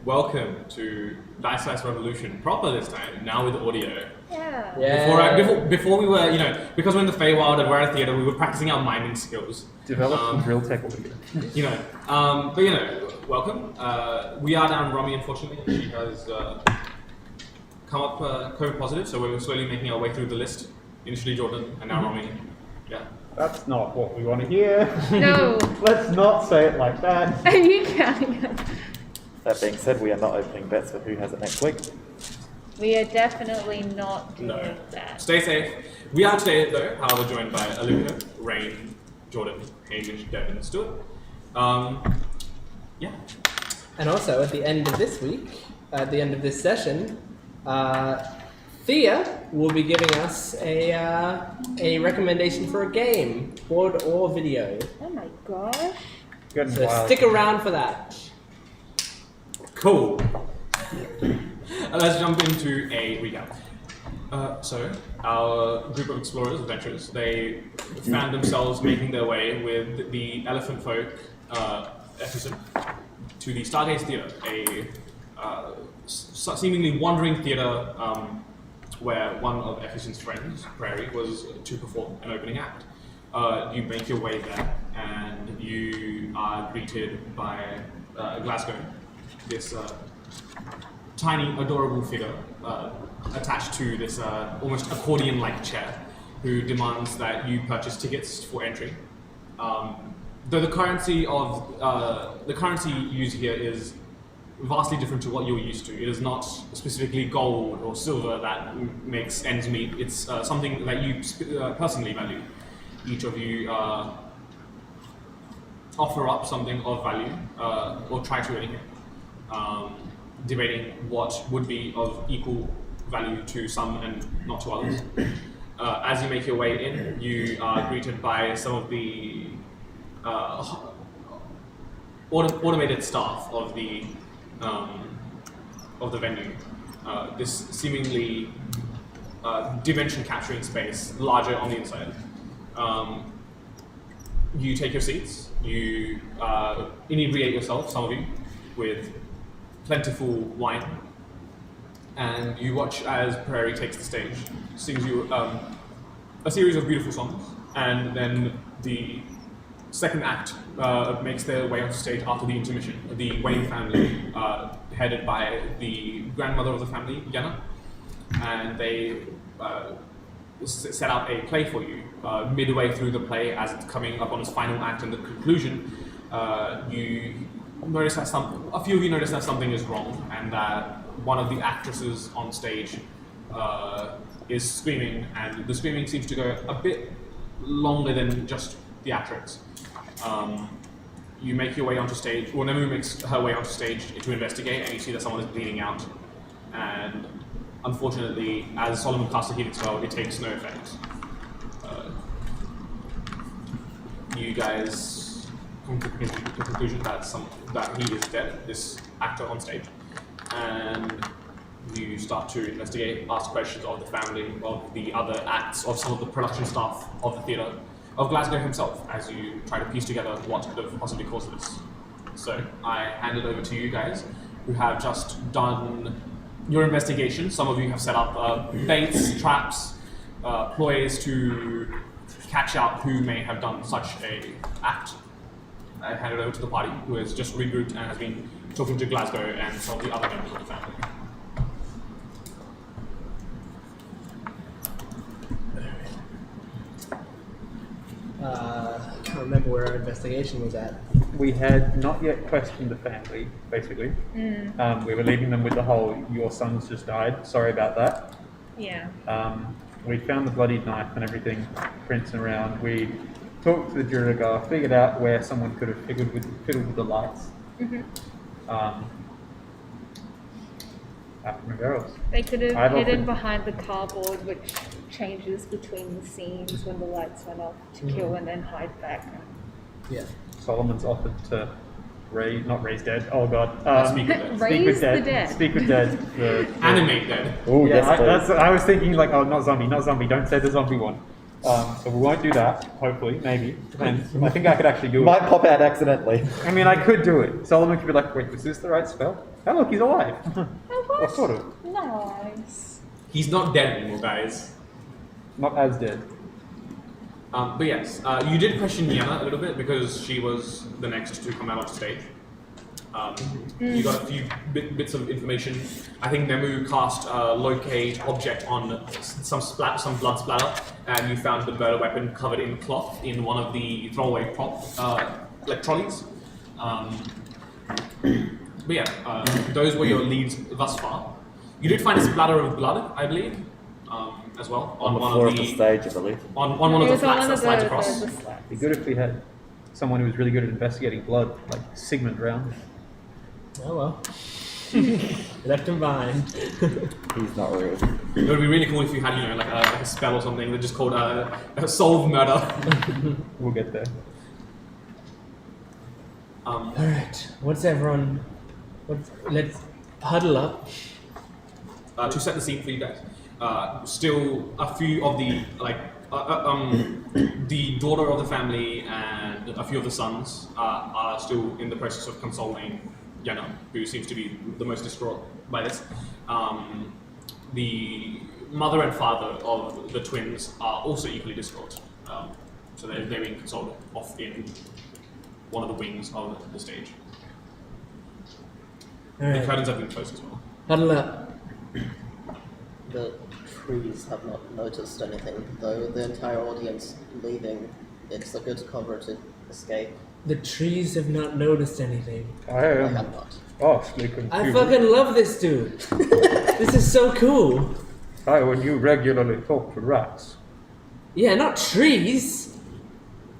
welcome to Dice Slice Revolution, proper this time, now with audio. Yeah. Before we were, because we're in the Feywild and we're at a theatre, we were practicing our miming skills. Developed real tech audio. Welcome. We are down Romy, unfortunately. She has come up COVID positive, so we're slowly making our way through the list. Initially Jordan, and now Romy. Yeah. That's not what we want to hear. No. Let's not say it like that. Are you counting us? That being said, we are not opening bets for who has it next week. We are definitely not doing that. Stay safe. We are today, though, however, joined by Olivia, Rain, Jordan, Hamish, Devin, and Stuart. Yeah. And also, at the end of this week, at the end of this session, Thea will be giving us a recommendation for a game, board or video. Oh my gosh. Good and So wild. stick around for that. Cool. Let's jump into a recap. So, our group of explorers, adventurers, they found themselves making their way with the elephant folk, Ephesus, to the Stargaze Theatre, a seemingly wandering theatre where one of Ephesus's friends, Prairie, was to perform an opening act. You make your way there, and you are greeted by Glasgow, this tiny, adorable figure attached to this almost accordion-like chair, who demands that you purchase tickets for entry. Though the currency used here is vastly different to what you're used to. It is not specifically gold or silver that makes ends meet. It's something that you personally value. Each of you offer up something of value, or try to anyway. Debating what would be of equal value to some and not to others. As you make your way in, you are greeted by some of the automated staff of the venue. This seemingly dimension capturing space, larger on the inside. You take your seats. You inebriate yourself, some of you, with plentiful wine, and you watch as Prairie takes the stage, sings you a series of beautiful songs, and then the second act makes their way onto stage after the intermission. The Wayne family, headed by the grandmother of the family, Yana, and they set out a play for you. Midway through the play, as it's coming up on its final act and the conclusion, you notice that a few of you notice that something is wrong, and that one of the actresses on stage is screaming, and the screaming seems to go a bit longer than just the actress. You make your way onto stage, or Nemu makes her way onto stage to investigate, and you see that someone is bleeding out. And unfortunately, as Solomon casts a healing spell, it takes no effect. You guys come to the conclusion that he is dead, this actor on stage, and you start to investigate, ask questions of the family, of the other acts, of some of the production staff of the theatre, of Glasgow himself, as you try to piece together what could have possibly caused this. So I hand it over to you guys, who have just done your investigation. Some of you have set up baits, traps, ploys to catch out who may have done such a act. I hand it over to the party, who has just regrouped and has been talking to Glasgow and some of the other members of the family. I can't remember where our investigation was at. We had not yet questioned the family, basically. We were leaving them with the whole, your son's just died, sorry about that. Yeah. We found the bloodied knife and everything prancing around. We talked to the Duragar, figured out where someone could have fiddled with the lights. I don't remember else. They could have I'd hidden often- behind the cardboard, which changes between the scenes when the lights went off to kill and then hide back. Yeah. Solomon's offered to not raise dead. Oh god. Speak with dead. Speak with Raise the dead. dead. Speak with dead. Animate dead. Oh, Yeah, yes, please. I was thinking like, oh, not zombie. Don't say the zombie one. So we won't do that, hopefully, maybe. Depends. I think I could actually do it. Might pop out accidentally. I mean, I could do it. Solomon could be like, wait, is this the right spell? Oh, look, he's alive. Oh, what? Or sort of. Nice. He's not dead anymore, guys. Not as dead. But yes, you did question Yana a little bit because she was the next to come out onto stage. You got a few bits of information. I think Nemu cast locate object on some blood splatter, and you found the murder weapon covered in cloth in one of the throwaway like trolleys. But yeah, those were your leads thus far. You did find a splatter of blood, I believe, as well On the one floor of of the stage, I believe. on one of It the was on flats one that of slides the across. slats. It'd be good if we had someone who was really good at investigating blood, like Sigmund round. Oh well. Left him behind. He's not rude. It would be really cool if you had, like a spell or something that just called solve murder. We'll get there. Alright, let's huddle up. To set the scene for you guys, still a few of the the daughter of the family and a few of the sons are still in the process of consoling Yana, who seems to be the most distraught by this. The mother and father of the twins are also equally distraught, so they're being consoled off in one of the wings of the stage. The Alright, curtains have been closed as well. huddle up. The trees have not noticed anything, though the entire audience leaving, it's a good cover to escape. The trees have not noticed anything. I I am have not. vastly confused. I fucking love this dude. This is so cool. When you regularly talk to rats. Yeah, not trees.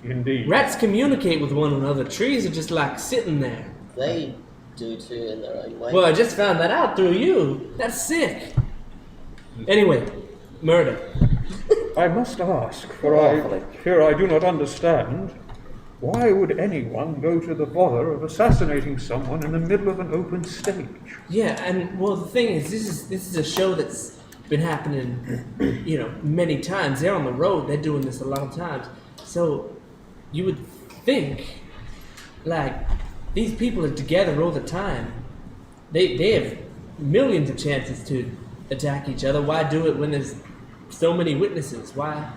Indeed. Rats communicate with one another. Trees are just like sitting there. They do too in their own way. Well, I just found that out through you. That's sick. Anyway, murder. I must ask, for Awfully. I fear I do not understand. Why would anyone go to the bother of assassinating someone in the middle of an open stage? Yeah, and well, the thing is, this is a show that's been happening, many times. They're on the road. They're doing this a lot of times. So you would think, like, these people are together all the time. They have millions of chances to attack each other. Why do it when there's so many witnesses? Why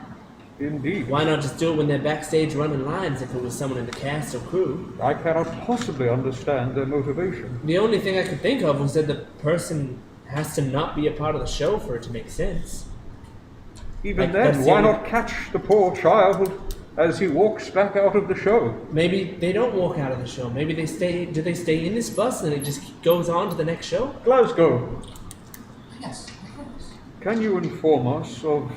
Indeed. not just do it when they're backstage running lines if it was someone in the cast or crew? I cannot possibly understand their motivation. The only thing I could think of was that the person has to not be a part of the show for it to make sense. Even Like, that's then, the why only- not catch the poor child as he walks back out of the show? Maybe they don't walk out of the show. Maybe they stay. Do they stay in this bus and it just goes on to the next show? Glasgow, Yes. can you inform us of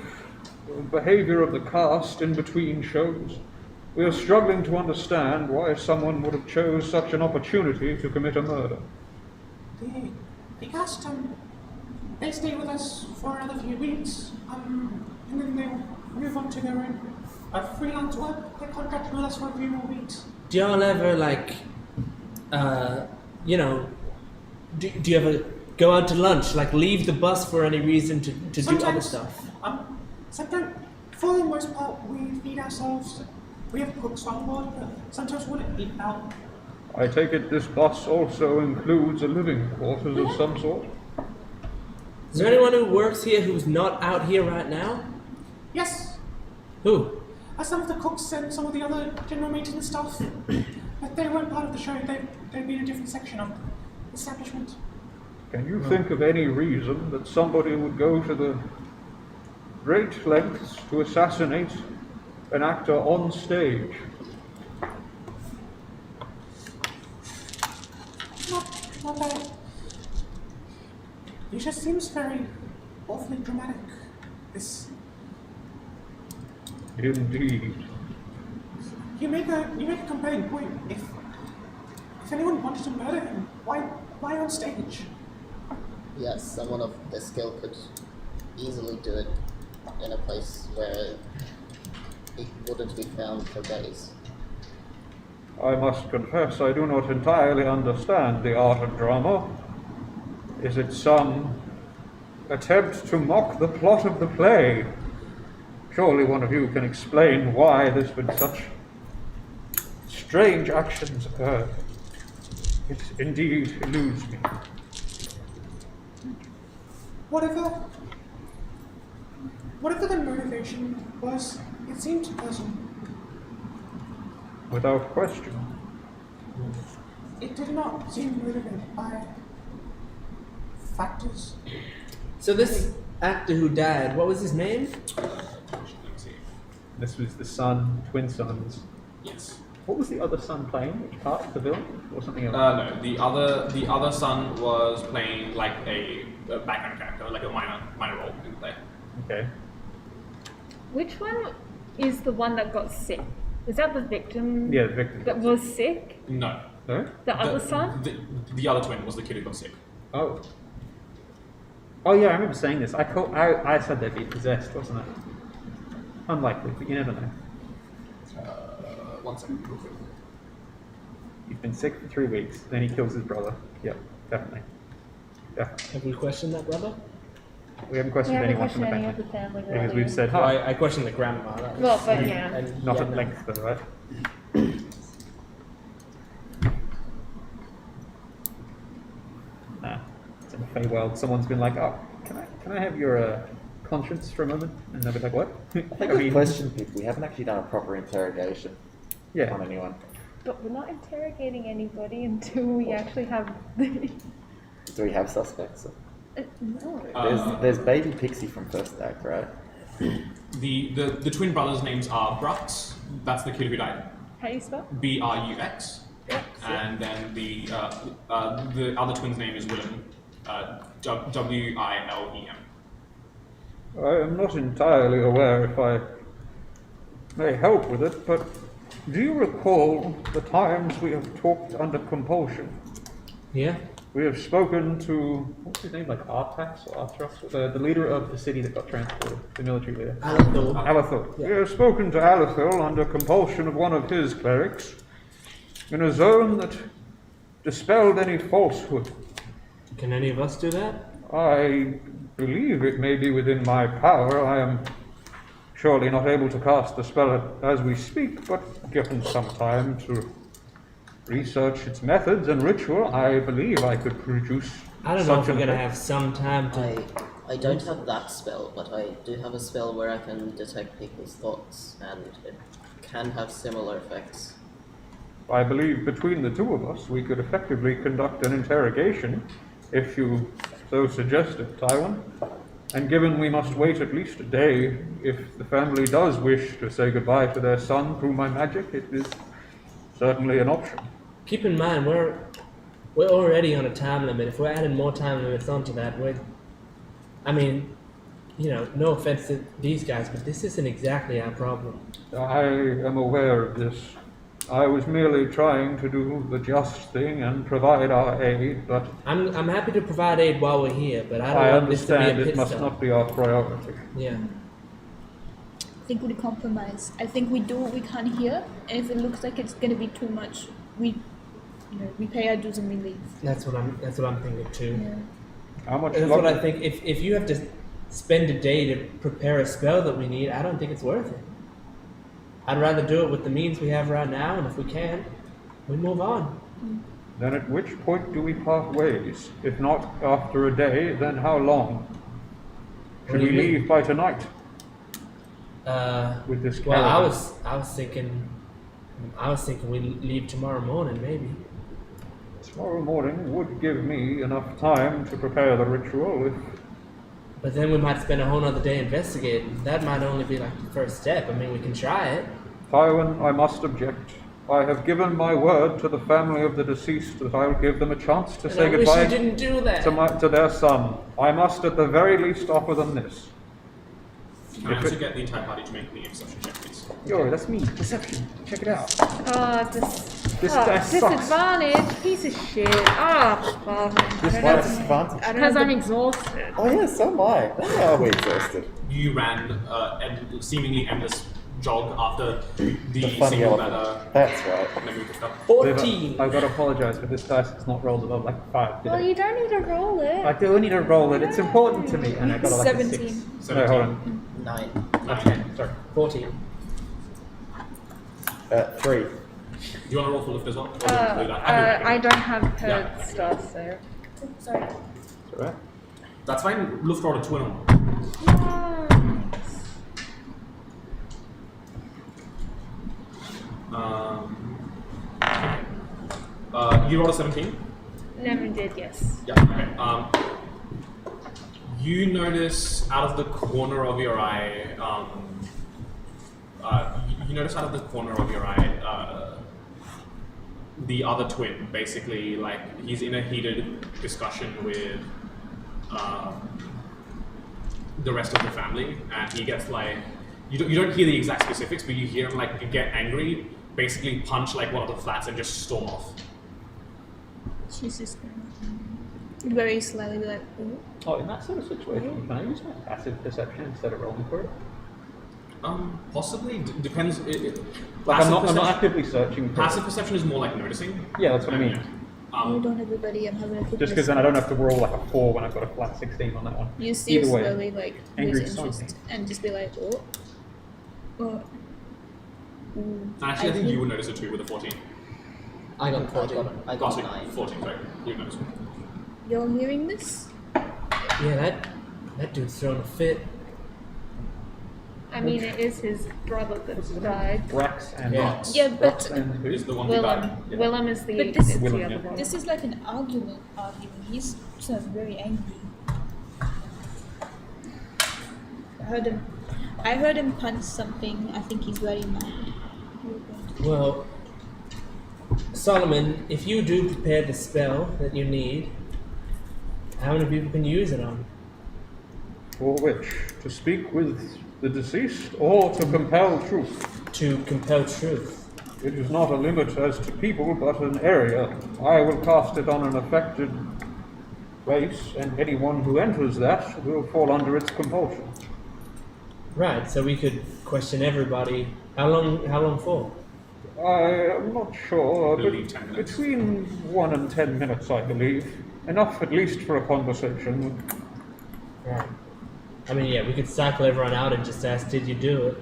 the behavior of the cast in between shows? We are struggling to understand why someone would have chose such an opportunity to commit a murder. The cast, they stay with us for another few weeks, and then they'll move on to their own freelance work. They're contracted with us for a few more weeks. Do y'all ever do you ever go out to lunch? Like leave the bus for any reason to do other Sometimes. stuff? Sometimes, for the most part, we feed ourselves. We have cooks on board, but sometimes we'll eat out. I take it this bus also includes a living quarters of some sort? Is there anyone who works here who's not out here right now? Yes, Who? some of the cooks and some of the other general maintenance staff, but they weren't part of the show. They'd be in a different section of the establishment. Can you think of any reason that somebody would go to the great lengths to assassinate an actor on stage? Not that. It just seems very awfully dramatic. This. Indeed. You make a compelling point. If anyone wanted to murder him, why on stage? Yes, someone of this skill could easily do it in a place where it wouldn't be found for days. I must confess I do not entirely understand the art of drama. Is it some attempt to mock the plot of the play? Surely one of you can explain why there's been such strange actions occur. It indeed eludes me. Whatever the motivation was, it seemed personal. Without question. It did not seem motivated by factors. So this actor who died, what was his name? Let me see. This was the son, twin sons. Yes. What was the other son playing? Which part? The villain? Or something else? No, the other son was playing like a background character, like a minor role in the play. Okay. Which one is the one that got sick? Was that the victim? Yeah, the victim. That was sick? No. No? The other son? The other twin was the kid who got sick. Oh. Oh yeah, I remember saying this. I said they'd be possessed, wasn't it? Unlikely, but you never know. 1 second, real quick. He's been sick for 3 weeks, then he kills his brother. Yep, definitely. Definitely. Have we questioned that brother? We haven't We questioned haven't anyone from questioned the any of family. the family Because really. we've said, Oh, hi. I questioned the grandma. That was- Well, but yeah. and- Not yeah, at no. length though, right? Nah. It's in the Feywild. Someone's been like, oh, can I have your conscience for a moment? And they'll be like, what? I think we've questioned people. We haven't actually done a proper interrogation Yeah. on anyone. But we're not interrogating anybody until we actually have the... Do we have suspects? No. There's baby Pixie from first act, right? The twin brothers' names are Brux. That's the kid who died. How do you spell? Brux. And then the other twin's name is Willem. Wilem. I am not entirely aware if I may help with it, but do you recall the times we have talked under compulsion? Yeah. We have spoken to, what's his name, like Artax or Artros? The leader of the city that got transported, the military leader. Alethor. Yeah. We have spoken to Alethor under compulsion of one of his clerics in a zone that dispelled any falsehood. Can any of us do that? I believe it may be within my power. I am surely not able to cast the spell as we speak, but given some time to research its methods and ritual, I believe I could produce I don't know if such we're an gonna effect. have some time to. I don't have that spell, but I do have a spell where I can detect people's thoughts, and it can have similar effects. I believe between the two of us, we could effectively conduct an interrogation, if you so suggested, Tywin. And given we must wait at least a day, if the family does wish to say goodbye to their son through my magic, it is certainly an option. Keep in mind, we're already on a time limit. If we're adding more time limits onto that, I mean, no offense to these guys, but this isn't exactly our problem. I am aware of this. I was merely trying to do the just thing and provide our aid, but I'm happy to provide aid while we're here, but I don't I want this to be a understand pit it must stop. not be our priority. Yeah. I think we compromise. I think we do what we can here, and if it looks like it's gonna be too much, we pay our dues and we leave. That's what I'm thinking too. Yeah. How much That's what I luck? think. If you have to spend a day to prepare a spell that we need, I don't think it's worth it. I'd rather do it with the means we have right now, and if we can, we move on. Then at which point do we part ways? If not after a day, then how long? What Should do we you mean? leave by tonight with this Well, caravan? I was thinking we leave tomorrow morning, maybe. Tomorrow morning would give me enough time to prepare the ritual. If But then we might spend a whole other day investigating. That might only be like the first step. I mean, we can try it. Tywin, I must object. I have given my word to the family of the deceased that I will give them a chance to And say I wish goodbye you didn't do that. to their son. I must at the very least offer them this. Can I also get the entire party to make the perception check, please? Yo, that's me. Perception. Check it out. Oh, This dice sucks. disadvantage, piece of shit. Oh, fuck. This one is advantage. Because I'm exhausted. Oh yeah, so am I. Why are we exhausted? You ran seemingly endless jog after the funny single elephant. That's right. that we picked up. 14. I've got to apologize, but this dice has not rolled above like 5 Well, today. you don't need to roll it. I do need to roll it. It's important to me. And I got a, like a 17. 6. No, hold on. 9. Okay, sorry, 14. 3. Do you want to roll for lift as well? Or do you want to do that? I don't have her Yeah. stuff, so. Sorry. Alright. That's fine. Luft rolled a twin on. You rolled a 17? Never did, yes. Yeah. Okay. You notice out of the corner of your eye, the other twin. Basically, like he's in a heated discussion with the rest of the family, and he gets like you don't hear the exact specifics, but you hear him like get angry, basically punch like one of the flats and just storm off. She's just very slightly be like, "Ooh." Oh, in that sort of situation, can I use my passive perception instead of rolling for it? Possibly depends. Like, I'm not actively searching for Passive it. perception is more like noticing. Yeah, that's what I mean. Oh, don't everybody, I'm having a quick Just because then I don't have to roll like a 4 when I've got a flat 16 on that one. You see her Either way, slowly like angry lose interest something. and just be like, oh. Oh. Actually, I think you would notice it too with a 14. I got I 14. got Oh, sorry, 9. 14, sorry. You notice it. You're hearing this? Yeah, that dude's throwing a fit. I mean, it is his brother that died. Brax and Yeah. Yeah, Brax but and who? Who's the one who Willem. died? Yeah. Willem is the, But this- is Willem, the other yeah. one. this is like an argument. He's very angry. I heard him punch something. I think he's very mad. Well, Solomon, if you do prepare the spell that you need, how many people can you use it on? For which? To speak with the deceased or to compel truth? To compel truth. It is not a limit as to people, but an area. I will cast it on an affected place, and anyone who enters that will fall under its compulsion. Right, so we could question everybody. How long for? I am not sure, I believe 10 but minutes. between 1 and 10 minutes, I believe. Enough at least for a conversation. Right. I mean, yeah, we could cycle everyone out and just ask, did you do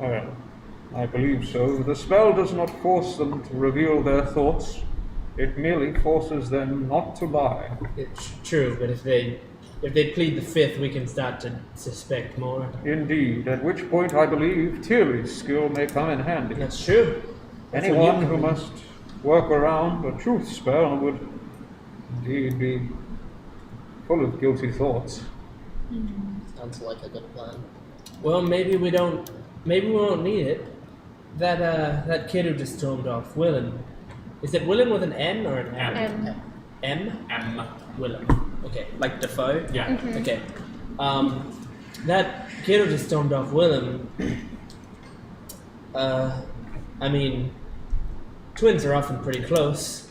it? I believe so. The spell does not force them to reveal their thoughts. It merely forces them not to lie. It's true, but if they plead the fifth, we can start to suspect more. Indeed, at which point I believe Tyrion's skill may come in handy. That's true. That's when Anyone you who come in. must work around a truth spell would indeed be full of guilty thoughts. Sounds like a good plan. Well, maybe we won't need it. That kid who just stormed off, Willem. Is it Willem with an N or an M? M? M. Willem. Okay, like Defoe? Yeah. Okay. That kid who just stormed off Willem, I mean, twins are often pretty close.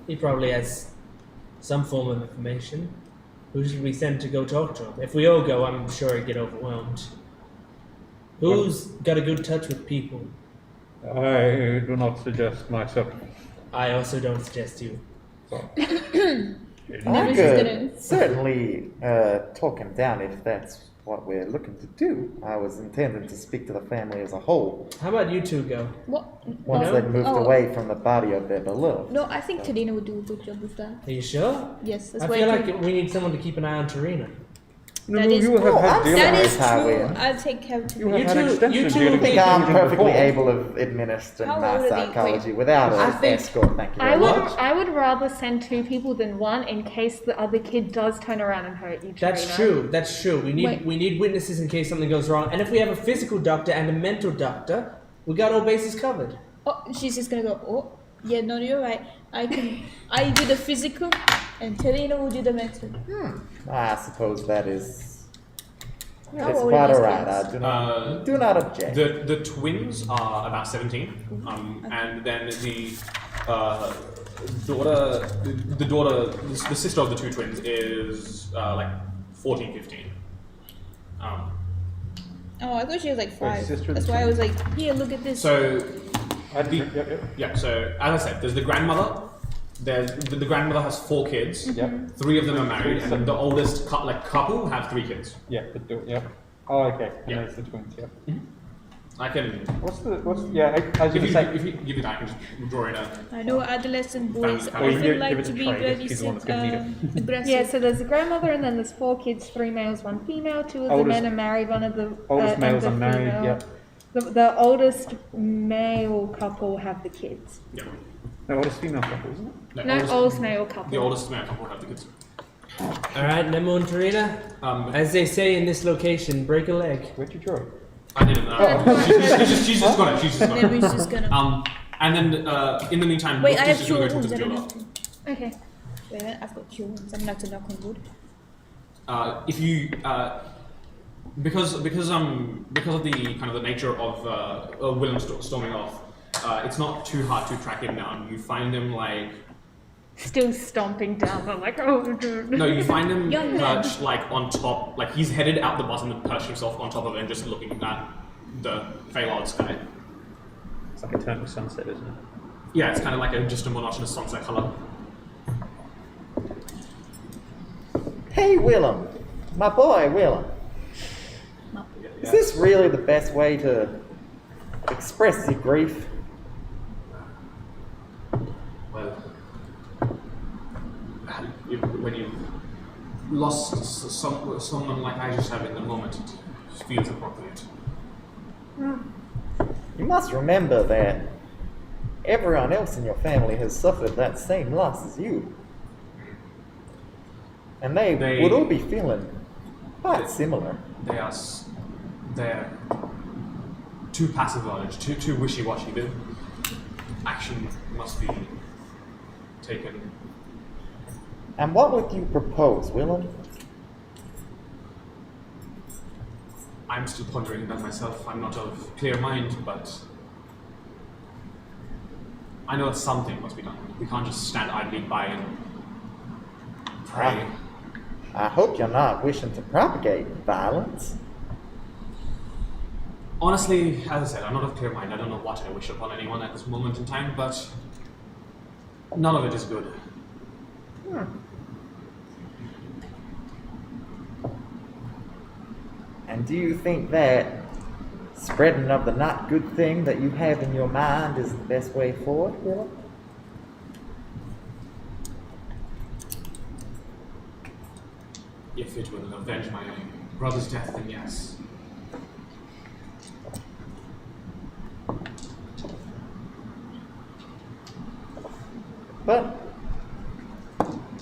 He probably has some form of information. Who should we send to go talk to him? If we all go, I'm sure he'd get overwhelmed. Who's got a good touch with people? I do not suggest myself. I also don't suggest you. I Nevis is could certainly talk him down if that's what we're looking to do. I was intending to speak to the family as a whole How about you two go? What? once No. they'd moved Oh. away from the body of their beloved. No, I think Tadina would do a good job with that. Are you sure? Yes, that's I why feel I like think we need someone to keep an eye on Tarina. No, That is- you have Oh, had I'm dealings. that sorry, is true. Tywin. I'll take care of You Tadina. have had two- extensive you two dealings I think with I'm children perfectly before. able of administering How my old are they? psychology Wait. without I an think- escort. Thank you I very would, much. I would rather send 2 people than 1 in case the other kid does turn around and hurt you. That's Tarina. true. That's true. We Wait. need witnesses in case something goes wrong. And if we have a physical doctor and a mental doctor, we got all bases covered. Oh, she's just gonna go, oh, yeah, no, you're right. I do the physical, and Tadina will do the mental. I suppose that is How it's old quite are these alright. kids? I do not object. The twins are about 17, and then the sister of the 2 twins is like 14, 15. Oh, I thought she was like 5. sister That's of why I was like, here, look at this. So Yeah. yeah, so as I said, there's the grandmother. The grandmother has 4 kids. Yep. 3 of them are married, and then the oldest couple have 3 kids. Yeah. Yep. Oh, okay. And Yeah. there's the twins, yeah. I can. As you If you, say, if you give me that, I can just draw in a. I know adolescent boys Family. Or you often give like it to to be Trey, very he's the one that's gonna need it. aggressive. Yeah, so there's a grandmother and then there's 4 kids, 3 males, 1 female. 2 of the Oldest- men are married, one of the oldest and males the are married, female. yep. The oldest male couple have the kids. Yeah. No, oldest female couple, isn't it? No, oldest male couple. The oldest male couple have the kids. All right, Nemo and Tarina. As they say in this location, break a leg. Where'd you draw it? I didn't know. She's just got it. She's just got Then we're it. just gonna. And then in the meantime, Wait, I Wolfie's have just cure gonna go wounds. to I the don't jeweler. have to. Okay. Wait, I've got cure wounds. I'm not to knock on wood. If you because of the kind of the nature of Willem storming off, it's not too hard to track him down. You find him like Still stomping down, but like, oh, dude. no, you find him Young man. perched like on top, like he's headed out the bottom and perched himself on top of it and just looking at the Phalard sky. It's like eternal sunset, isn't it? Yeah, it's kind of like just a monotonous sunset color. Hey, Willem. My boy, Willem. Is this really the best way to express your grief? Well, when you've lost someone like I just have in the moment, it feels appropriate. You must remember that everyone else in your family has suffered that same loss as you. And they would all be feeling quite similar. They're too passive on it, too wishy-washy. The action must be taken. And what would you propose, Willem? I'm still pondering that myself. I'm not of clear mind, but I know that something must be done. We can't just stand idly by and pray. I hope you're not wishing to propagate violence. Honestly, as I said, I'm not of clear mind. I don't know what I wish upon anyone at this moment in time, but none of it is good. And do you think that spreading of the not good thing that you have in your mind is the best way forward, Willem? If it will avenge my brother's death, then yes. But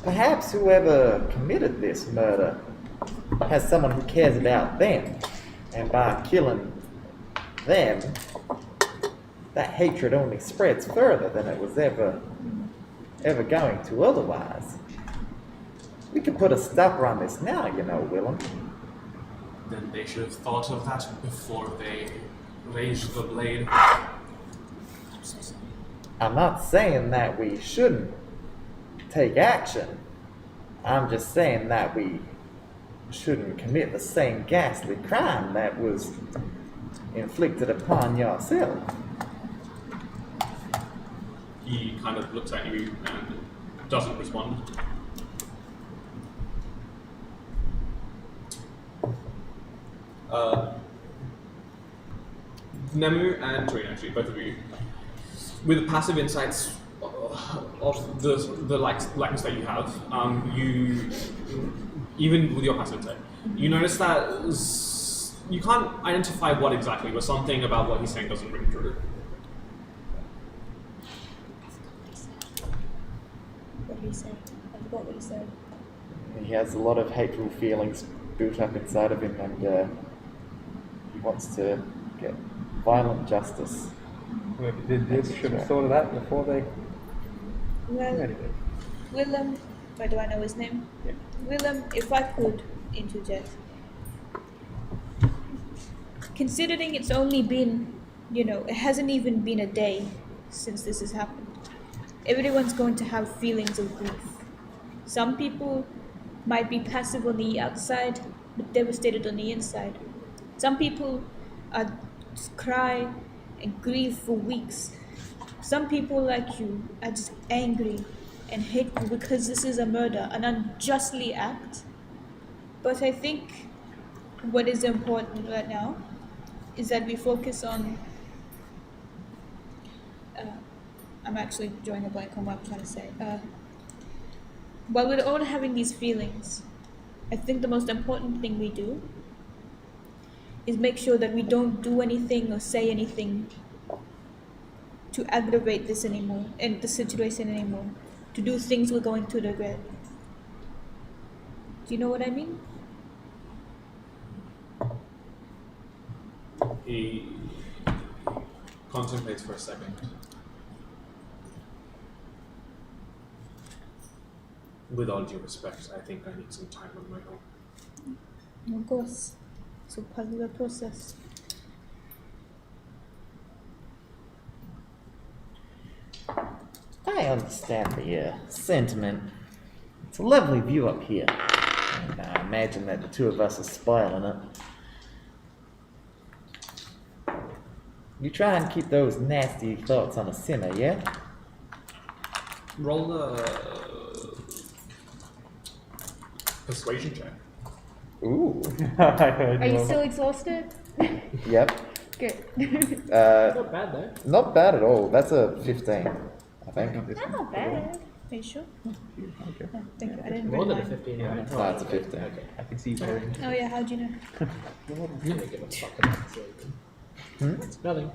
perhaps whoever committed this murder has someone who cares about them, and by killing them, that hatred only spreads further than it was ever going to otherwise. We could put a stopper on this now, you know, Willem. Then they should have thought of that before they raised the blade. I'm not saying that we shouldn't take action. I'm just saying that we shouldn't commit the same ghastly crime that was inflicted upon yourself. He kind of looks at you and doesn't respond. Nemu and Tarina, actually, both of you, with passive insights of the likeness that you have, you, even with your passive insight, you notice that you can't identify what exactly, but something about what he's saying doesn't ring true. What did he say? I forgot what he said. He has a lot of hateful feelings built up inside of him, and he wants to get violent justice. Whoever did this should have thought of that before they Well, committed it. Willem, why do I know his name? Yeah. Willem, if I could interject. Considering it's only been, it hasn't even been a day since this has happened. Everyone's going to have feelings of grief. Some people might be passive on the outside, but devastated on the inside. Some people just cry and grieve for weeks. Some people like you are just angry and hateful because this is a murder, an unjustly act. But I think what is important right now is that we focus on. I'm actually drawing a blank on what I'm trying to say. While we're all having these feelings, I think the most important thing we do is make sure that we don't do anything or say anything to aggravate this anymore, and the situation anymore, to do things we're going to regret. Do you know what I mean? He contemplates for a second. With all due respect, I think I need some time on my own. Of course. So part of the process. I understand the sentiment. It's a lovely view up here. And I imagine that the two of us are spoiling it. You try and keep those nasty thoughts on a simmer, yeah? Roll a persuasion check. Ooh. I heard Are you all still exhausted? Yep. Good. Not bad though. Not bad at all. That's a 15, I think. That's not bad. Are you sure? Okay. Oh, thank you. I didn't More bring than a mine. 15. Yeah. right? No, it's a 15. Okay. I can see wearing. Oh yeah, how'd you know? I don't give a fuck about persuasion. Hmm? It's nothing.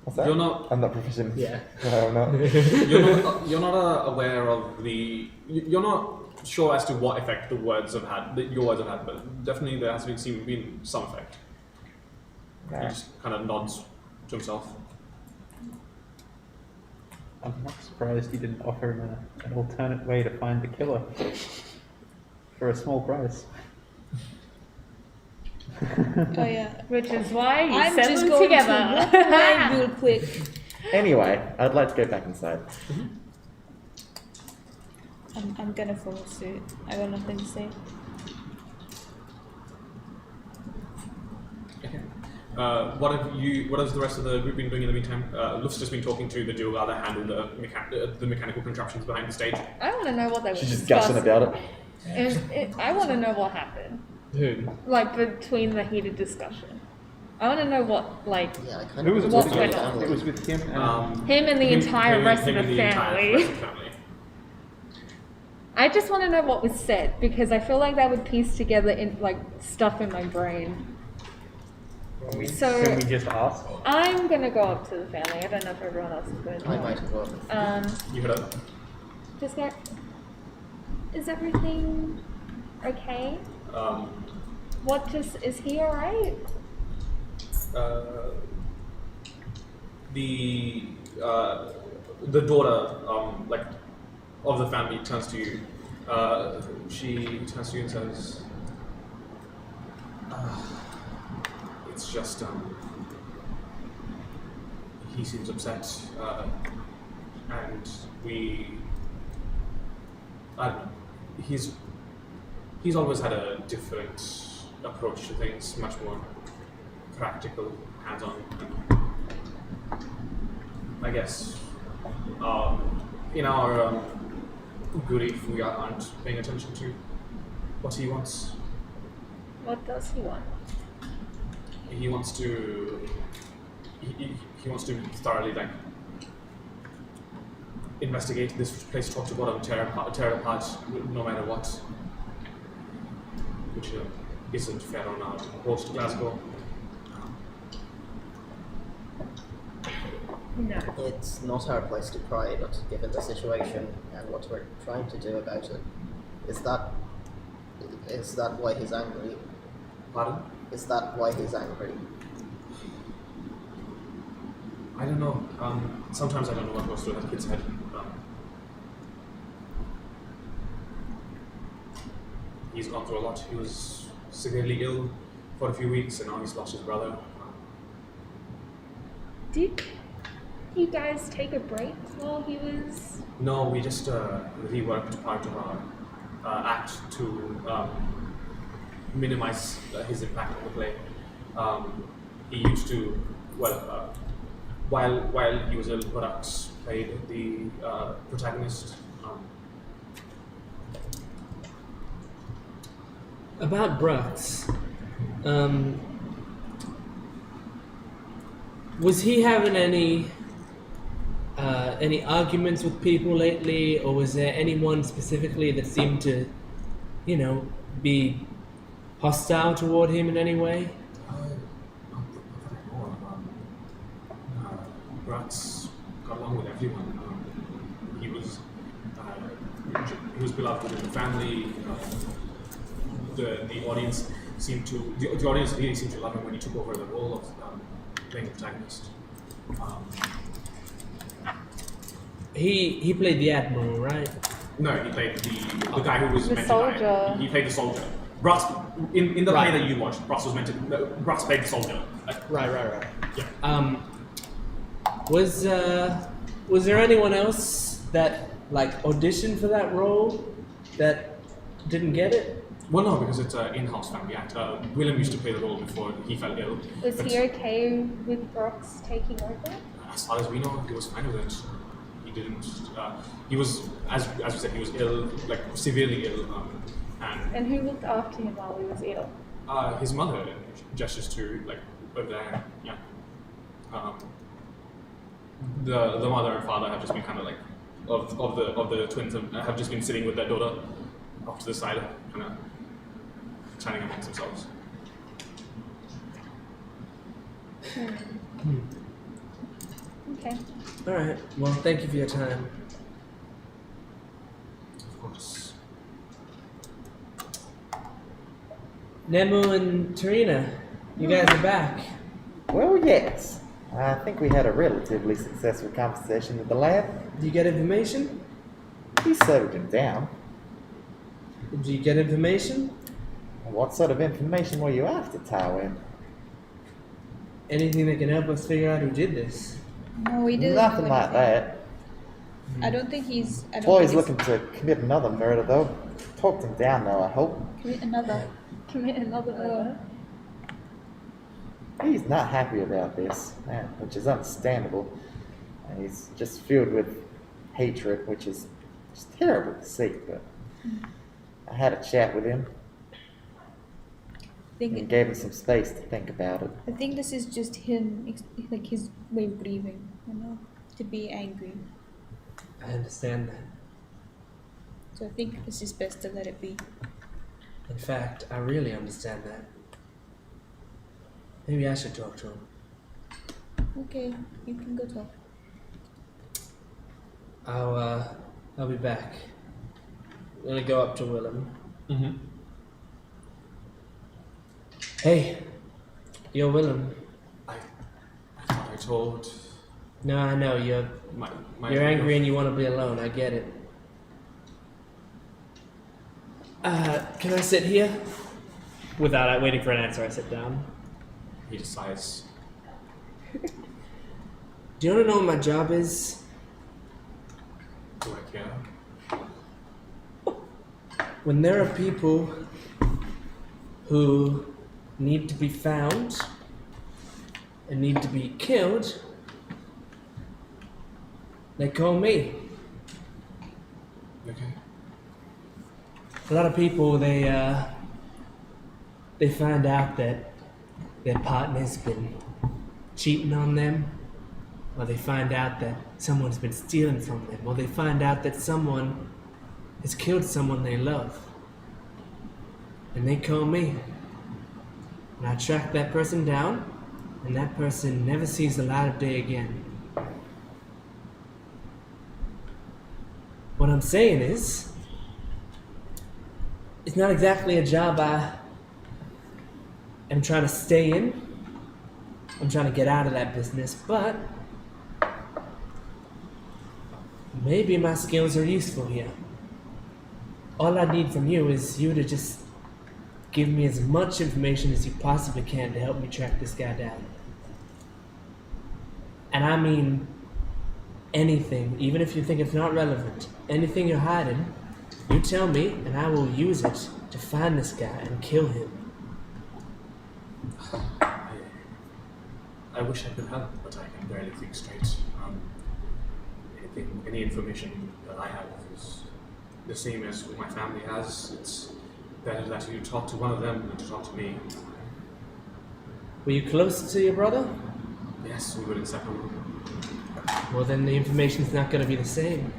What's that? You're not- I'm not proficient. Yeah. No, I'm not. You're not aware of the. You're not sure as to what effect the words have had. That your words have had, but definitely there has been some effect. He Nah. just kind of nods to himself. I'm not surprised you didn't offer him an alternate way to find the killer for a small price. Oh yeah. Which is why you I'm send just them going together. to walk away real quick. Anyway, I'd like to go back inside. I'm gonna follow suit. I got nothing to say. What has the rest of the group been doing in the meantime? Luft's just been talking to the duo that handle the mechanical contraptions behind the stage. I want to know what they were She's just gushing discussing. about it. I want to know what happened, Who? like between the heated discussion. I want to know what, like, Yeah, I kind Who of was it What's with? going on? It was with him and him and the entire rest of him the and entire family. rest of the family. I just want to know what was said because I feel like that would piece together in like stuff in my brain. So can we just ask? I'm gonna go up to the family. I don't know if everyone else is going to. I might as well. You heard it. Just go. Is everything okay? Um, What just is he alright? The daughter, like, of the family turns to you. She turns to you and says, "It's just he seems upset, and I don't know. He's always had a different approach to things, much more practical, hands-on. I guess in our grief, we aren't paying attention to what he wants. What does he want? He wants to. He wants to thoroughly investigate this place, talk to bottom, tear it apart, no matter what. Which isn't fair on our host Glasgow. No. It's not our place to pry, but given the situation and what we're trying to do about it, is that why he's angry? Pardon? Is that why he's angry? I don't know. Sometimes I don't know what goes through that kid's head. He's gone through a lot. He was severely ill for a few weeks, and now he's lost his brother. Did you guys take a break while he was? No, we just reworked part of our act to minimize his impact on the play. He used to, while he was ill, Products played the protagonist. About Brux, Was he having any arguments with people lately, or was there anyone specifically that seemed to, be hostile toward him in any way? Bratz got along with everyone. He was beloved within the family. The audience seemed to the audience really seemed to love him when he took over the role of playing the protagonist. He played the admiral, right? No, he played the guy who was The meant to die. soldier. He played the soldier. Bratz, in the play Right. that you watched, Bratz was meant to. No, Bratz played the soldier. Right. Yeah. Was there anyone else that auditioned for that role that didn't get it? Well, no, because it's an in-house family act. Willem used to play the role before he fell ill. Was but he okay with Brock's taking over? as far as we know, he was fine with it. He didn't. He was, as we said, he was ill, like severely ill, And who looked after him while he was ill? his mother gestures to over there. Yeah. The mother and father have just been kind of of the twins have just been sitting with their daughter off to the side, kind of chatting amongst themselves. Okay. All right. Well, thank you for your time. Of course. Nemu and Tarina, you guys are back. Well, yes. I think we had a relatively successful conversation at the lab. Did you get information? We settled him down. Did you get information? What sort of information were you after, Tywin? Anything that can help us figure out who did this? No, we didn't. Nothing know like anything. that. I don't think he's. I don't Boy's think looking to commit another murder, though. Talked him down, though, I hope. he's commit another. Commit another murder. He's not happy about this, which is understandable. And he's just filled with hatred, which is just terrible to see, but I had a chat with him and gave him some space to think about it. I think this is just him, like his way of grieving, to be angry. I understand that. So I think it's just best to let it be. In fact, I really understand that. Maybe I should talk to him. Okay, you can go talk. I'll be back. I'm gonna go up to Willem. Mm-hmm. Hey, you're Willem. I thought I told No, I know you're my you're angry and you want to be alone. I get it. Can I sit here? Without waiting for an answer, I sit down. He decides. Do you want to know what my job is? Do I care? When there are people who need to be found and need to be killed, they call me. Okay. A lot of people, they find out that their partner's been cheating on them, or they find out that someone's been stealing from them, or they find out that someone has killed someone they love. And they call me. And I track that person down, and that person never sees the light of day again. What I'm saying is, it's not exactly a job I am trying to stay in. I'm trying to get out of that business, but maybe my skills are useful here. All I need from you is you to just give me as much information as you possibly can to help me track this guy down. And I mean anything, even if you think it's not relevant. Anything you're hiding, you tell me, and I will use it to find this guy and kill him. I wish I could help, but I can barely think straight. Any information that I have is the same as what my family has. It's better that you talk to one of them than to talk to me. Were you close to your brother? Yes, we were inseparable. Well, then the information's not going to be the same.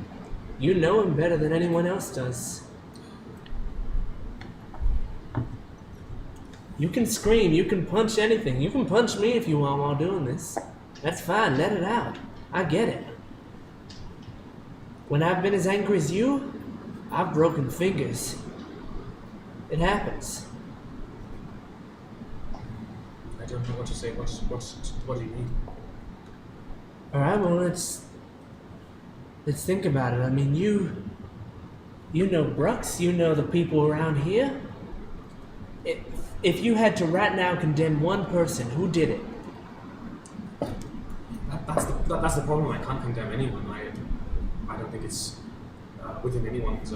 You know him better than anyone else does. You can scream, you can punch anything. You can punch me if you want while doing this. That's fine, let it out. I get it. When I've been as angry as you, I've broken fingers. It happens. I don't know what to say. What do you mean? Alright, well let's think about it. I mean, you know Brooks, you know the people around here. If you had to right now condemn one person, who did it? That's the problem. I can't condemn anyone. I don't think it's within anyone's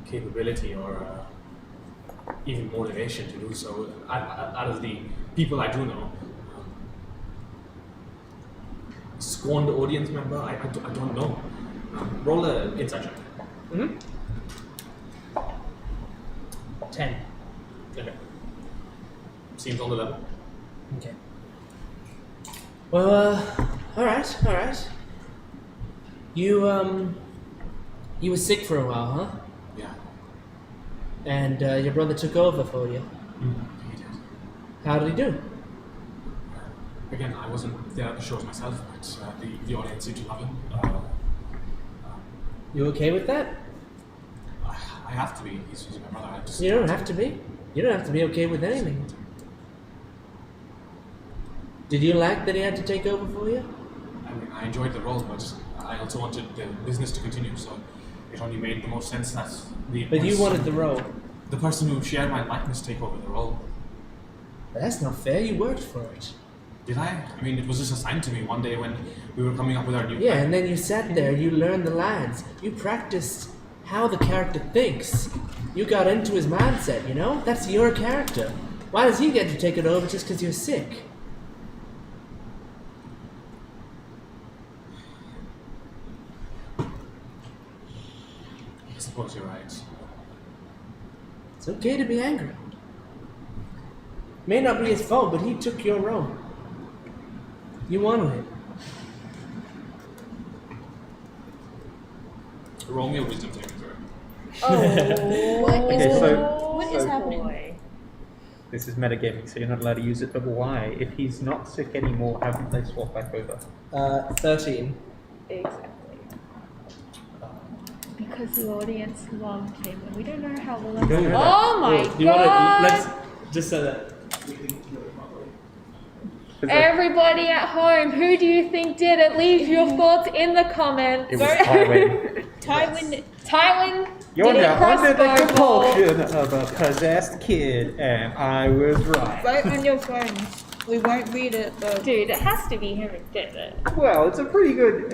capability or even motivation to do so. Out of the people I do know, scorned audience member, I don't know. Roll an insight check. Mm-hmm. 10. Okay. Seems on the level. Okay. Well, alright. You were sick for a while, huh? Yeah. And your brother took over for you. He did. How did he do? Again, I wasn't there at the shows myself, but the audience seemed to love him. You okay with that? I have to be. He's my brother. You don't have to be. You don't have to be okay with anything. Did you like that he had to take over for you? I mean, I enjoyed the role, but I also wanted the business to continue, so it only made the most sense that But you wanted the role. the person who shared my likeness take over the role. That's not fair. You worked for it. Did I? I mean, it was just assigned to me one day when we were coming up with our new Yeah, plan. and then you sat there, you learned the lines. You practiced how the character thinks. You got into his mindset, you know? That's your character. Why does he get to take it over just because you're sick? I suppose you're right. It's okay to be angry. May not be his fault, but he took your role. You wanted it. Roll me a wisdom saving throw. What is happening? Boy. This is metagaming, so you're not allowed to use it. But why? If he's not sick anymore, haven't they swapped back over? 13. Exactly. Because the audience loved him, and we don't know how well. don't know that. Oh my Do you want to, god! let's, just so that we can do it properly. 'Cause Everybody at home, who do you think did it? Leave your thoughts in the comments. it was Tywin. Tywin. Tywin You're did a now under the crossbow ball. compulsion of a possessed kid, and I was right. Vote on your phones. We won't read it, but Dude, it has to be him who did it. Well, it's a pretty good.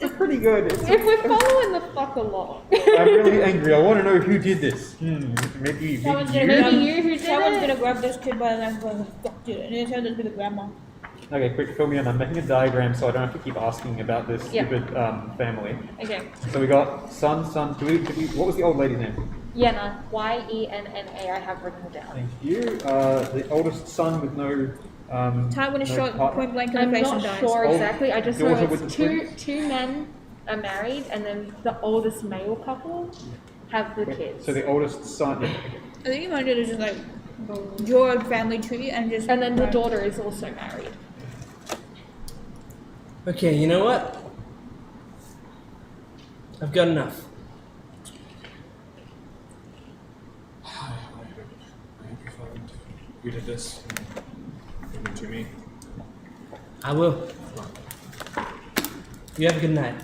It's pretty good. If we're following the fuck along. I'm really angry. I want to know who did this. Maybe someone's you. gonna Maybe grab, you who did someone's it? gonna grab this kid by the leg and go, "Who the fuck did it?" And then turn it to the grandma. Okay, quick, fill me in. I'm making a diagram so I don't have to keep asking about this Yeah. stupid family. Okay. So we got son. What was the old lady's name? Yenna. Yenna. I have written down. Thank you. The oldest son with no. Tywin is no shot partner. point blank in I'm the face not and dies. sure Old exactly. I just know daughter with it's the two twins? men are married, and then the oldest male couple have the kids. So the oldest son. Yeah, okay. I think you might do just like draw a family tree and just. And then the daughter is also married. Okay, you know what? I've got enough. I hope you found who did this. Bring it to me. I will. You have a good night.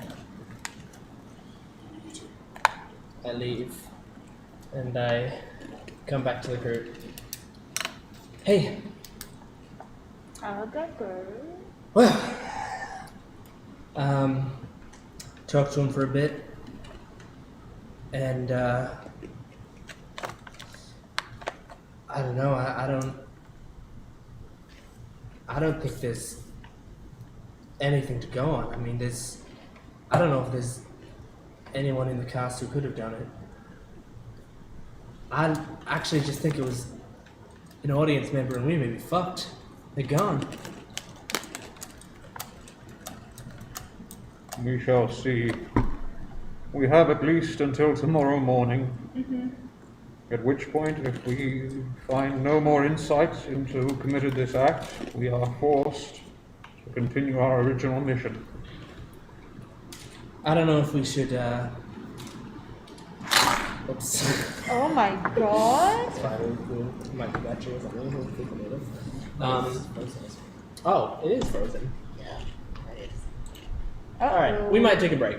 You too. I leave. And I come back to the group. Hey, How'd that go? well, talked to him for a bit, and I don't know. I don't think there's anything to go on. I mean, I don't know if there's anyone in the cast who could have done it. I actually just think it was an audience member and we may be fucked. They're gone. We shall see. We have at least until tomorrow morning. At which point, if we find no more insights into who committed this act, we are forced to continue our original mission. I don't know if we should, Oops. Oh my god. Might be battery or something. Frozen. Oh, it is frozen. Yeah, it is. Alright, we might take a break.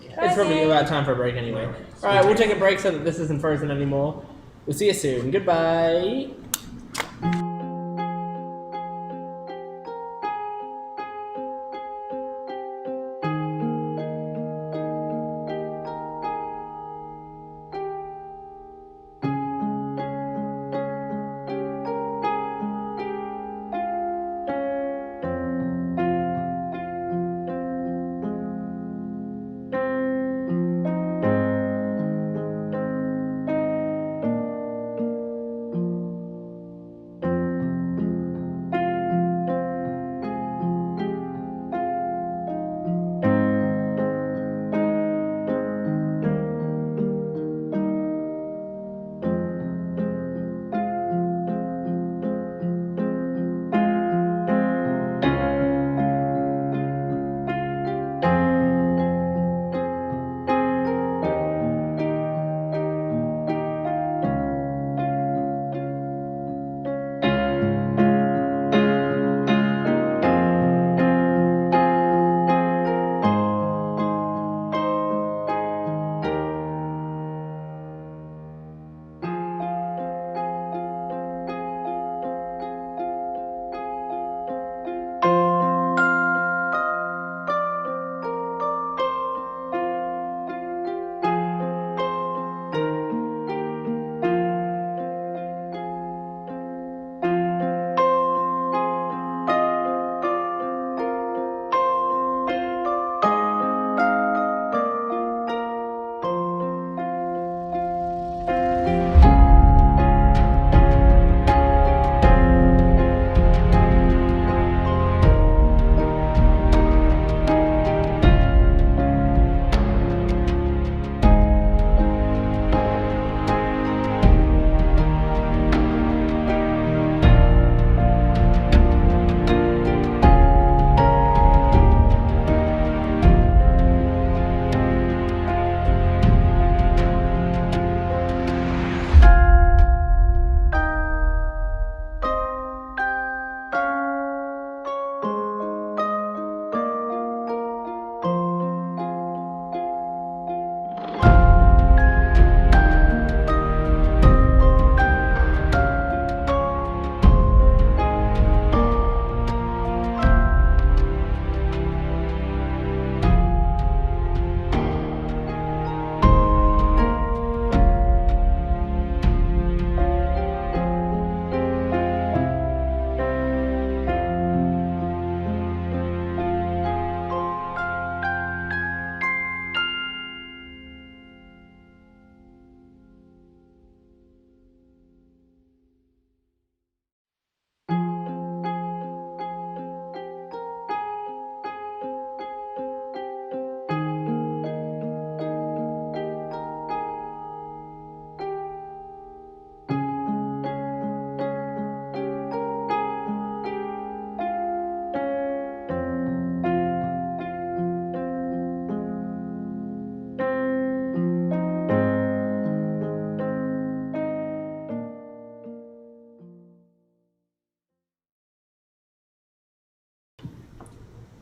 It's probably about time for a break anyway. Alright, we'll take a break so that this isn't frozen anymore. We'll see you soon. Goodbye.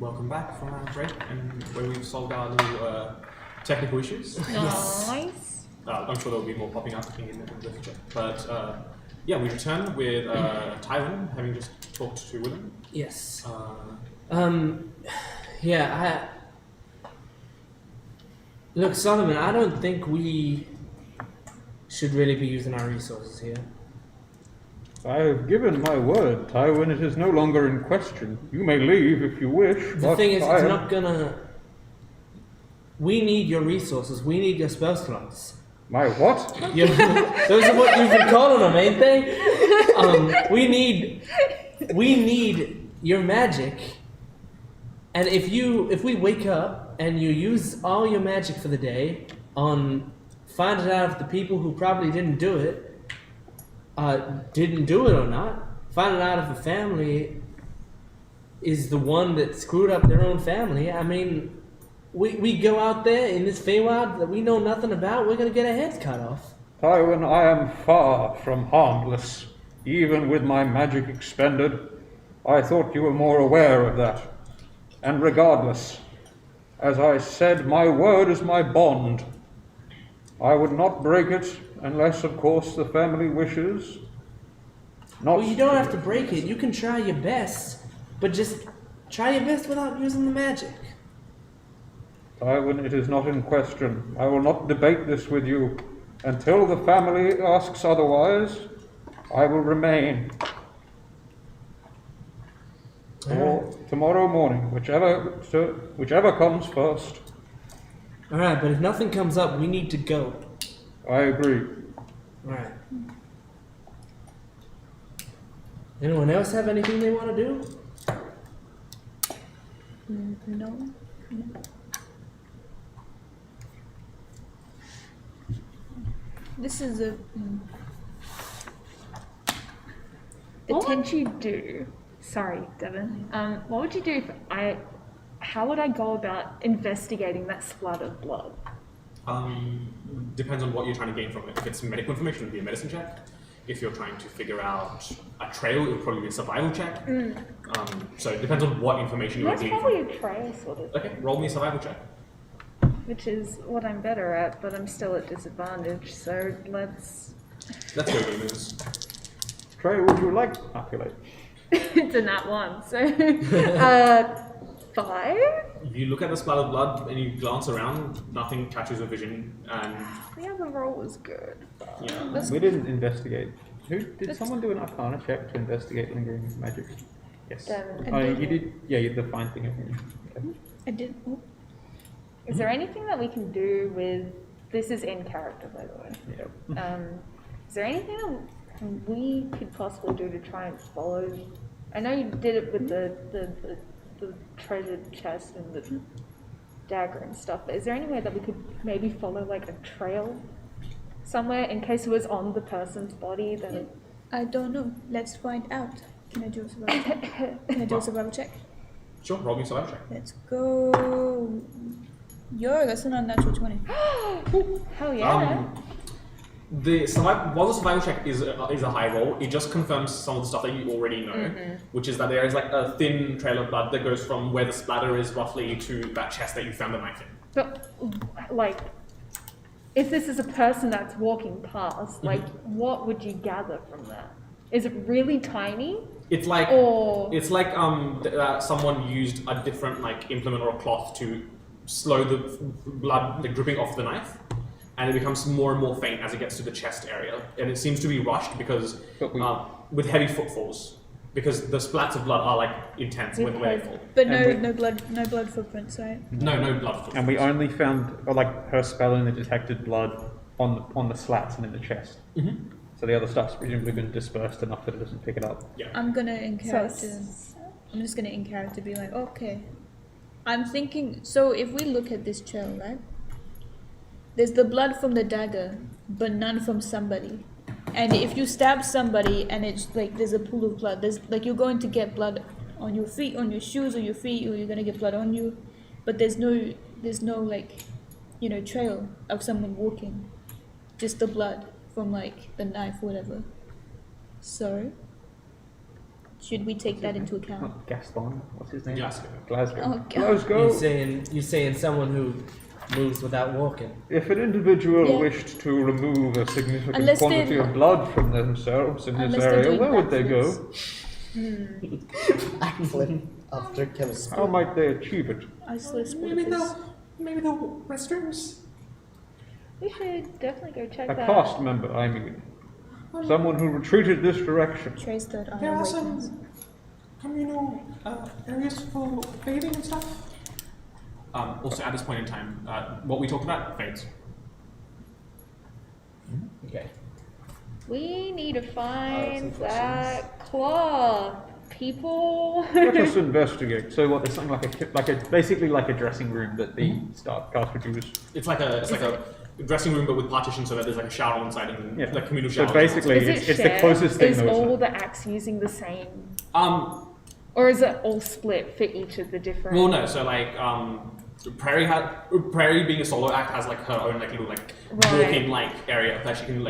Welcome back from our break, and where we've solved our little technical issues. Nice. I'm sure there'll be more popping up in the future. But yeah, we return with Tywin having just talked to William. Yes. Look, Solomon, I don't think we should really be using our resources here. I have given my word, Tywin. It is no longer in question. You may leave if you wish. The thing is, it's not gonna... We need your resources. We need your spell slots. My what? Those are what you've been calling them, ain't they? we need your magic. And if we wake up and you use all your magic for the day on finding out if the people who probably didn't do it or not, finding out if a family is the one that screwed up their own family, I mean, we go out there in this Feywild that we know nothing about, we're going to get our heads cut off. Tywin, I am far from harmless, even with my magic expended. I thought you were more aware of that. And regardless, as I said, my word is my bond. I would not break it unless, of course, the family wishes. Well, you don't have to break it. You can try your best, but just try your best without using the magic. Tywin, it is not in question. I will not debate this with you. Until the family asks otherwise, I will remain. Or tomorrow morning, whichever comes first. Alright, but if nothing comes up, we need to go. I agree. Alright. Anyone else have anything they want to do? No. This is a. What would you do? Sorry, Devin. What would you do if how would I go about investigating that splat of blood? Depends on what you're trying to gain from it. If it's medical information, it would be a medicine check. If you're trying to figure out a trail, it would probably be a survival check. So it depends on what information you're That's gaining probably from it. a trail sort of, Okay, roll me a survival check. which is what I'm better at, but I'm still at disadvantage. So let's. Let's go, gamers. Trey, would you like to calculate? It's a nat 1, so 5. You look at the splat of blood and you glance around, nothing catches your vision, and The other roll was good. yeah. We didn't investigate. Did someone do an Arcana check to investigate lingering magic? Yes. Devin. Oh, you did. Yeah, you did the fine thing. Okay. I did. Oh, Is there anything that we can do with? This is in character, by the way. Yeah. Is there anything that we could possibly do to try and follow? I know you did it with the treasure chest and the dagger and stuff, but is there any way that we could maybe follow like a trail somewhere in case it was on the person's body? Then I don't know. Let's find out. Can I do a survival check? Can I do a survival check? Sure, roll me a survival check. Let's go. Yo, that's an unnatural 20. hell yeah! While the survival check is a high roll, it just confirms some of the stuff that you already know, which is that there is like a thin trail of blood that goes from where the splatter is roughly to that chest that you found the knife in. But like, if this is a person that's walking past, like, what would you gather from that? Is it really tiny? It's like Or someone used a different like implement or a cloth to slow the blood dripping off the knife, and it becomes more and more faint as it gets to the chest area, and it seems to be rushed because with heavy footfalls, because the splats of blood are like intense when they fall. But And no blood footprints, right? No blood footfalls. And we only found, her spell only detected blood on the slats and in the chest. So the other stuff's presumably been dispersed enough that it doesn't pick it up. Yeah. I'm gonna in So character. I'm just gonna in character be like, okay. I'm thinking. So if we look at this trail, right? There's the blood from the dagger, but none from somebody. And if you stab somebody and it's like there's a pool of blood, there's like you're going to get blood on your feet, on your shoes, or your feet, or you're gonna get blood on you. But there's no like, trail of someone walking. Just the blood from like the knife or whatever. So should we take that into account? Not Gaston. What's his name? Glasgow. Glasgow. Oh god. Glasgow, You're saying someone who moves without walking. if an individual Yeah. wished to remove a significant Unless quantity they- of blood from themselves in this Unless they're area, doing where would they go? backflips. Backflip after killing. How might they achieve it? Iceless Maybe waters. the restrooms. We should definitely go check A that cast out. member, I mean. Someone who retreated this direction. Trace third eye There are awakens. some communal areas for bathing and stuff. Also, at this point in time, what we talked about fades. Okay. We need to find some that cloth, people. Let us investigate. So what? There's something basically like a dressing room that the staff cast would use. It's like a dressing room, but with partitions, so that there's like a shower inside and like communal So showers. basically, Is it it's the shared? closest thing. Is those all the acts using the same? Or is it all split for each of the different? Well, no. So like, Prairie being a solo act has like her own like little like Right. walk-in like area that she can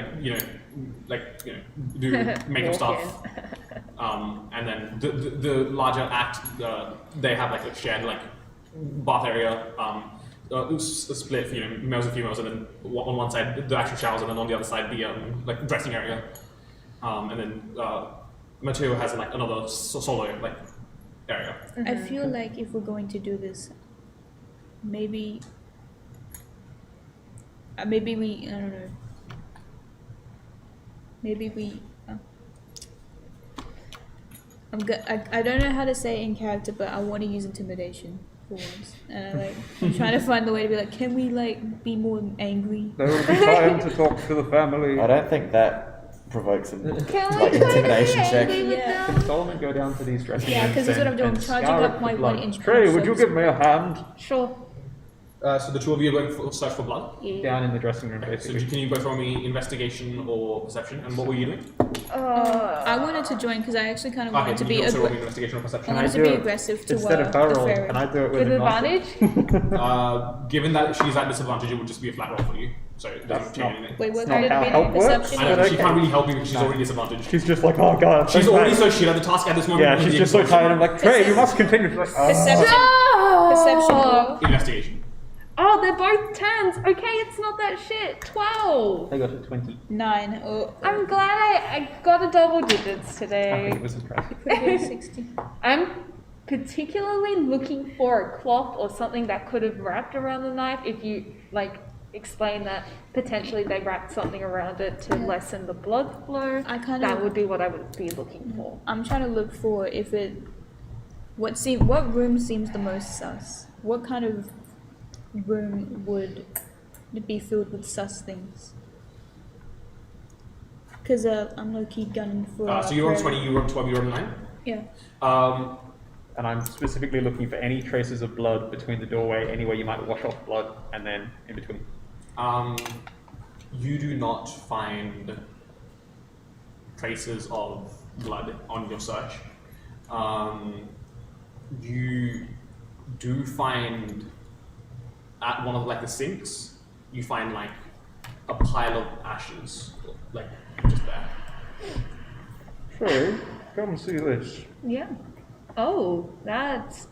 do makeup stuff. And then the larger act, they have like a shared like bath area, split for males and females, and then on one side the actual showers, and then on the other side the like dressing area, and then Mateo has like another solo like area. I feel like if we're going to do this, maybe we, I don't know. Maybe we. I don't know how to say it in character, but I want to use intimidation for once, and I'm trying to find a way to be like, can we like be more angry? There will be time to talk to the family. I don't think that provokes an Can we like try to intimidation be check. angry with Yeah. them? Can Solomon go down to these dressing Yeah, rooms? because that's what I'm doing. I'm and charging scour up it my for blood? 1 inch. Trey, would you give me a hand? Sure. So the two of you are going for search for blood. Yeah. Down in the dressing room, So basically. can you both throw me investigation or perception? And what were you doing? I wanted to join because I actually kind of wanted to you be can also roll me I investigation or perception. wanted to do be it aggressive to Instead of the her roll, fairy. can I do it with With advantage? Given that she's at disadvantage, it would just be a flat roll for you. So it doesn't change anything. Wait, what It's not would how it be? help works. Perception? I know, But she okay. can't really help you because she's already disadvantaged. She's just like, oh god. I'm She's so already tired. so shit at the task at this moment. Yeah, she's just so tired. I'm like, Trey, you must continue. She's like, oh. Perception. Perception roll. Investigation. Oh, they're both 10s. Okay, it's not that shit. 12. I got a 20. 9. Oh, I'm glad I got a double digits I today. think it was impressive. could have been 60. I'm particularly looking for a cloth or something that could have wrapped around the knife. If you like explain that potentially they wrapped something around it to lessen the blood flow, I kind that of. would be what I would be looking for. I'm trying to look for if it. What room seems the most sus? What kind of room would be filled with sus things? Because I'm low key gunning for. So you're on Prairie. 20, you're on 12, you're on 9. Yeah. And I'm specifically looking for any traces of blood between the doorway, anywhere you might wash off blood, and then in between. You do not find traces of blood on your search. You do find at one of like the sinks, you find like a pile of ashes, like just there. Trey, come see this. Yeah. Oh, that's.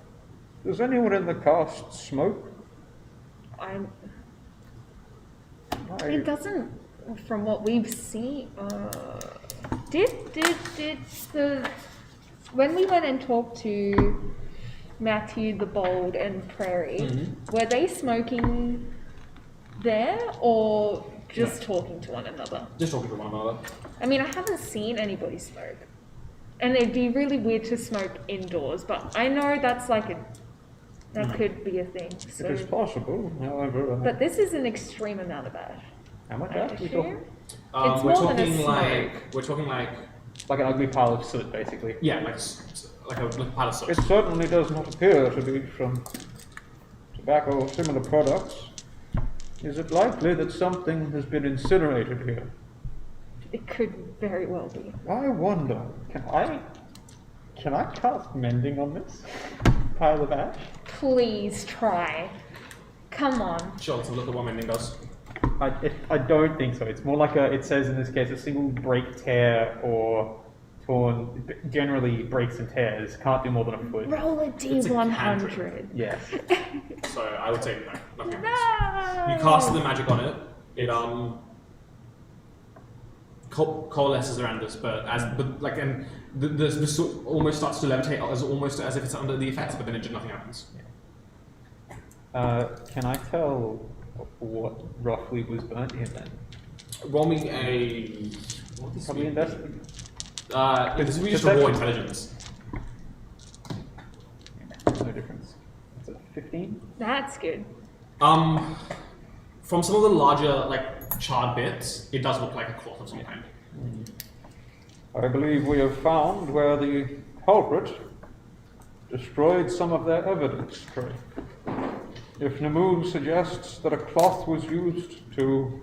Does anyone in the cast smoke? I'm. I- It doesn't. From what we've seen, did the when we went and talked to Matthew the Bold and Prairie, were they smoking there or just talking to one another? Just talking to one another. I mean, I haven't seen anybody smoke, and it'd be really weird to smoke indoors. But I know that's like that could be a thing. So, It is possible, however. but this is an extreme amount of ash. How much I ash we talking? assume. It's We're more than a talking smoke. like Like an ugly pile of soot, basically. yeah, like a pile of soot. It certainly does not appear to be from tobacco or similar products. Is it likely that something has been incinerated here? It could very well be. I wonder. Can I cast mending on this pile of ash? Please try. Come on. Sure, let's have a look at what mending does. I don't think so. It's more like it says in this case, a single break, tear, or torn. Generally, breaks and tears can't do more than a foot. Roll a It's a D100. Yes. So I would say no, nothing. No! You cast the magic on it. It coalesces around this, but the soot almost starts to levitate, almost as if it's under the effects, but then nothing happens. Can I tell what roughly was burnt here then? Roll me a Probably investigate. this would be just a raw intelligence. No difference. It's a 15. That's good. From some of the larger like charred bits, it does look like a cloth of some kind. I believe we have found where the culprit destroyed some of their evidence. If Namu suggests that a cloth was used to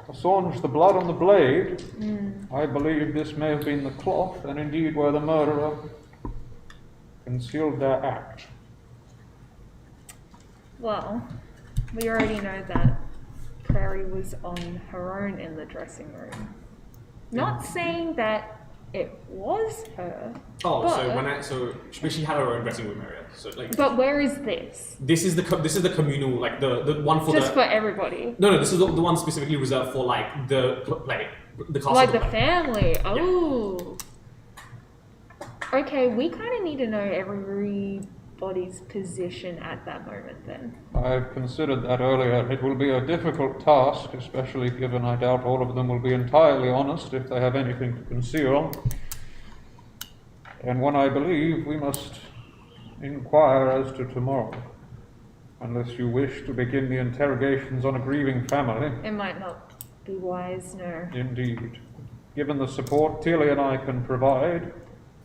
assuage the blood on the blade, I believe this may have been the cloth, and indeed where the murderer concealed their act. Well, we already know that Prairie was on her own in the dressing room. Not saying that it was her. Oh, but, but she had her own dressing room area. So like, But where is this? this is the communal, like the one for Just the for everybody. no, this is the one specifically reserved for like the cast Like of the play. family. Oh. Okay, we kind of need to know everybody's position at that moment then. I've considered that earlier. It will be a difficult task, especially given I doubt all of them will be entirely honest if they have anything to conceal. And one I believe we must inquire as to tomorrow, unless you wish to begin the interrogations on a grieving family. It might not be wise, no. Indeed. Given the support Tilly and I can provide,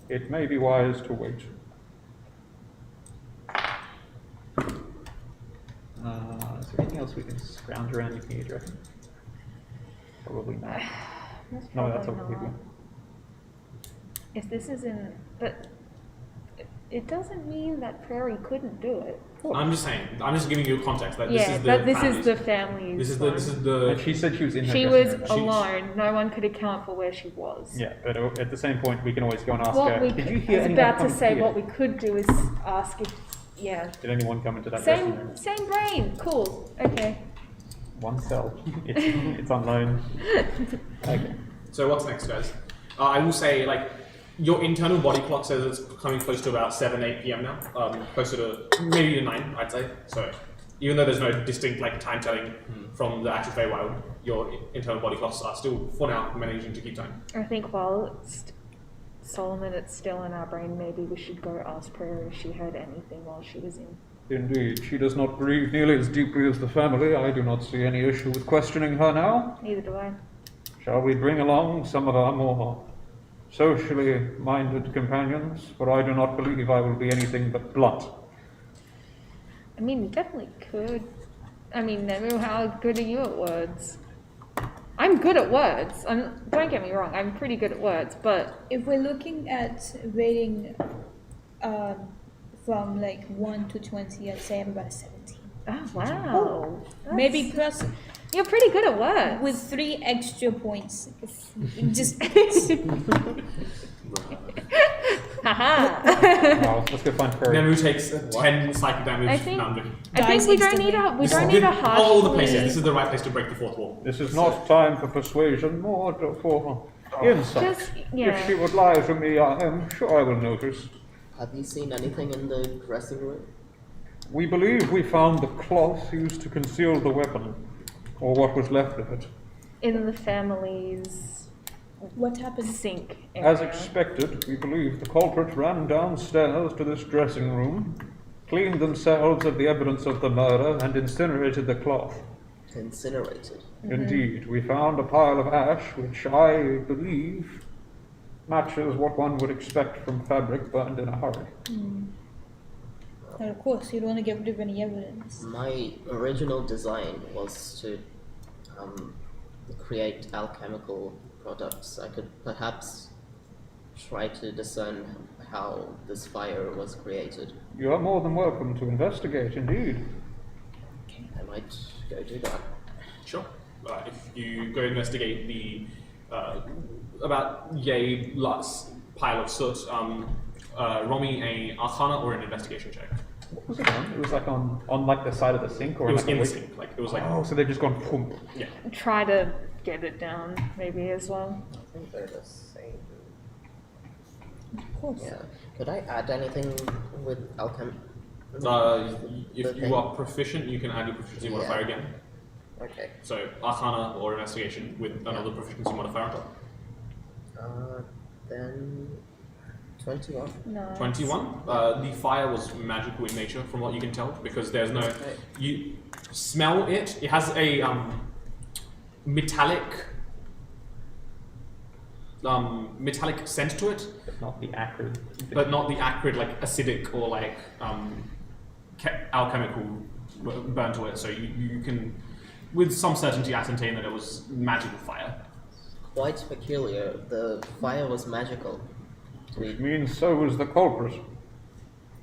it may be wise to wait. Is there anything else we can scrounge around in here, do you reckon? Probably not. No, that's probably okay. not. If this isn't, but it doesn't mean that Prairie couldn't do it. I'm just saying. I'm just giving you context that Yeah, this is the the family's. this is one. the And she said she was in her She dressing was room. alone. No one could account for where she was. Yeah, but at the same point, we can always go and ask What her. we Did could, you hear I was anyone about to come say here? what we could do is ask if, yeah. Did anyone come into that dressing room? Same brain. Cool. Okay. One cell. It's on loan. Okay. So what's next, guys? I will say, like, your internal body clock says it's coming close to about 7, 8 p.m. now. Closer to maybe to 9, I'd say. So even though there's no distinct like time telling from the actual Feywild, your internal body clocks are still, for now, managing to keep time. I think while Solomon, it's still in our brain, maybe we should go ask Prairie if she heard anything while she was in. Indeed, she does not grieve nearly as deeply as the family. I do not see any issue with questioning her now. Neither do I. Shall we bring along some of our more socially minded companions? For I do not believe I will be anything but blunt. I mean, we definitely could. I mean, Nemu, how good are you at words? I'm good at words. Don't get me wrong, I'm pretty good at words, but If we're looking at rating from like 1 to 20, I'd say I'm about a 17. oh wow. Maybe plus You're pretty good at words. with 3 extra points. Just Haha. Well, let's go find Prairie. Nemu takes 10 psychic damage. I think- No, I'm joking. I think Guys, we don't instantly. need a This is harsh. all the places. This is the right place to break the fourth wall. This is not time for persuasion, more for insight. Just- yeah. If she would lie to me, I am sure I will notice. Have you seen anything in the dressing room? We believe we found the cloth used to conceal the weapon, or what was left of it. In the family's what happens? sink As area. expected, we believe the culprit ran downstairs to this dressing room, cleaned themselves of the evidence of the murder, and incinerated the cloth. Incinerated. Indeed, we found a pile of ash, which I believe matches what one would expect from fabric burned in a hurry. And of course, you don't want to get rid of any evidence. My original design was to create alchemical products. I could perhaps try to discern how this fire was created. You are more than welcome to investigate, indeed. I might go do that. Sure. If you go investigate the about yay lots pile of soot, roll me a Arcana or an investigation check. What was it on? It was like on like the side of the sink, or It was like a in the weight- sink. Like it was like Oh, so they've just gone boom. yeah. Try to get it down, maybe as well. I think they're the same. Of course. Yeah. Could I add anything with alchem? If you are proficient, you can add your proficiency modifier again. Okay. So Arcana or investigation with another proficiency modifier on top. Then 21. No. 21. The fire was magical in nature, from what you can tell, because there's no. You smell it. It has a metallic metallic scent to it, But not the acrid. but not the acrid, like acidic or like alchemical burn to it. So you can, with some certainty, ascertain that it was magical fire. Quite peculiar. The fire was magical. Which means so was the culprit.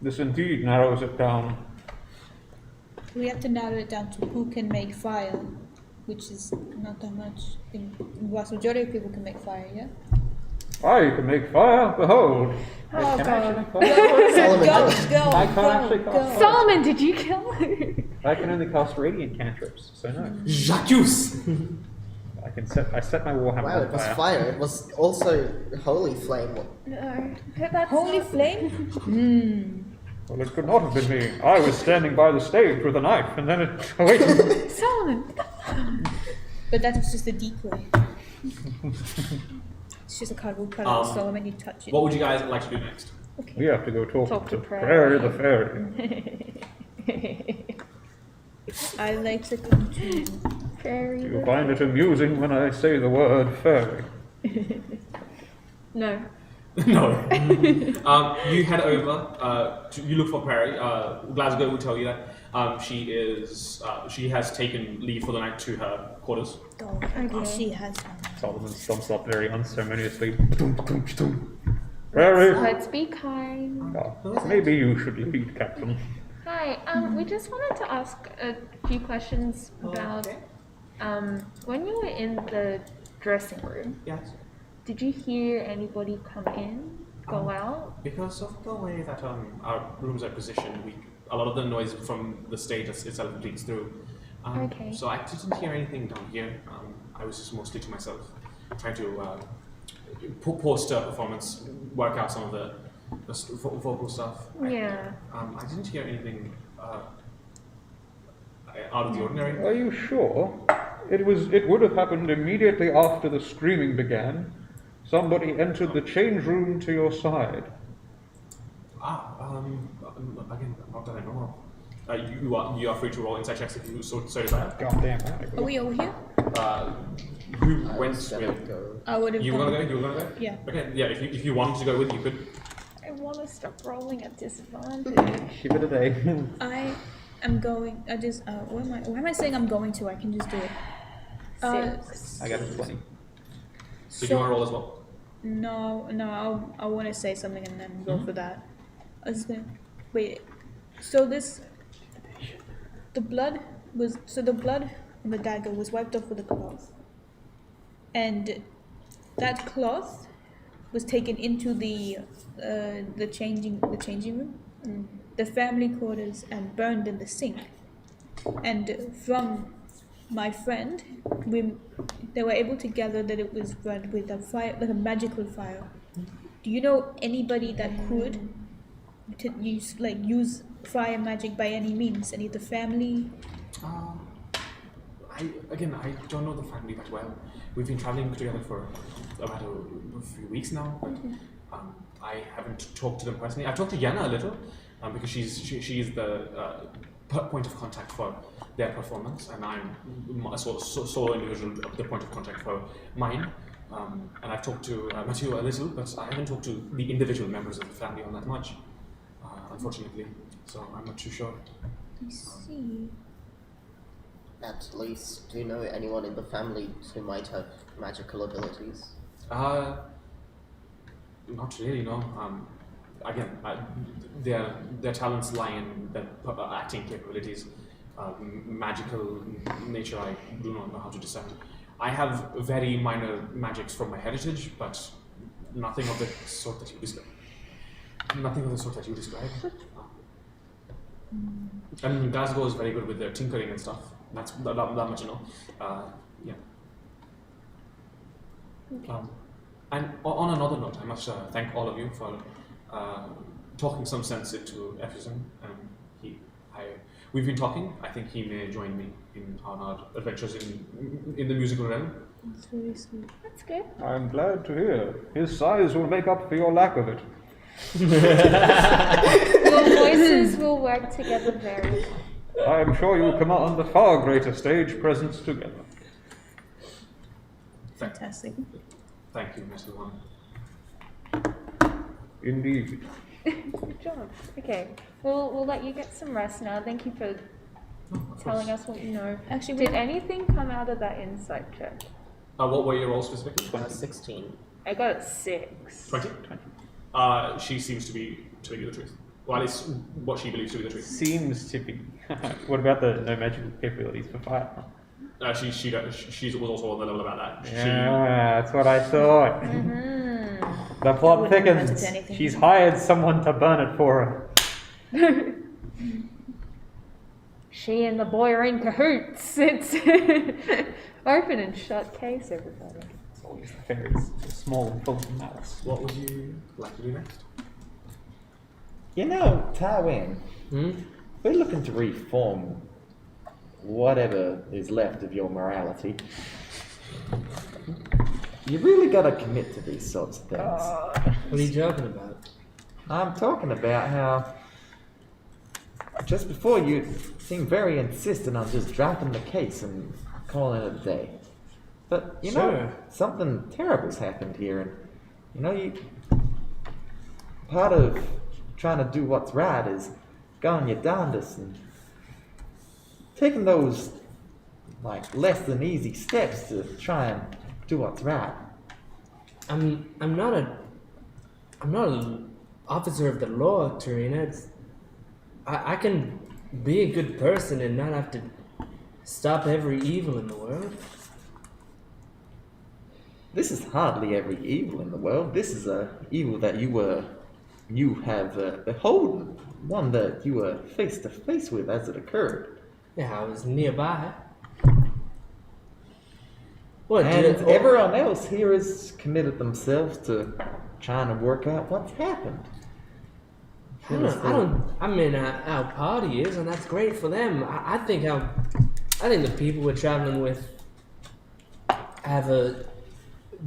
This indeed narrows it down. We have to narrow it down to who can make fire, which is not that much. The vast majority of people can make fire, yeah? I can make fire, behold. Oh I can god. actually cast- Solomon Go, did it. go, I can't actually go, cast go. Solomon, did you kill her? I can only cast radiant cantrips, so no. Jacques! I set my warhammer Wow, on it was fire. fire. It was also holy flame. No. That's Holy not- flame? Well, it could not have been me. I was standing by the stage with a knife, and then it. Oh, wait. Solomon. But that was just a decoy. It's just a cardboard cutout, so when you touch it. What would you guys like to do next? We have to go Talk to to Prairie. Prairie the Fairy. I like to come to. Fairy. You find it amusing when I say the word fairy. No. No. You head over. You look for Prairie. Glasgow will tell you that she has taken leave for the night to her quarters. Oh, Okay. she has one. Solomon stumps up very unceremoniously. Prairie! Let's be kind. Oh, maybe you should lead, Captain. Hi. We just wanted to ask a few questions about when you were in the dressing room. Yes. Did you hear anybody come in, go out? Because of the way that our rooms are positioned, a lot of the noise from the stage itself bleeds through. Okay. So I didn't hear anything down here. I was just mostly to myself, trying to post a performance, work out some of the vocal stuff. Yeah. I didn't hear anything out of the ordinary. Are you sure? It would have happened immediately after the screaming began. Somebody entered the change room to your side. Again, not that I know of. You are free to roll insight checks if you so desire. Goddamn right. Are we over here? Who I went was gonna with? go. I would have You were gone. gonna go? You were gonna go? Yeah. Okay, yeah, if you wanted to go with, you could. I want to stop rolling at disadvantage. Give it a day. I am going. I just. Why am I saying I'm going to? I can just do it. 6. I got a 20. Did you want to roll as well? No. I want to say something and then go for that. I was gonna wait. So the blood on the dagger was wiped off with a cloth, and that cloth was taken into the changing room, the family quarters, and burned in the sink. And from my friend, they were able to gather that it was burned with a fire, like a magical fire. Do you know anybody that could use fire magic by any means? Any of the family? I don't know the family that well. We've been traveling together for about a few weeks now, but I haven't talked to them personally. I've talked to Yana a little, because she's the point of contact for their performance, and I'm a solo individual, the point of contact for mine. And I've talked to Mathieu a little, but I haven't talked to the individual members of the family on that much, unfortunately. So I'm not too sure. I see. At least, do you know anyone in the family who might have magical abilities? Not really, no. Again, their talents lie in their acting capabilities. Magical nature, I do not know how to discern. I have very minor magics from my heritage, but nothing of the sort that you describe. And Glasgow is very good with their tinkering and stuff. That's that much, you know. Yeah. And on another note, I must thank all of you for talking some sense into Ephesus. We've been talking. I think he may join me in on our adventures in the musical realm. That's very sweet. That's good. I'm glad to hear. His size will make up for your lack of it. Your voices will work together very well. I am sure you command a far greater stage presence together. Fantastic. Thank you, Mr. One. Indeed. Good job. Okay, we'll let you get some rest now. Thank you for telling us what you know. Actually, Did anything come out of that insight check? What were your roles specifically? 16. I got a 6. 20? She seems to be telling you the truth. Well, at least what she believes to be the truth. Seems to be. What about the no magical capabilities for fire? She was also on the level about that. Yeah, that's what I thought. The plot Wouldn't amount thickens. to anything. She's hired someone to burn it for her. She and the boy are in cahoots. It's open and shut case, everybody. It's always the fairies, small and full of malice. What would you like to do next? You know, Tywin, Hmm? we're looking to reform whatever is left of your morality. You really gotta commit to these sorts of things. What are you joking about? I'm talking about how just before you seemed very insistent on just dropping the case and calling it a day. But you know, Sure. something terrible's happened here, and you know, part of trying to do what's right is going your darndest and taking those like less than easy steps to try and do what's right. I'm not an officer of the law, Tarina. I can be a good person and not have to stop every evil in the world. This is hardly every evil in the world. This is a evil that you have beholden, one that you were face to face with as it occurred. Yeah, I was nearby. What? And everyone else here has committed themselves to trying to work out what's happened. I mean, our party is, and that's great for them. I think the people we're traveling with have a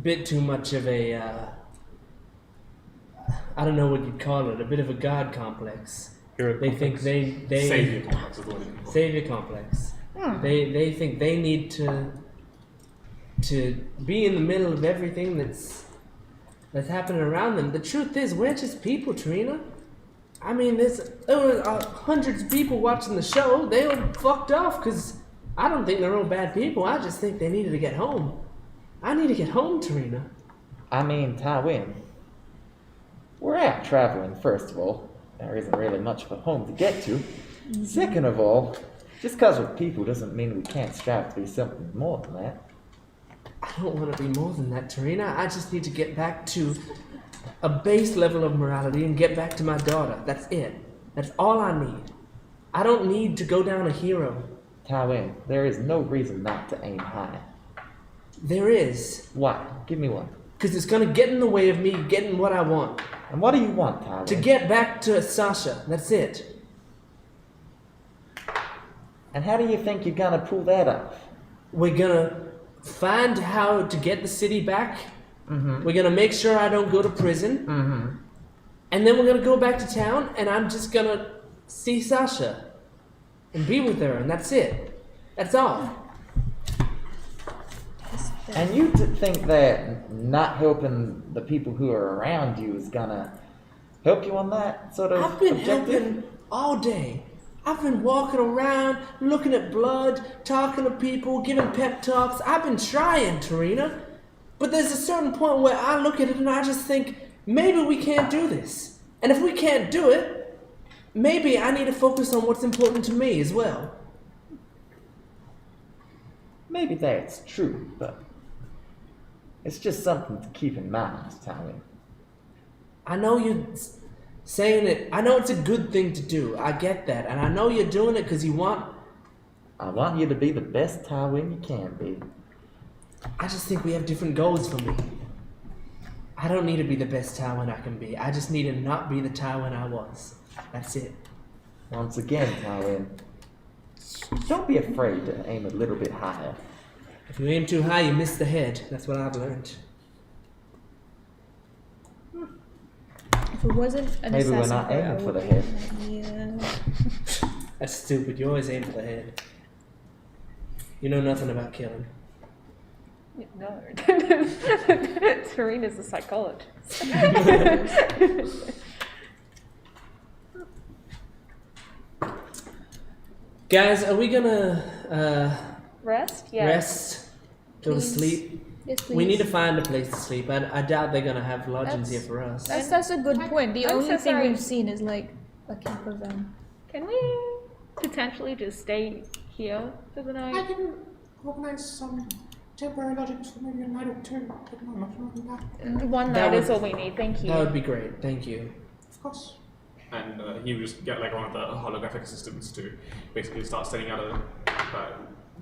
bit too much of a, I don't know what you'd call it, a bit of a god complex. They think they Savior complex is the word. savior complex. They think they need to be in the middle of everything that's happening around them. The truth is, we're just people, Tarina. I mean, there were hundreds of people watching the show. They all fucked off because I don't think they're all bad people. I just think they needed to get home. I need to get home, Tarina. I mean, Tywin, we're out traveling, first of all. There isn't really much of a home to get to. Second of all, just because we're people doesn't mean we can't strive to be something more than that. I don't want to be more than that, Tarina. I just need to get back to a base level of morality and get back to my daughter. That's it. That's all I need. I don't need to go down a hero. Tywin, there is no reason not to aim high. There is. Why? Give me one. Because it's going to get in the way of me getting what I want. And what do you want, Tywin? To get back to Sasha. That's it. And how do you think you're gonna pull that off? We're going to find how to get the city back. Mm-hmm. We're going to make sure I don't go to prison. Mm-hmm. And then we're going to go back to town and I'm just going to see Sasha. And be with her. And that's it. That's all. And you think that not helping the people who are around you is gonna help you on that sort of I've been objective? helping all day. I've been walking around, looking at blood, talking to people, giving pep talks. I've been trying, Tarina. But there's a certain point where I look at it and I just think, maybe we can't do this. And if we can't do it, maybe I need to focus on what's important to me as well. Maybe that's true, but it's just something to keep in mind, Tywin. I know you're saying it. I know it's a good thing to do. I get that. And I know you're doing it because you want... I want you to be the best Tywin you can be. I just think we have different goals for me. I don't need to be the best Tywin I can be. I just need to not be the Tywin I was. That's it. Once again, Tywin, don't be afraid to aim a little bit higher. If you aim too high, you miss the head. That's what I've learned. If it wasn't an Maybe we're assassin not girl, aiming I for would the be- head. Yeah. That's stupid. You always aim for the head. You know nothing about killing. No. Serena's a psychologist. Guys, are we gonna Rest? Yeah. rest? Go to Please. sleep? Yes, please. We need to find a place to sleep. I doubt they're gonna have lodgings That's- here for us. That's a good point. The I'm only so thing sorry. we've seen is like a camper van. Can we potentially just stay here for the I night? can organize some temporary lodgings for maybe a night or two, but not much more than that. One That night is would- all we need. Thank you. That would be great. Thank you. Of course. And he would just get like one of the holographic assistants to basically start setting out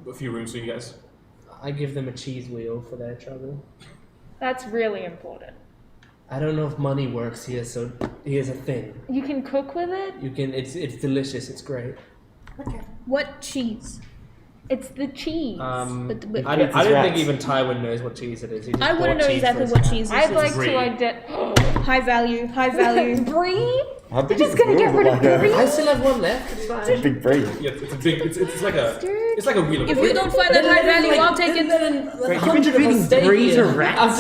a few rooms for you guys. I give them a cheese wheel for their trouble. That's really important. I don't know if money works here, so here's a thing. You can cook with it. You can. It's delicious. It's great. Okay. What cheese? It's the cheese. But I don't think rats. even Tywin knows what cheese it is. He just I bought wouldn't know cheese exactly for what his cheese cat. this I'd like is. Brie. to identify. High value, high value. Brie? How big Just is the gonna get wheel? rid of Like Brie? I still have one left. It's fine. Big breed. Yeah, it's a big. It's like a. It's like a wheel of If brie. you don't find that high value, I'll take it. Wait, you've been feeding Brie to rats?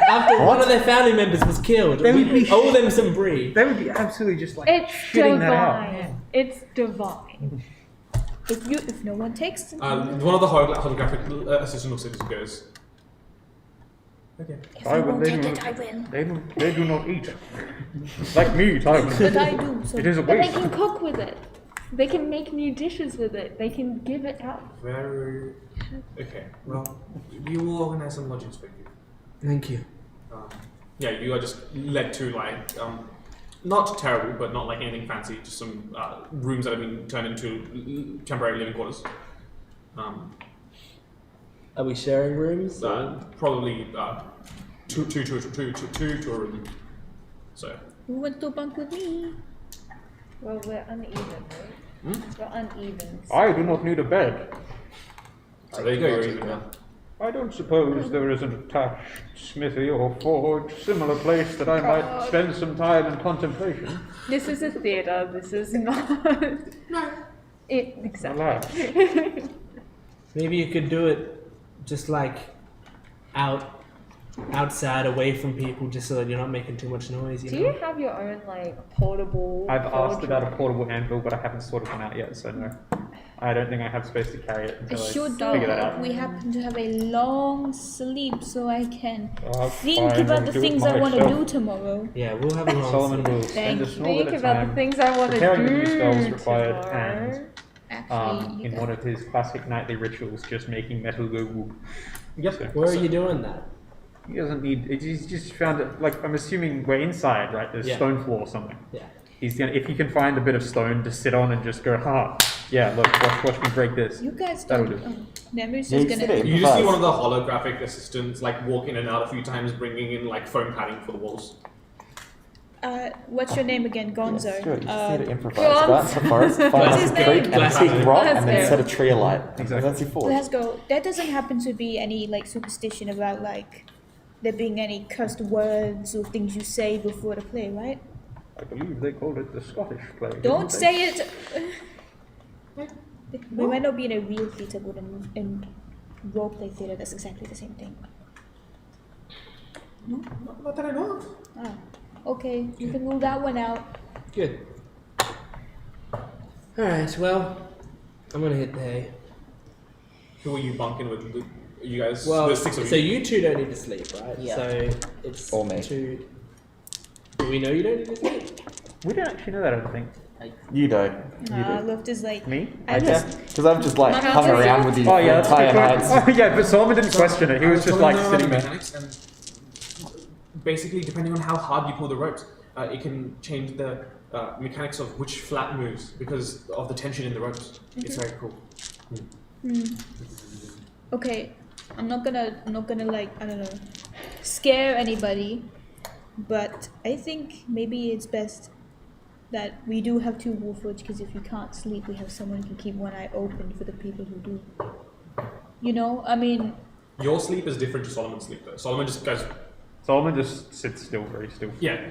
After one of their family members was killed, They would we be owe them some brie. They would be absolutely just like It's shitting that out. divine. It's divine. If no one takes it, One of the holographic assistant looks at it and goes. Okay. if I you will- won't they take do- it, I win. They do not eat. Like me, Tywin. But I do. So It is a But they waste. can cook with it. They can make new dishes with it. They can give it out. Very. Okay. Well, we will organize some lodgings for you. Thank you. Yeah, you are just led to like not terrible, but not like anything fancy. Just some rooms that have been turned into temporary living quarters. Are we sharing rooms? Probably two to a room. So who wants to bunk with me? Well, we're uneven, right? We're uneven. I do not need a bed. so there you go. You're even now. I don't suppose there is an attached smithy or forge, similar place that I might spend some time in contemplation. This is a theater. This is not. No. Exactly. Alas. Maybe you could do it just like outside, away from people, just so that you're not making too much noise. Do know? you have your own like portable? I've asked forge? about a portable anvil, but I haven't sorted one out yet, so no. I don't think I have space to carry it I until sure I figure that do. out. We happen to have a long sleep, so I can think fine, about I'll the do it things I want to myself. do tomorrow. Yeah, we'll have a long Solomon sleep. will spend a Thank small bit Think of about the time things I want to preparing the do new spells required tomorrow. Actually, you in can- one of his classic nightly rituals, just making metal go whoop. Yep. Where are you doing that? He doesn't need. He's just found it. Like I'm assuming we're inside, right? There's Yeah. stone floor or something. Yeah. He's gonna. If he can find a bit of stone to sit on and just go, yeah, look, watch me break this. You guys That'll don't. do. Nemu's Yeah, just you gonna. said it. You just see Fast. one of the holographic assistants like walk in and out a few times, bringing in like foam padding for the walls. What's your name again, Gonzo? Yes, sure, you just need to improvise. Gonzo. Go out to the forest, find What's a his creek, name? and a big rock, and then Let's set go. a tree alight. Exactly. And that's your forge. Let's go. There doesn't happen to be any like superstition about like there being any cursed words or things you say before the play, right? I believe they called it the Scottish plague. Don't didn't they? say it. We might not be in a real theater, but in roleplay theater, that's exactly the same thing. Not that I know of. Ah, okay, you can rule that one out. Good. Alright, well, I'm gonna hit the hay. Who are you bunking with? You guys? Well, there's six of so you. you two don't need to sleep, right? Yeah. So it's Or me. two. Do we know you don't need to sleep? We don't actually know that. I don't think. You don't. Luft is like. Me? I just. Because I've just like My hung house is around yours? with you Oh for yeah, that's a good entire point. nights. Oh yeah, but Solomon didn't question it. He was just like sitting there. Mechanics, and basically, depending on how hard you pull the ropes, it can change the mechanics of which flap moves because of the tension in the ropes. It's very cool. Okay, I'm not gonna like, I don't know, scare anybody, but I think maybe it's best that we do have two wolfwoods, because if you can't sleep, we have someone who can keep one eye open for the people who do. You know, I mean, Your sleep is different to Solomon's sleep, though. Solomon just goes, Solomon just sits still, very still. yeah.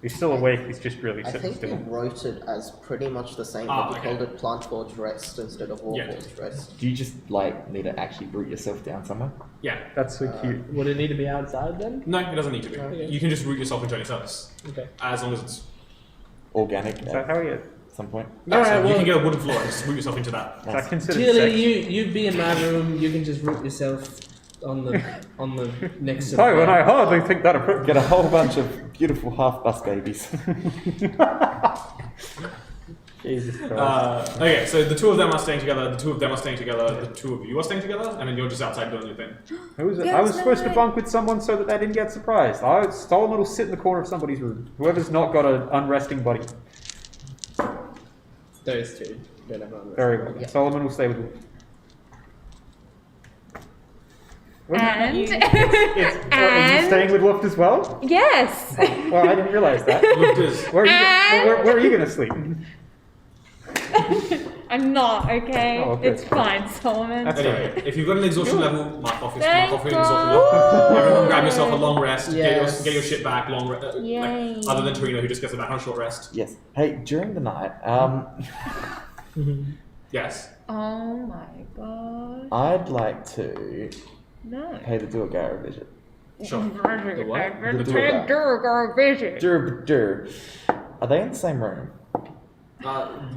He's still awake, he's just really I sitting think we still. wrote it as pretty much the same, Ah, but we okay. called it Plant Forge Rest instead of Yeah. Warforged Rest. Do you just like need to actually root yourself down somewhere? Yeah. That's so cute. Would it need to be outside then? No, it doesn't need to be. Okay. You can just root yourself into any cells. Okay. As long as it's... Organic Is that how he is? at some point. Yeah, Alright, so you well- can get a wooden floor and just root yourself into that. Is that considered Tilly, sex? you be in my room. You can just root yourself on the next to the Sorry, when bed. I hardly think that approach. Get a whole bunch of beautiful half-bus babies. Jesus Christ. Okay, so the two of them are staying together, the two of them are staying together, the two of you are staying together, and then you're just outside doing your thing. I was supposed to bunk with someone so that they didn't get surprised. Solomon will sit in the corner of somebody's room. Whoever's not got an unresting body. There is two. Don't have one. Very well. Yeah. Solomon will stay with you. And Are you staying with Luft as well? yes, Well, I didn't realize that. Look, this. Where are you gonna sleep? I'm not okay. Oh, okay. It's fine, Solomon. That's Anyway, if you've got an exhaustion level, mark off your Thank exhaustion God. level. Everyone grab yourself a long rest, Yes. get your shit back, Yay. like, other than Torino who just gets it back on a short rest. Yes. Hey, during the night, Yes. Oh my god. I'd like to No. pay the Duergar a visit. Sure. The what? The Duergar. Durgar vision. Dur. Are they in the same room?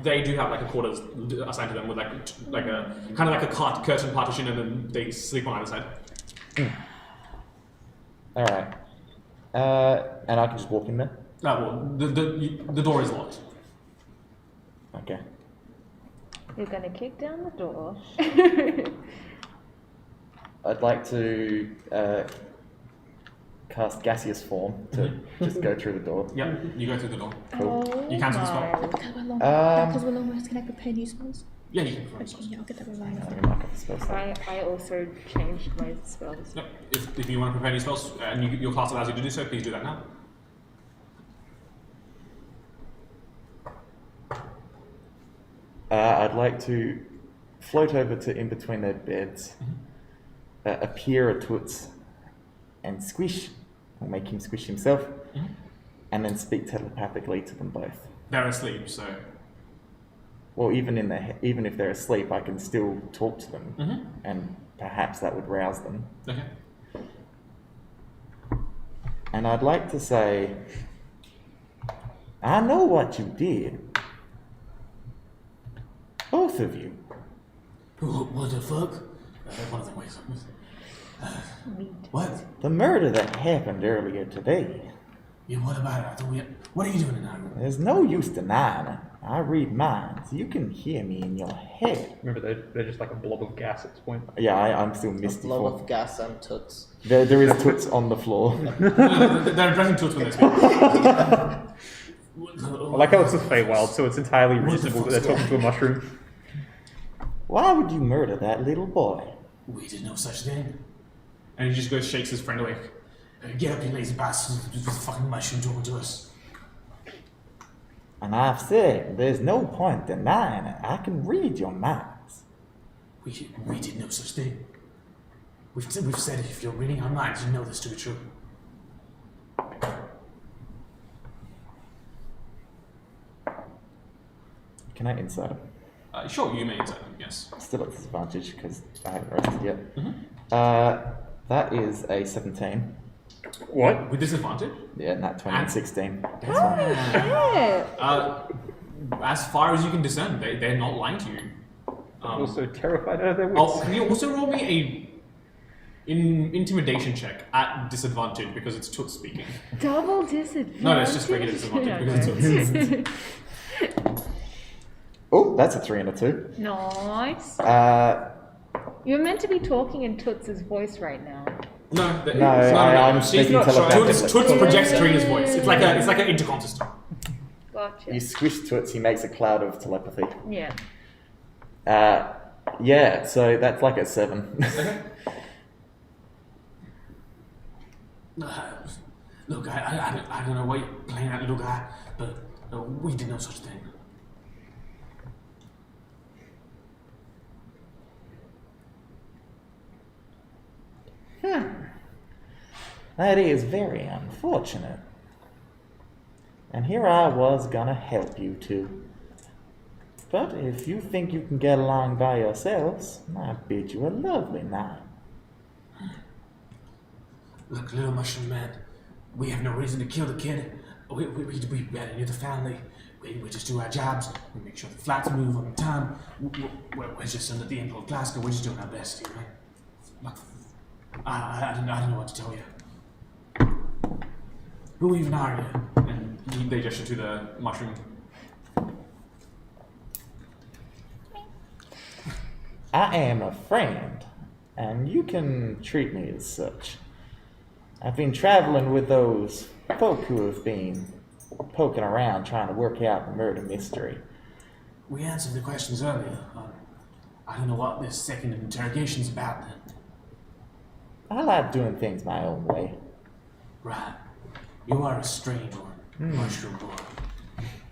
They do have like a quarters assigned to them with like a kind of like a curtain partition, and then they sleep on either side. All right. And I can just walk in there. Well, the door is locked. Okay. You're gonna kick down the door. I'd like to cast gaseous form to just go through the door. Yep, you go through the door. Oh You cancel the spell. my. Because we're long rest, can I prepare new spells? Yeah, you can. Okay, yeah, I'll get that reminder. Let me mark up the spell slot. I also changed my spells. Yep. If you want to prepare any spells and your class allows you to do so, please do that now. I'd like to float over to in between their beds, appear a toots, and squish, or make him squish himself, and then speak telepathically to them both. They're asleep, so Well, even if they're asleep, I can still talk to them, and perhaps that would rouse them. okay. And I'd like to say, I know what you did. Both of you. What the fuck? One of them wakes up. What? The murder that happened earlier today. Yeah, what about it? I thought what are you doing in that room? There's no use denying it. I read minds. You can hear me in your head. Remember, they're just like a blob of gas at this point. Yeah, I'm still A misty. blob of gas and toots. There is toots on the floor. They're addressing to us when they speak. I like how it's a Feywild, so it's entirely reasonable that they're talking to a mushroom. Why would you murder that little boy? We did no such thing. And he just goes, shakes his friend awake. Get up, you lazy bastard. There's a fucking mushroom talking to us. And I've said, there's no point denying it. I can read your minds. We did no such thing. We've said if you're reading our minds, you know this to be true. Can I insight him? Sure, you may insight them, yes. Still at disadvantage because I haven't rested yet. Mm-hmm. That is a 17. What? With disadvantage? Yeah, nat 20 and 16. Yeah. As far as you can discern, they're not lying to you. Also terrified out of their wits. Oh, can you also roll me an intimidation check at disadvantage because it's Toots speaking? Double disadvantage. No, it's just regular disadvantage because it's Toots. Oh, that's a 3 and a 2. Nice. You're meant to be talking in Toots' voice right now. No, I'm She's speaking not. telepathically. Toots projects Trina's voice. It's like an intercom system. Gotcha. You squish Toots, he makes a cloud of telepathy. Yeah. Yeah, so that's like a 7. Look, I don't know why you're playing that little guy, but we did no such thing. That is very unfortunate. And here I was gonna help you two. But if you think you can get along by yourselves, I bid you a lovely night. Look, little mushroom man, we have no reason to kill the kid. We barely knew the family. We just do our jobs. We make sure the flats move on time. We're just under the Imperial Glasgow. We're just doing our best, you know. Look, I don't know what to tell you. Who even are you? And they gesture to the mushroom. I am a friend, and you can treat me as such. I've been traveling with those folk who have been poking around trying to work out the murder mystery. We answered the questions earlier. I don't know what this second interrogation's about then. I like doing things my own way. Right. You are a strange one, mushroom boy.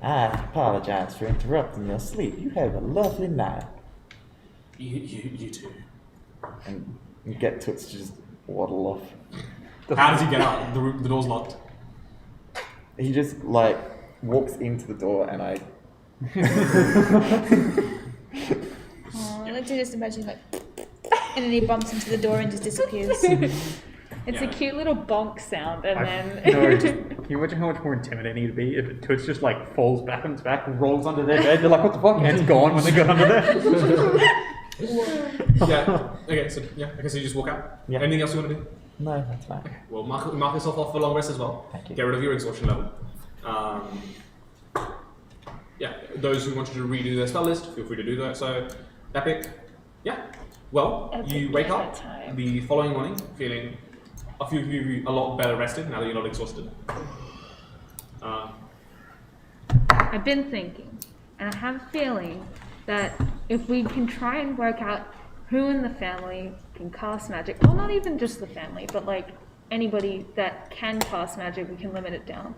I apologize for interrupting your sleep. You have a lovely night. You too. And you get Toots to just waddle off. How does he get out? The door's locked. He just, like, walks into the door and I... Oh, I like to just imagine like, and then he bumps into the door and just disappears. It's a cute little bonk sound, and then. Can you imagine how much more intimidating it'd be if Toots just like falls back on its back and rolls under their bed? They're like, what the fuck? And it's gone when they get under there. Yeah. Okay. So you just walk out. Yeah. Anything else you want to do? No, that's fine. Well, mark yourself off for long rest as well. Thank you. Get rid of your exhaustion level. Yeah. Those who wanted to redo their spell list, feel free to do that. So, epic. Yeah. Well, Epic you wake up time. the following morning feeling a lot better rested now that you're not exhausted. I've been thinking, and I have a feeling that if we can try and work out who in the family can cast magic, well, not even just the family, but like anybody that can cast magic, we can limit it down.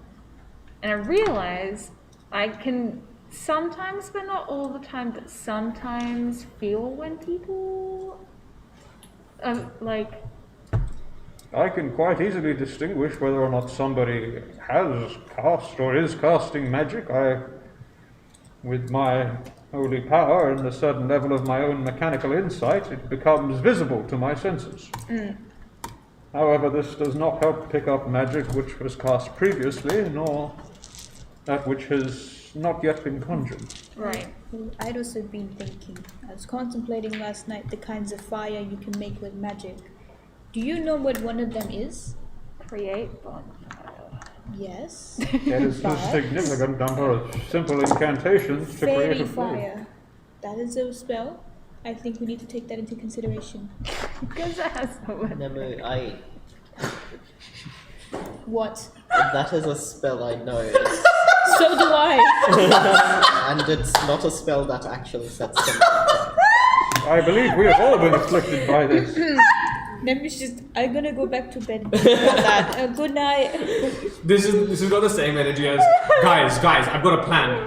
And I realize I can sometimes, but not all the time, but sometimes feel when people like. I can quite easily distinguish whether or not somebody has cast or is casting magic. With my holy power and a certain level of my own mechanical insight, it becomes visible to my senses. However, this does not help pick up magic which was cast previously, nor that which has not yet been conjured. Right. Well, I'd also been thinking, I was contemplating last night the kinds of fire you can make with magic. Do you know what one of them is? Create bonfire. Yes. That is a significant number of simple incantations to create Fairy a flame. fire. That is a spell. I think we need to take that into consideration. Because that has no word. No, What? that is a spell I know. So do I. And it's not a spell that actually sets them up. I believe we have all been afflicted by this. Let me just. I'm gonna go back to bed. That. Good night. This has got the same energy as guys. I've got a plan.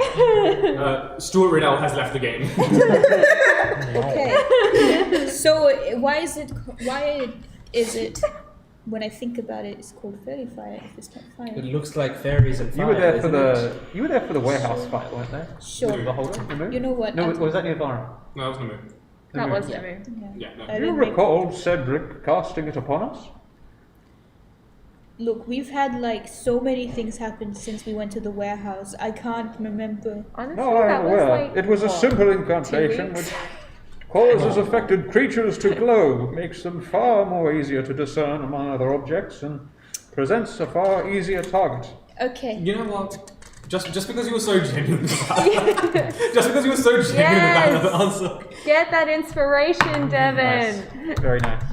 Stuart Riddell has left the game. Okay. So why is it? When I think about it, it's called fairy fire. If it's not fire. It looks like fairies and fire. You were there for isn't the you were there for the warehouse fight, weren't they? Sure. The whole time. You know what? No, was that near Varn? No, that was no move. That was the Yeah. move. Yeah, no. I Do you didn't make- recall Cedric casting it upon us? Look, we've had like so many things happen since we went to the warehouse. I can't remember. Honestly, No, I that am was aware. like. It was a what, simple 2 incantation weeks? which causes affected creatures to glow, makes them far more easier to discern among other objects, and presents a far easier target. Okay. You know what? Just because you were so genuine about the answer. Get that inspiration, Devin. Nice. Very nice.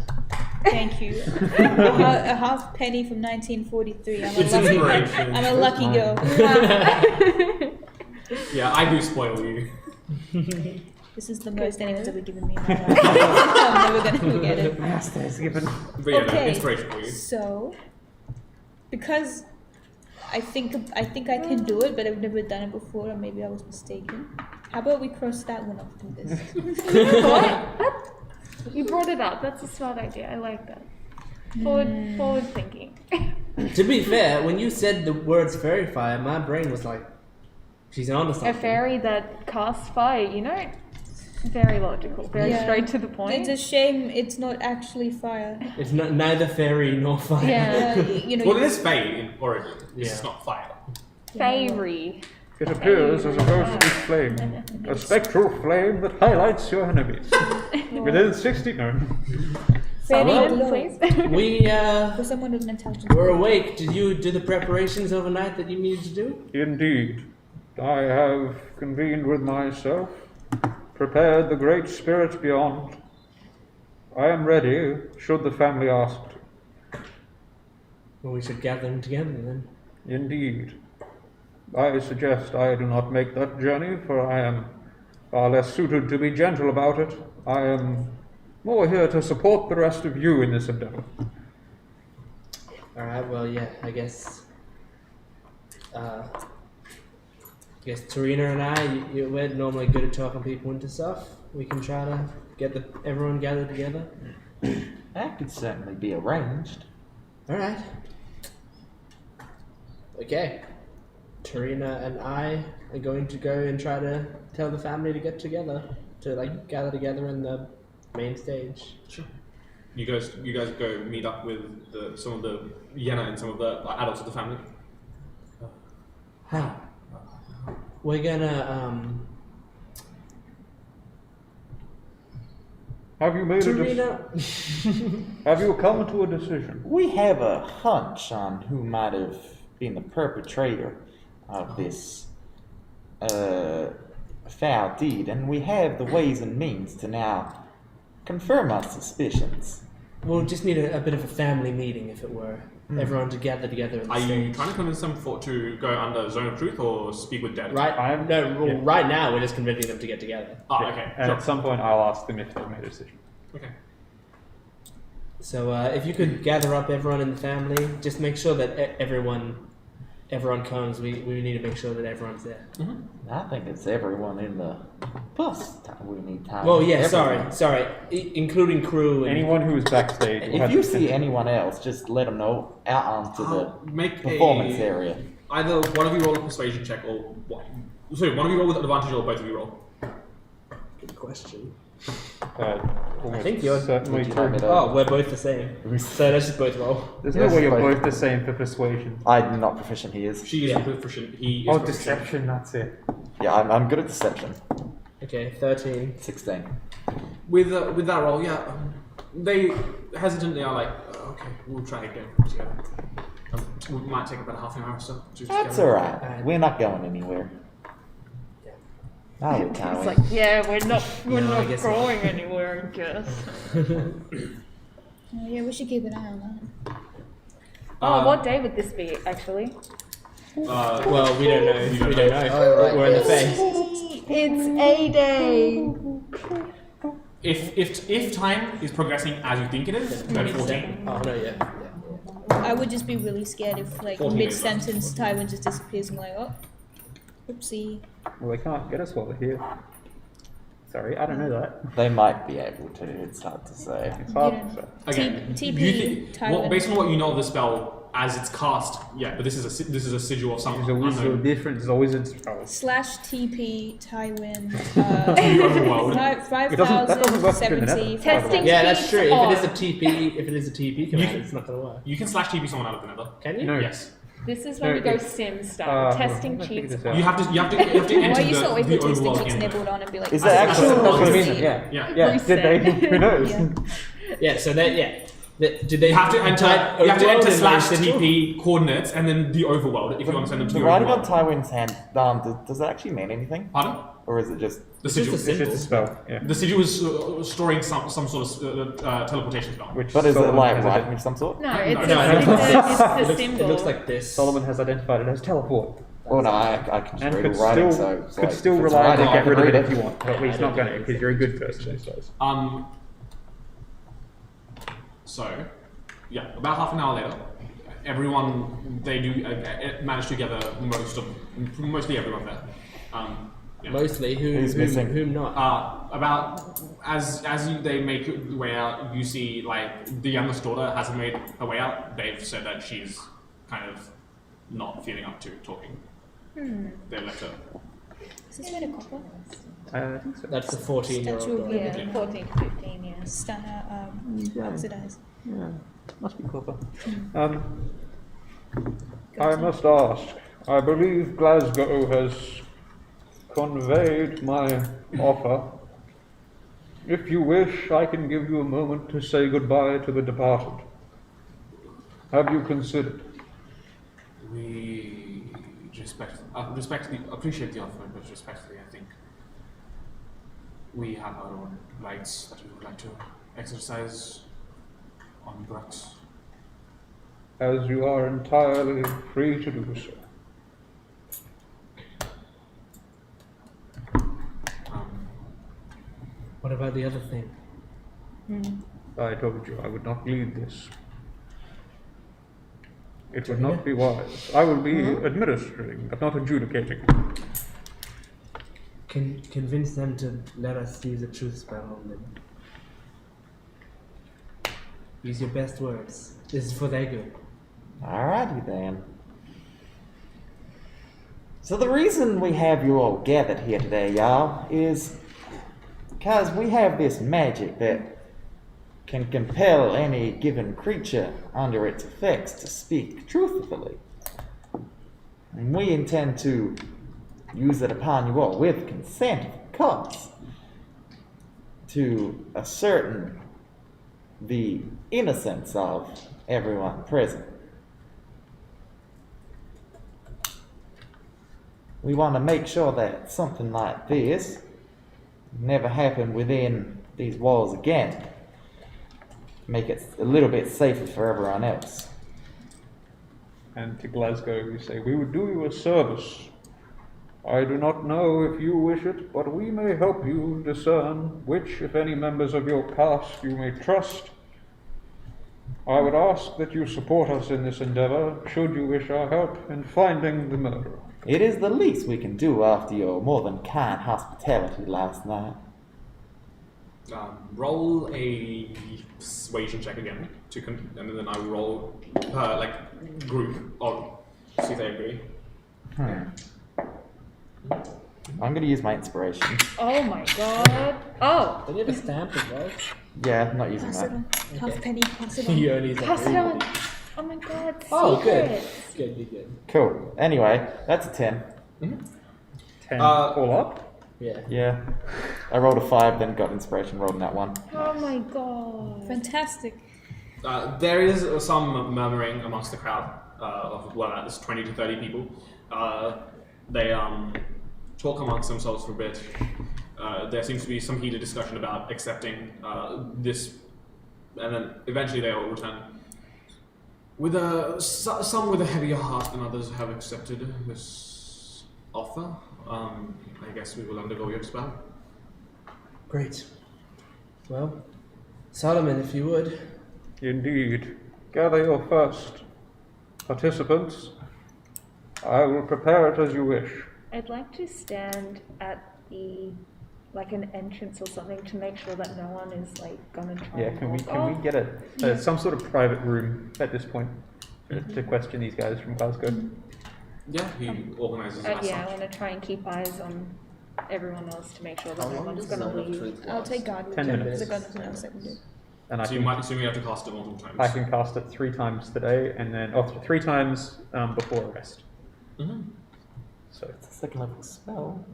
Thank you. A half penny from 1943. It's inspiration. I'm a lucky girl. Yeah, I do spoil you. This is the most anyone's ever given me in my life. I'm never gonna forget it. Master is given. But yeah, no, Okay. inspiration for you. So, because I think I can do it, but I've never done it before, or maybe I was mistaken. How about we cross that one off from this? What? You brought it up. That's a smart idea. I like that. Forward thinking. To be fair, when you said the words fairy fire, my brain was like, she's onto something. A fairy that casts fire, you know? Very logical, very Yeah. straight to the point. It's a shame it's not actually fire. It's not neither fairy nor fire. Yeah. You know, Well, it is Fae in origin. It's Yeah. just not fire. Fairy. It appears as a ghostly flame, a spectral flame that highlights your enemies. Within 60... No. Fairy, Well, please. We, for someone with an intelligence. were awake. Did you do the preparations overnight that you needed to do? Indeed. I have convened with myself, prepared the great spirit beyond. I am ready, should the family ask. Well, we should gather them together then. Indeed. I suggest I do not make that journey, for I am far less suited to be gentle about it. I am more here to support the rest of you in this endeavor. Alright, well, yeah, I guess Tarina and I, we're normally good at talking people into stuff. We can try to get everyone gathered together. That could certainly be arranged. Alright. Okay. Tarina and I are going to go and try to tell the family to get together, to like gather together in the main stage. Sure. You guys go meet up with some of the Yenna and some of the adults of the family. Hi. We're gonna Have you made Tarina. Have you come to a decision? We have a hunch on who might have been the perpetrator of this foul deed, and we have the ways and means to now confirm our suspicions. We'll just need a bit of a family meeting, if it were. Everyone to gather together in the Are you stage. trying to convince them to go under Zone of Truth or speak with dead? Right? Yeah. Right now we're just convincing them to get together. Oh, okay. And Sure. at some point I'll ask them if they've made a decision. Okay. So if you could gather up everyone in the family, just make sure that everyone comes. We need to make sure that everyone's there. I think it's everyone in the bus. We need time. Well, yeah, Everyone. sorry, including crew and Anyone who is backstage. will If have you to see send- anyone else, just let them know out onto the Make performance a, area. Either one of you roll a persuasion check or what? Sorry, one of you roll with advantage or both of you roll. Good question. almost think you're- certainly Would you true. like me to- Oh, we're both the same. So let's just both roll. There's Yes, no way you're but- both the same for persuasion. I'm not proficient. He is. She is Yeah. proficient. He is Oh, proficient. deception, that's it. Yeah, I'm good at deception. Okay, 13. 16. With that roll, yeah, they hesitantly are like, okay, we'll try again together. We might take about half an hour or so. to That's together. alright. We're not going anywhere. Oh, It's Tyler. like, yeah, we're not No, I guess not. going anywhere, I guess. Oh, yeah, we should keep an eye on that. Oh, what day would this be, actually? Well, we don't know. We don't know. Oh, right, We're in the yes. face. It's A-Day! If time is progressing as you think it is, go 14. Oh no, yeah. I would just be really scared if, like, 14 mid sentence Tywin just disappears and I'm like, oh, oopsie. Well, they can't get us while they're here. Sorry, I don't know that. They might be able to. It's hard to say. It's hard Yeah. to say. Again, TP you think, Tywin. based on what you know of the spell as it's cast, yeah, but this is a sigil of some There's a wizard unknown. different. There's a wizard's spell. / TP Tywin. Overworld. That doesn't work in the Nether. 5,070. Testing Yeah, that's feats true. If on. it is a TP command, it's not gonna work. You can slash TP someone out of the nether. Can you? No. Yes. This is when No, we go it's- sim style. Testing let me figure cheats this on. out. You have to enter Why are you the, so wait the for tasting overworld cheeks in. nibbled on and be like, Is that That's actually? what I mean, see. yeah. Yeah. Yeah, did they? Who knows? Yeah. Yeah. So that did they You have to enter. You have to overworld enter and slash sigil? TP coordinates and then the overworld if you want to send them to The the writing on overworld. Tywin's hand, does that actually mean anything? Pardon? Or is it just... The It's just sigil. a It's just symbol. a spell. Yeah. The sigil is storing some sort of teleportation spell. Which But is it Solomon like has writing of some sort? No, it's, No, it it's, looks like it's It the looks, symbol. it looks like this. Solomon has identified it as teleport, Oh no, I can just and read could all writing, still so... it's could like, still if it's rely writing, to I get can rid of read it if you want. But Yeah, he's I not don't going to think because you're a good person. So. So, yeah, about half an hour later, everyone they do manage to gather mostly everyone there. Yeah. Mostly, Who's missing? whom not? About they make their way out, you see like the youngest daughter hasn't made her way out. They've said that she's kind of not feeling up to talking. They left her. Is this made of copper? I think so. That's the 14-year-old Statue of dog. Liberty. Yeah, 14 to 15, yeah. Oxidized. Yeah, must be copper. I must ask, I believe Glasgow has conveyed my offer. If you wish, I can give you a moment to say goodbye to the departed. Have you considered? We respectfully appreciate the offer, but respectfully, I think we have our own rights that we would like to exercise on Brooks. As you are entirely free to do so. What about the other thing? I told you I would not lead this. It would not be wise. I will be administering, but not adjudicating. Convince them to let us use a truth spell on them. Use your best words. This is for their good. Alrighty then. So the reason we have you all gathered here today, y'all, is because we have this magic that can compel any given creature under its effects to speak truthfully. And we intend to use it upon you all with consent, of course, to ascertain the innocence of everyone present. We want to make sure that something like this never happened within these walls again. Make it a little bit safer for everyone else. And to Glasgow we say, we would do you a service. I do not know if you wish it, but we may help you discern which, if any, members of your caste you may trust. I would ask that you support us in this endeavor, should you wish our help in finding the murderer. It is the least we can do after your more than kind hospitality last night. Roll a persuasion check again, and then I roll group or see if they agree. I'm going to use my inspiration. Oh my god. Oh! Don't you have a stamp as well? Yeah, I'm not using Pass it that. on. Half penny, pass it on. You only use that Pass for it on. everybody. Oh my god, Oh, good. secrets. Good. Cool. Anyway, that's a 10. 10 all up? Yeah. Yeah. I rolled a 5, then got inspiration, rolled in that one. Oh my god. Fantastic. There is some murmuring amongst the crowd of at least 20 to 30 people. They talk amongst themselves for a bit. There seems to be some heated discussion about accepting this, and then eventually they all return. With some with a heavier heart than others have accepted this offer. I guess we will undergo your spell. Great. Well, Solomon, if you would. Indeed. Gather your first participants. I will prepare it as you wish. I'd like to stand at the, like an entrance or something to make sure that no one is like gonna try Yeah, and can we walk get some sort of private room at this point to question these guys from Glasgow? Yeah, he organizes Yeah, as I such. want to try and keep eyes on everyone else to make sure that How no long one's does gonna Zone of leave. Truth I'll last? take guard with 10 you, minutes. because I got nothing else I can do. And So you might assume you have to cast it multiple times. I can cast it 3 times today, and then 3 times before rest. So It's a second level spell.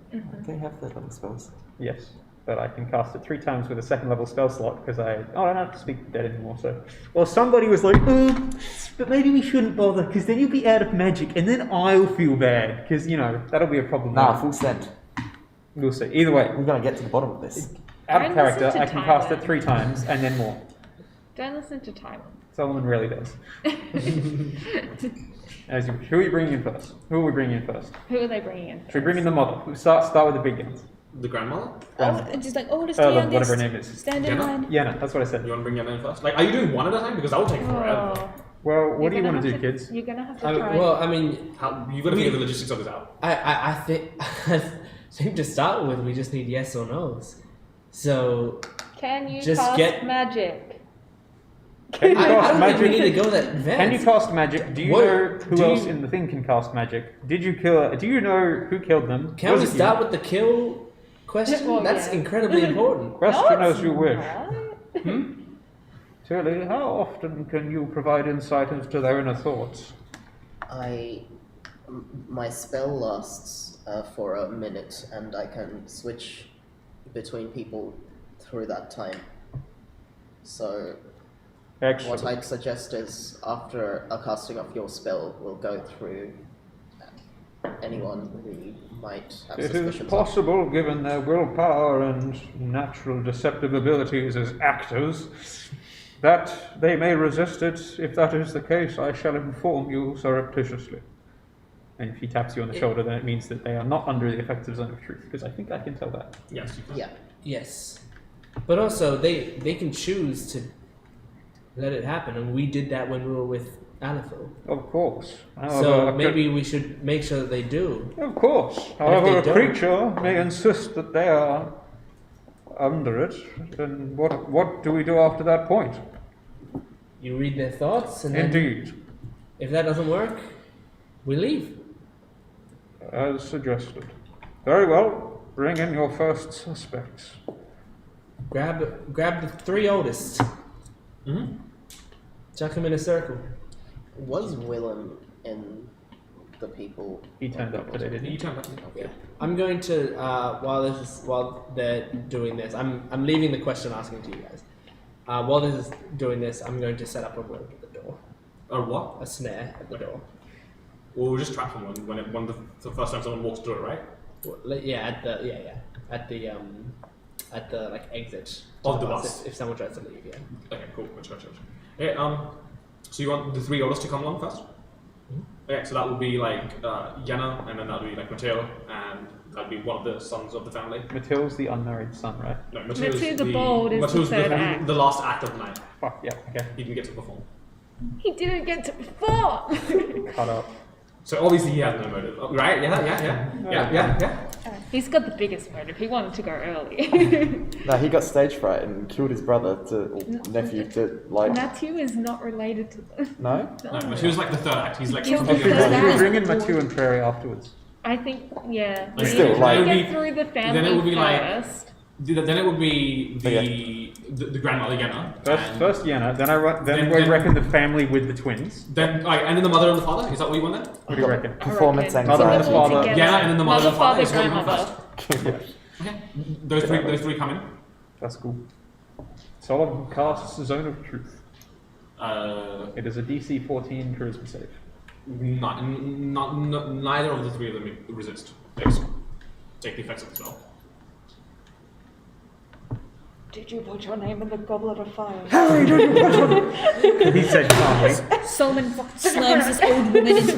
They have third level spells. yes, but I can cast it 3 times with a second level spell slot because I don't have to speak to dead anymore. So, well, somebody was like, but maybe we shouldn't bother because then you'll be out of magic, and then I'll feel bad because that'll be a problem. Nah, full send. We'll see. Either way, We're going to get to the bottom of this. out Don't of character, listen to I can cast Tyler. it 3 times and then more. Don't listen to Tyler. Solomon rarely does. As you, who are you bringing in first? Who are we bringing in first? Who are they bringing in? Should we bring in the mother? We start with the big guns. The grandmother? And just like, let's stay on Whatever this. her name is. Stand in Jenna? line. Yeah, that's what I said. You want to bring Yana in first? Like, are you doing one at a time? Because that will take forever. Oh, Well, what do you you're want gonna to do, have kids? You're gonna have to I try. mean, well, I mean, You've got to figure the logistics of this out. I think I think to start with, we just need yes or no's. So Can you just cast get- magic? Can you I cast don't think we magic? need to go that advanced. Can you cast magic? Do you What- know who do else you- in the thing can cast magic? Did you kill? Do you know who killed them? Can Was we it you? start with the kill question? Well, That's yeah. incredibly important. Question No, as you wish. not. Tilly, how often can you provide insight into their inner thoughts? My spell lasts for a minute, and I can switch between people through that time. So Excellent. what I'd suggest is, after a casting of your spell, we'll go through anyone we might have It is suspicions of. possible, given their willpower and natural deceptive abilities as actors, that they may resist it. If that is the case, I shall inform you surreptitiously. And if he taps you on the shoulder, then it means that they are not under the effects of Zone of Truth, because I think I can tell that. Yes, you can. Yeah. Yes. But also, they can choose to let it happen, and we did that when we were with Alifil. Of course. So maybe we should make sure that they do. Of course. However, they a don't- creature may insist that they are under it, then what do we do after that point? You read their thoughts, and then Indeed. if that doesn't work, we leave. As suggested. Very well. Bring in your first suspects. Grab the three oldest. Mm-hmm. Chuck them in a circle. Was Willem in the people? He turned up today, didn't You he? turn back. Yeah. I'm going to while they're doing this, I'm leaving the question asking to you guys. While this is doing this, I'm going to set up a rope at the door, Or what? a snare at the door. Or we'll just trap someone when the first time someone walks through it, right? Yeah, at the like exit Of the bus. If someone tries to leave, yeah. Okay, cool. Gotcha. Okay, so you want the three oldest to come along first? Okay, so that will be like Yenna, and then that'll be like Matteo, and that'll be one of the sons of the family. Mattil's the unmarried son, right? No, Matteo's Matteo the bold is the Matteo's third act. the last act of the night. Fuck, yeah, okay. He didn't get to perform. He didn't get to perform. Cut up. So obviously he has no motive, right? Yeah. He's got the biggest motive. He wanted to go early. No, he got stage fright and killed his brother or nephew to like. Matthew is not related to them. No? No, Matteo's like the third act. He's like Killed completely the third opposite. act. Should we bring in Mattiu and Prairie afterwards? I think, yeah. Okay, Still, we like- need to Then it get through the then family it would be like- first. Then it would be Okay. the grandmother Yenna. and First Yenna, then Then- we then- reckon the family with the twins. Then and then the mother and the father. Is that what you want then? What do you reckon? Performance I reckon. Mother and anxiety. father. Together. Yeah, and then the mother and father is what you want grandmother. Okay, those three come in. That's cool. Solomon casts Zone of Truth. It is a DC 14 charisma save. Neither of the three of them resist. They just take the effects of the spell. Did you put your name in the goblet of fire? He said calmly. Solomon slams this old woman into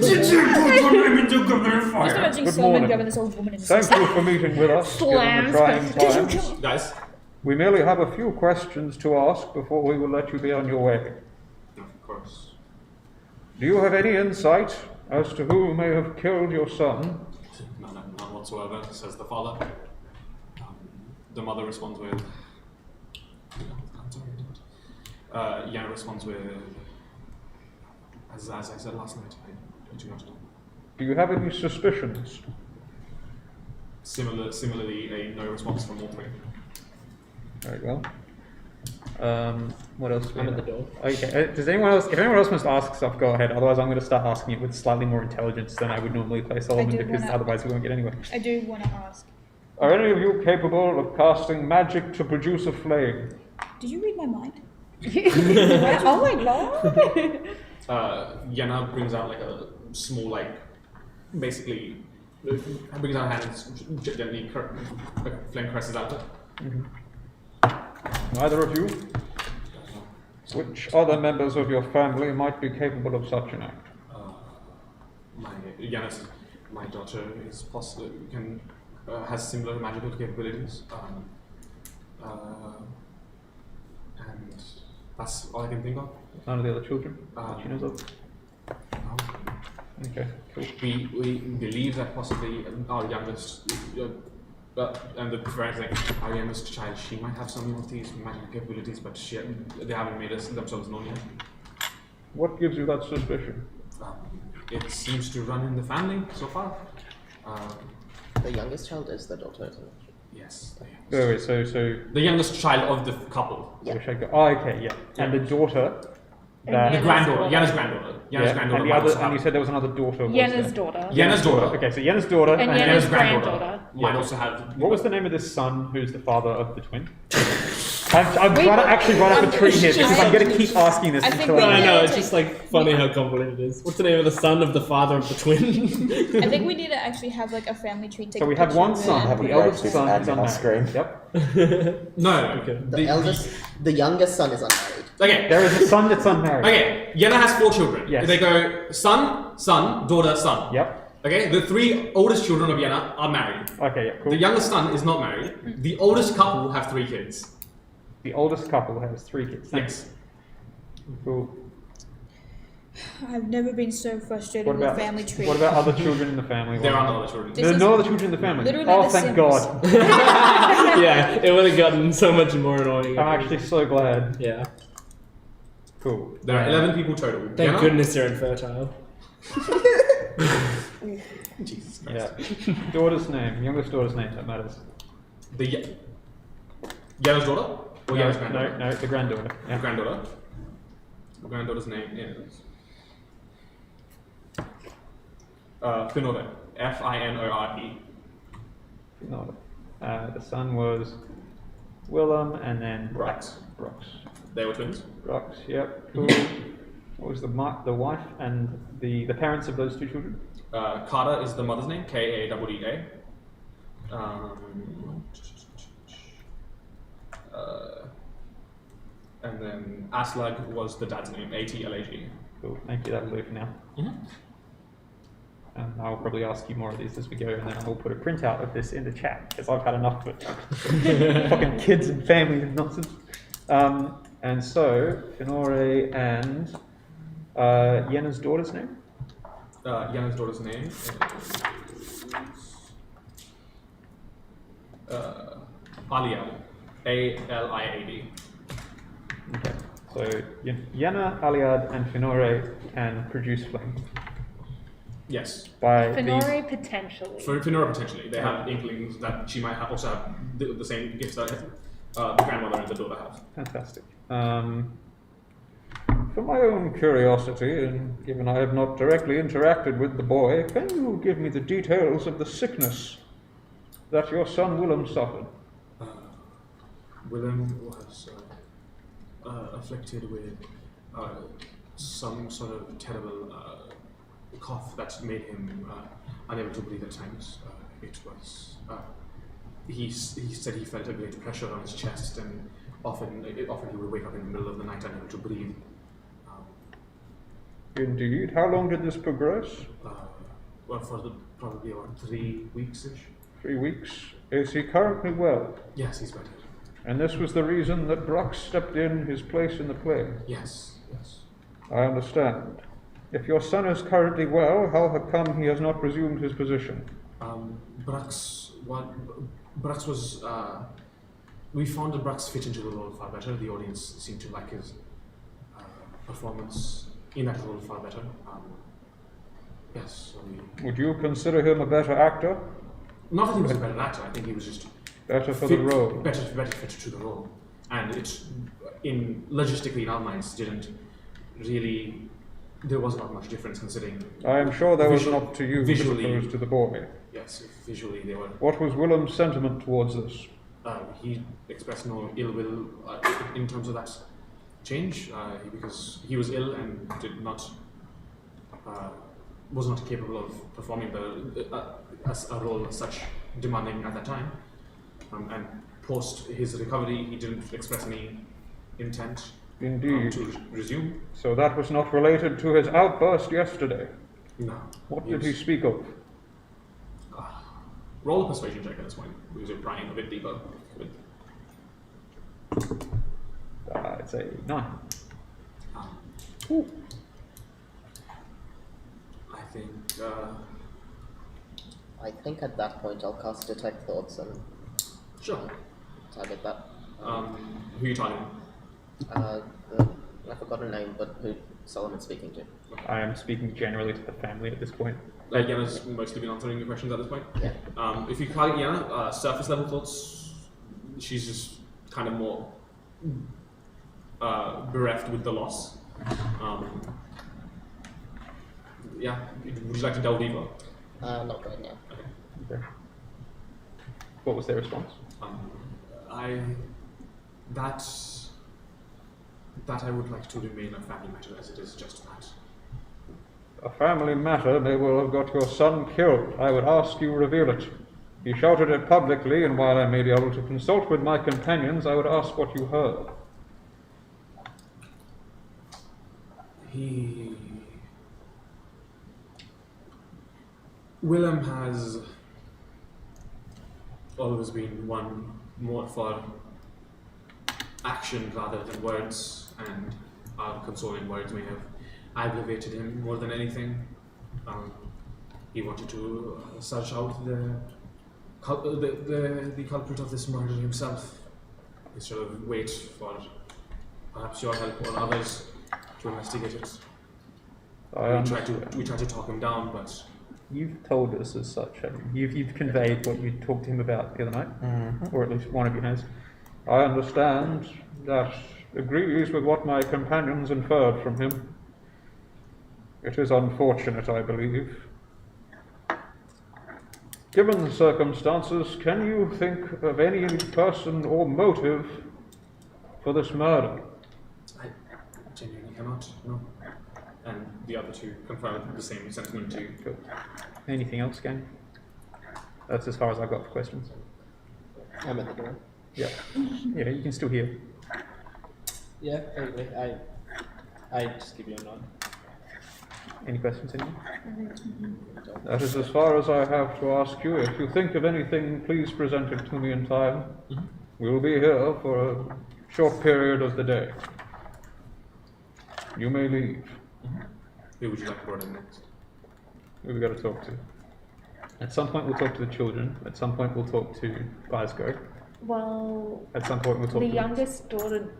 the wall. Just imagine Good Solomon morning. grabbing this old woman in the Thank you for meeting with us given Slams. the trying Did you times. kill Guys, We merely have a few questions to ask before we will let you be on your way. of course. Do you have any insight as to who may have killed your son? None whatsoever, says the father. The mother responds with. Yana responds with. As I said last night, I do not know. Do you have any suspicions? Similarly, a no response from all three. Very well. What else? Do we I'm at have? the door. Okay. Does anyone else? If anyone else wants to ask stuff, go ahead. Otherwise, I'm going to start asking it with slightly more intelligence than I would normally play Solomon, do because wanna- otherwise we won't get anywhere. I do want to ask. Are any of you capable of casting magic to produce a flame? Did you read my mind? Oh my god! Yana brings out like a small, basically, brings out her hand and gently flame caresses out it. Neither of you? Which other members of your family might be capable of such an act? My daughter is possible has similar magical capabilities, and that's all I can think of. None of the other children that she knows of. Okay, cool. We believe that possibly our youngest And the parents like, our youngest child, she might have some of these magical capabilities, but they haven't made themselves known yet. What gives you that suspicion? It seems to run in the family so far. The youngest child is the daughter, isn't it? Yes. Wait, so The youngest child of the couple. Yeah. Oh, okay, yeah. And the daughter. And The Yenna's granddaughter. daughter. Yenna's granddaughter. Yenna's granddaughter. And the might other, also and you have- said there was another daughter. Was Yenna's there? daughter. Yenna's daughter. Okay, so Yenna's daughter And Yenna's granddaughter. might Yeah. also have. What was the name of this son who's the father of the twin? I'm trying to actually run up a tree here because I'm going to keep asking this I think until we No, I need know. to It's just like funny how complicated it is. What's the name of the son of the father of the twin? I think we need to actually have like a family tree. Take So a we have picture one of it. son. Have a The great eldest big son is admin on screen. unmarried. Yep. No. Okay. The youngest son is unmarried. Okay. There is a son that's unmarried. Okay. Yenna has 4 children. Yes. They go son, daughter, son. Yep. Okay. The 3 oldest children of Yenna are married. Okay, yeah, cool. The youngest son is not married. The oldest couple have 3 kids. The oldest couple has 3 kids. Thanks. Yes. Cool. I've never been so frustrated What with about a family tree. what about other children in the family? There are no other children. This There are is no other children in the family. literally Oh, the thank Sims. God. Yeah, it would have gotten so much more annoying. I'm actually so glad. Yeah. Cool. There are 11 people total. Thank Yenna? goodness they're infertile. Jesus Christ. Yeah. Daughter's name, youngest daughter's name, that matters. Yenna's daughter? Or Yenna's granddaughter? No, the granddaughter. The Yeah. granddaughter. The granddaughter's name is Finore. Finore. No. The son was Willem and then Brox. Brox. They were twins. Brox, yep. Cool. What was the wife and the parents of those 2 children? Kata is the mother's name, Kaeeda. And then Aslag was the dad's name, Atlag. Cool. Thank you, that'll do for now. I'll probably ask you more of these as we go, and then I'll put a printout of this in the chat, because I've had enough of it. Fucking kids and families and nonsense. And so, Finore and Yenna's daughter's name? Yenna's daughter's name is Aliad. Aliad. Okay. So, Yenna, Aliad, and Finore can produce flame. Yes. By Finore potentially. For Finora, potentially. They have inklings that she might also have the same gifts that the grandmother and the daughter have. Fantastic. For my own curiosity, and given I have not directly interacted with the boy, can you give me the details of the sickness that your son Willem suffered? Willem was afflicted with some sort of terrible cough that made him unable to breathe at times. It was. He said he felt a great pressure on his chest, and often he would wake up in the middle of the night unable to breathe. Indeed. How long did this progress? Well, for probably around 3 weeks-ish. 3 weeks. Is he currently well? Yes, he's better. And this was the reason that Brock stepped in his place in the play? Yes. I understand. If your son is currently well, how come he has not resumed his position? Brux was. We found that Brux fit into the role far better. The audience seemed to like his performance in that role far better. Yes. So Would you consider him a better actor? not that he was a better actor. I think he was just Better for the role? Better fit to the role, and it, logistically in our minds, didn't really. There was not much difference considering. I am sure there was Visual- not to you visually- as opposed to the boy. Yes, visually they were. What was Willem's sentiment towards this? He expressed no ill will in terms of that change, because he was ill and did not, was not capable of performing a role such demanding at that time. And post his recovery, he didn't express any intent Indeed. to resume. So that was not related to his outburst yesterday. No. What did he speak of? Roll a persuasion check at this point, because you're prying a bit deeper. It's a 9. I think I think at that point I'll cast Detect Thoughts and Sure. target that. Who are you targeting? I forgot her name, but who Solomon's speaking to. I am speaking generally to the family at this point. Yenna's mostly been answering your questions at this point. Yeah. If you target Yenna, surface level thoughts, she's just kind of more bereft with the loss. Yeah, would you like to delve deeper? Not right now. Okay. What was their response? That I would like to remain a family matter as it is just that. A family matter, they will have got your son killed. I would ask you reveal it. He shouted it publicly, and while I may be able to consult with my companions, I would ask what you heard. Willem has always been one more for action rather than words, and our consoling words may have aggravated him more than anything. He wanted to search out the culprit of this murder himself, instead of wait for perhaps your help or others to investigate it. We tried to talk him down, but You've told us as such. You've conveyed what you talked to him about the other night, or at least one of you has. I understand. That agrees with what my companions inferred from him. It is unfortunate, I believe. Given the circumstances, can you think of any person or motive for this murder? I genuinely cannot, no. And the other two confirmed the same sentiment too. Cool. Anything else, gang? That's as far as I've got for questions. I'm at the door. Yeah. Yeah, you can still hear. Yeah, anyway, I just give you a nod. Any questions, anyone? That is as far as I have to ask you. If you think of anything, please present it to me in time. We will be here for a short period of the day. You may leave. Who would you like brought in next? Who we got to talk to? At some point we'll talk to the children. At some point we'll talk to Glasgow. Well, At some point we'll talk the to youngest daughter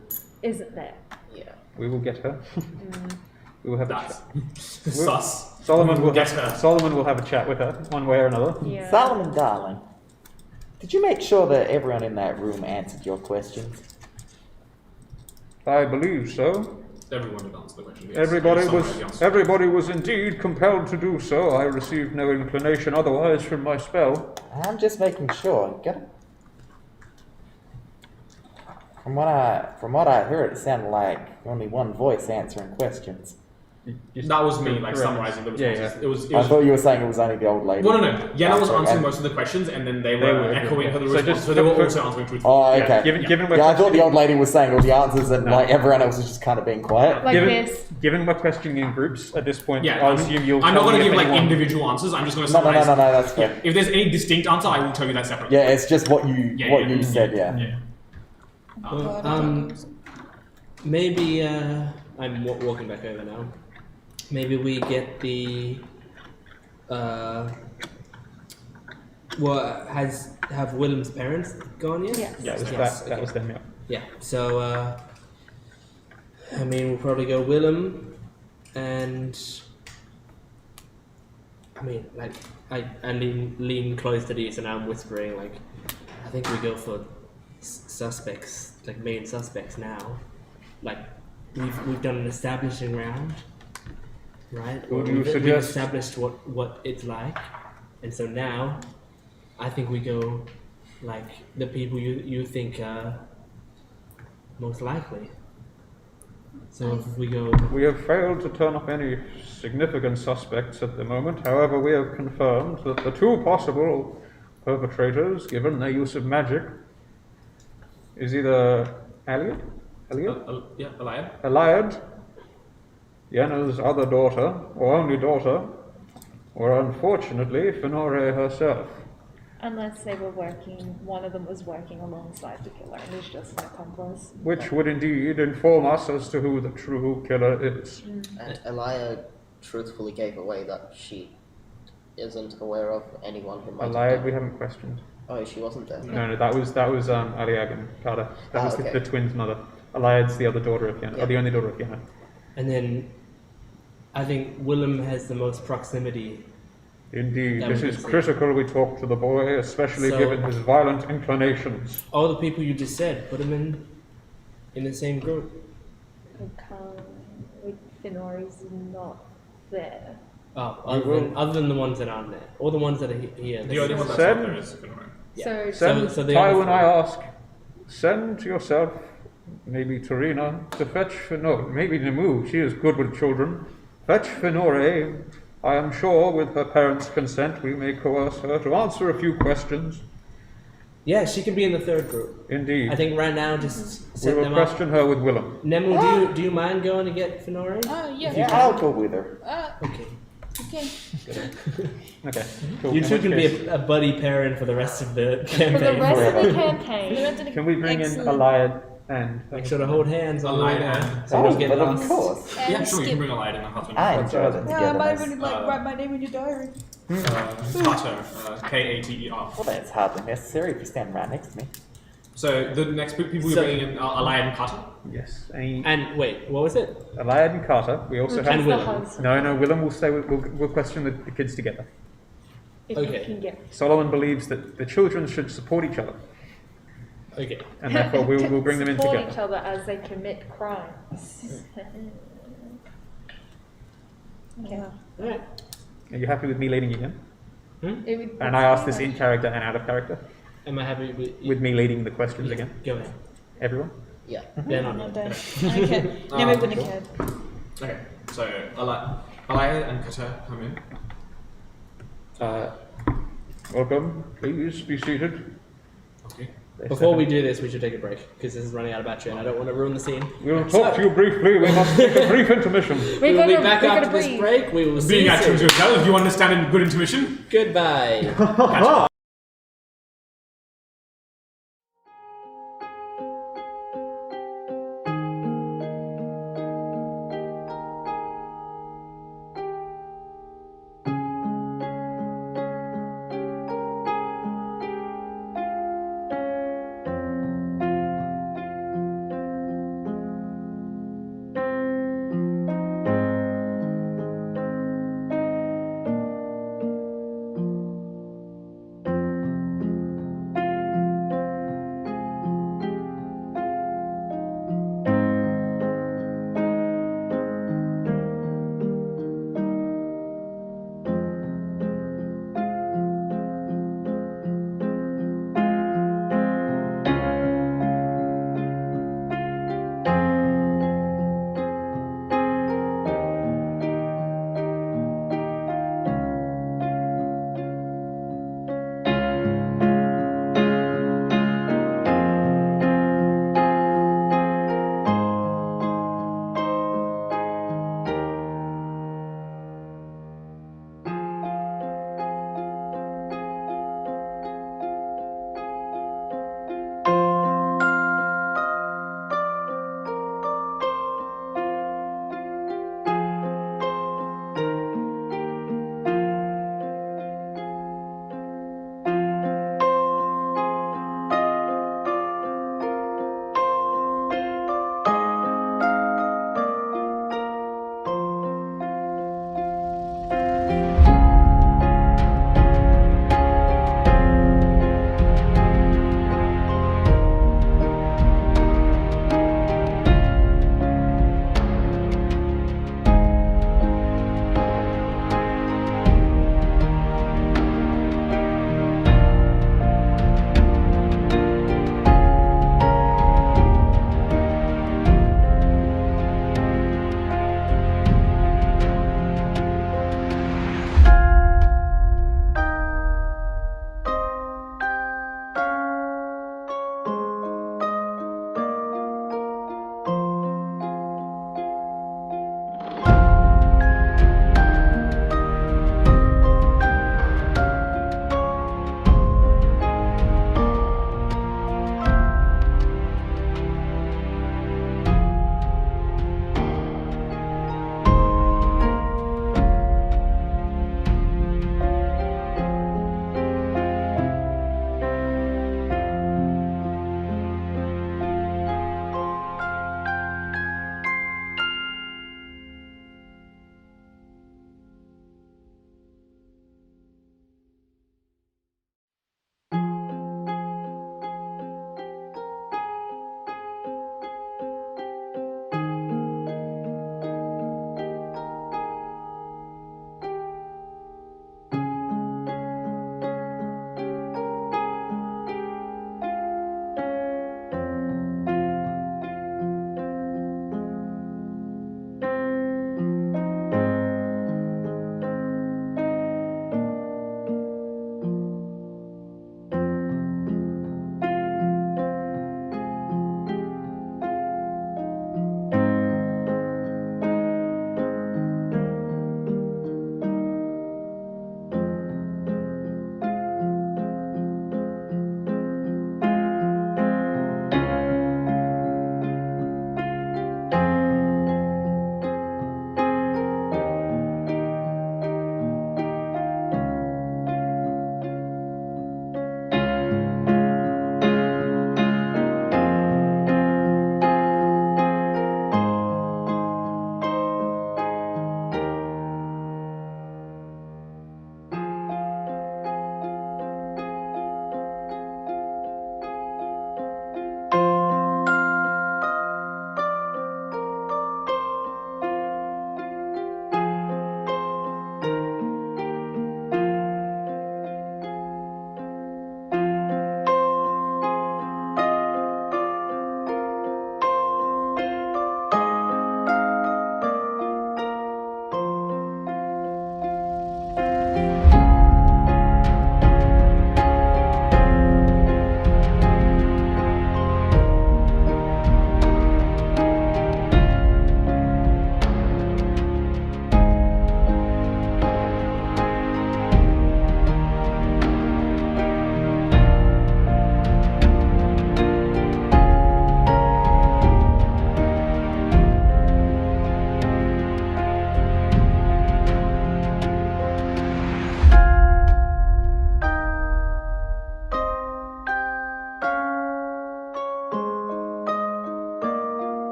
isn't there. Yeah. We will get her. We will have a That's chat. sus. Solomon will Get get her. her. Solomon will have a chat with her, one way or another. Yeah. Solomon, darling, did you make sure that everyone in that room answered your questions? I believe so. Everyone would answer the question. Yes. Everybody was indeed compelled to do so. I received no inclination otherwise from my spell. I'm just making sure. From what I heard, it sounded like only one voice answering questions. That was me, like Correct. summarizing the Yeah, responses. yeah. It was I thought you were saying it was only the old lady. Well, no. Yenna was Okay, answering and- most of the questions, and then they were echoing her the So response. just So they were for- also answering truthfully. Oh, Yeah, okay. given we're Yeah, I thought the questioning- old lady was saying all the answers, and like everyone else was just kind of being quiet. Like given, this. given we're questioning in groups at this point, Yeah, I assume you'll. I'm not tell going me to give if like anyone- individual answers. I'm just going to No, summarize. that's fair. Yeah. If there's any distinct answer, I will tell you that separately. Yeah, it's just what you Yeah. said. Yeah. Well, maybe I'm walking back over now. Maybe we get the have Willem's parents gone yet? Yes. Yeah, it was Yes, that okay. was them. Yeah. Yeah. So I mean, we'll probably go Willem, and I mean, like I lean close to these, and I'm whispering like, I think we go for suspects, like main suspects now. Like we've done an establishing round, right? Would you We've suggest- established what it's like, and so now I think we go like the people you think are most likely. So if we go, We have failed to turn up any significant suspects at the moment. However, we have confirmed that the two possible perpetrators, given their use of magic, is either Eliad, Yeah, Eliad. Eliad, Yenna's other daughter, or only daughter, or unfortunately, Fenore herself. Unless they were working, one of them was working alongside the killer and is just an accomplice. Which would indeed inform us as to who the true killer is. And Elia truthfully gave away that she isn't aware of anyone who might Allied, have we done. haven't questioned. Oh, she wasn't there. No, that was Aliag and Carter. That was okay. the twins' mother. Allied's the other daughter of Fiona, Yeah. or the only daughter of Fiona. And then I think Willem has the most proximity. Indeed, That this we is can see. critical we talk to the boy, especially So- given his violent inclinations. All the people you just said, put them in the same group. Finori's not there. Oh, will- other than the ones that aren't there, or the ones that are here. The only one that's Send- not there is Finora. Yeah. So, Send so the Tywin, other I ask, send yourself, maybe Tarina, to fetch Finor. Maybe Nemu, she is good with children. Fetch Finore. I am sure, with her parents' consent, we may coerce her to answer a few questions. Yeah, she can be in the third group. Indeed. I think right now just we set will them up. question her with Willem. Nemu, do you mind going to get Fenori? Yeah. Yeah, I'll go with her. Okay. Okay. Okay, cool. You In two which can case, be a buddy pairing for the rest of the for campaign. the rest of the The campaign, rest of the- Can we bring in Excellent. Allied and... Make sure to hold hands on the way Allied down. and- So we don't Oh, get but lost. of course. And Yeah, sure, you skip. can bring Allied and her husband. I enjoy them Yeah, I might togetherness. even write my name in your diary. Carter, Kater. Well, that's hardly necessary if you stand right next to me. So the next people So- you're bringing in are Allied and Carter. Yes, And wait, what was it? Allied and Carter. We also Which have... is Willem. the husband, No, Willem will stay. We'll question the kids together. if Okay. you can get. Solomon believes that the children should support each other, Okay. and therefore we'll bring them in Support together. each other as they commit crimes. Okay. Alright. Are you happy with me leading you in? It would And I ask this in character and out of character, Am I happy with me leading the questions Yeah, again. Go ahead. Everyone. Yeah. They're not Not here. done. Okay. Never would have cared. Okay, so Allied and Carter come in. Welcome. Please be seated. Okay. Before we do this, we should take a break because this is running out of battery, and I don't want to ruin the scene. We'll talk to you briefly. We must take a brief intermission. We will be back we gotta after this breathe. break. We will see Being you at Tim's soon. Hotel, if you understand in good intuition. Goodbye.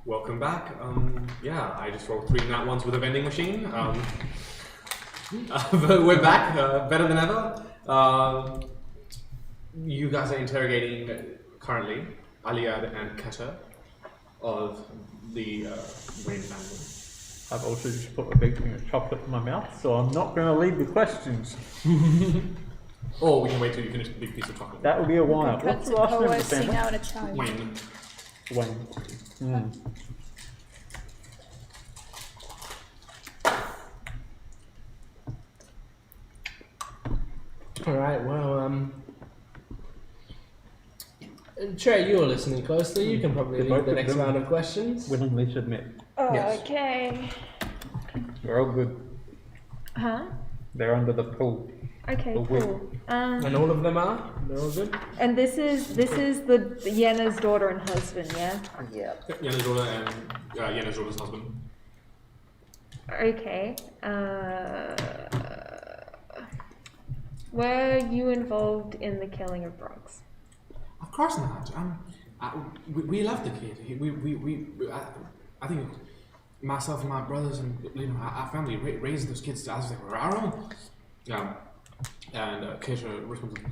Welcome back. Yeah, I just rolled 3 nat ones with a vending machine. But we're back, better than ever. You guys are interrogating currently Aliad and Kata of the Wayne family. I've also just put a big thing of chocolate in my mouth, so I'm not going to lead the questions. Or we can wait till you finish the big piece of chocolate. That will be a while. Cuts What's the and last name of the poets sing family? out a child. Wayne. Wayne. Mm. All right. Well, Trey, you're listening closely. You can probably Good lead luck the with next them. round of questions. Willingly submit. Yes. Okay. They're all good. Huh? They're under the pool. Okay, The wing. cool. And all of them are. They're all good. And this is the Yenna's daughter and husband, yeah? Yeah. Yenna's daughter and Yenna's daughter's husband. Okay. Were you involved in the killing of Bronx? Of course not. We love the kid. I think myself and my brothers and our family raised those kids as they were our own. And Keisha responded,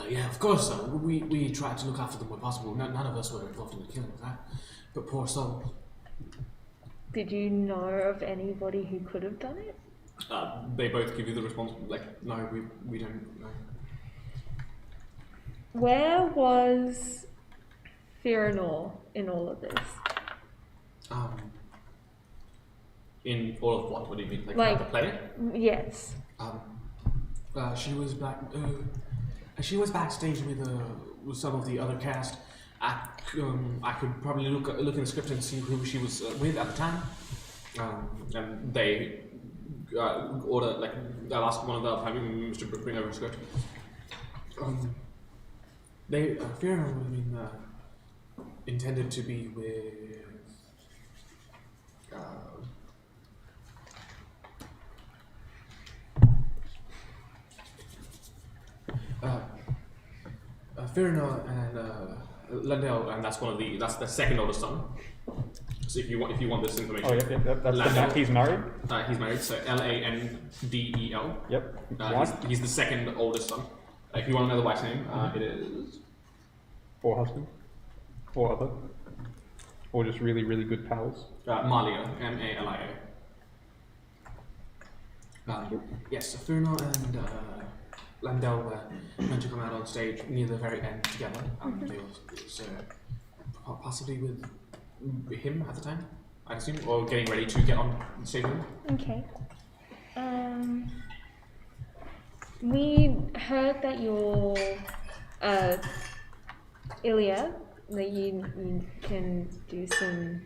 "Yeah, of course. We tried to look after them where possible. None of us were involved in the killing of that. But poor soul. Did you know of anybody who could have done it? They both give you the response like, no, we don't know. Where was Firanor in all of this? In all of what? What do you mean? Like- the player? Yes. She was back. She was backstage with some of the other cast. I could probably look in the script and see who she was with at the time. And they order they'll ask one of the family to bring over a script. They Fiona would have been intended to be with. Firina and Landell, and that's the second oldest son. So if you want this information, Oh, yep. That's the Landell. map. He's married. He's married, so Landel. Yep. He's the second oldest son. If you want to know the wife's name, it is Or husband. Or other. Or just really, really good pals. Malia, Malia. Yes, Firina and Landell were meant to come out on stage near the very end together. They were possibly with him at the time, I assume, or getting ready to get on stage with him. Okay. We heard that your Ilya, that you can do some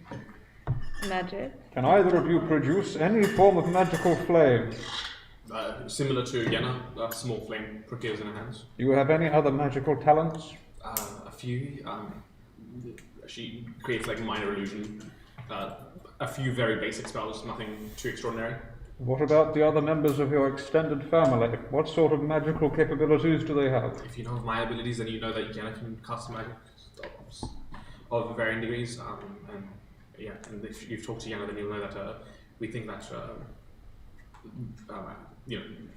magic. Can either of you produce any form of magical flame? Similar to Yenna, a small flame appears in her hands. Do you have any other magical talents? A few. She creates minor illusion. A few very basic spells, nothing too extraordinary. What about the other members of your extended family? What sort of magical capabilities do they have? If you know of my abilities, then you know that Yenna can cast magic of varying degrees. And if you've talked to Yenna, then you'll know that we think that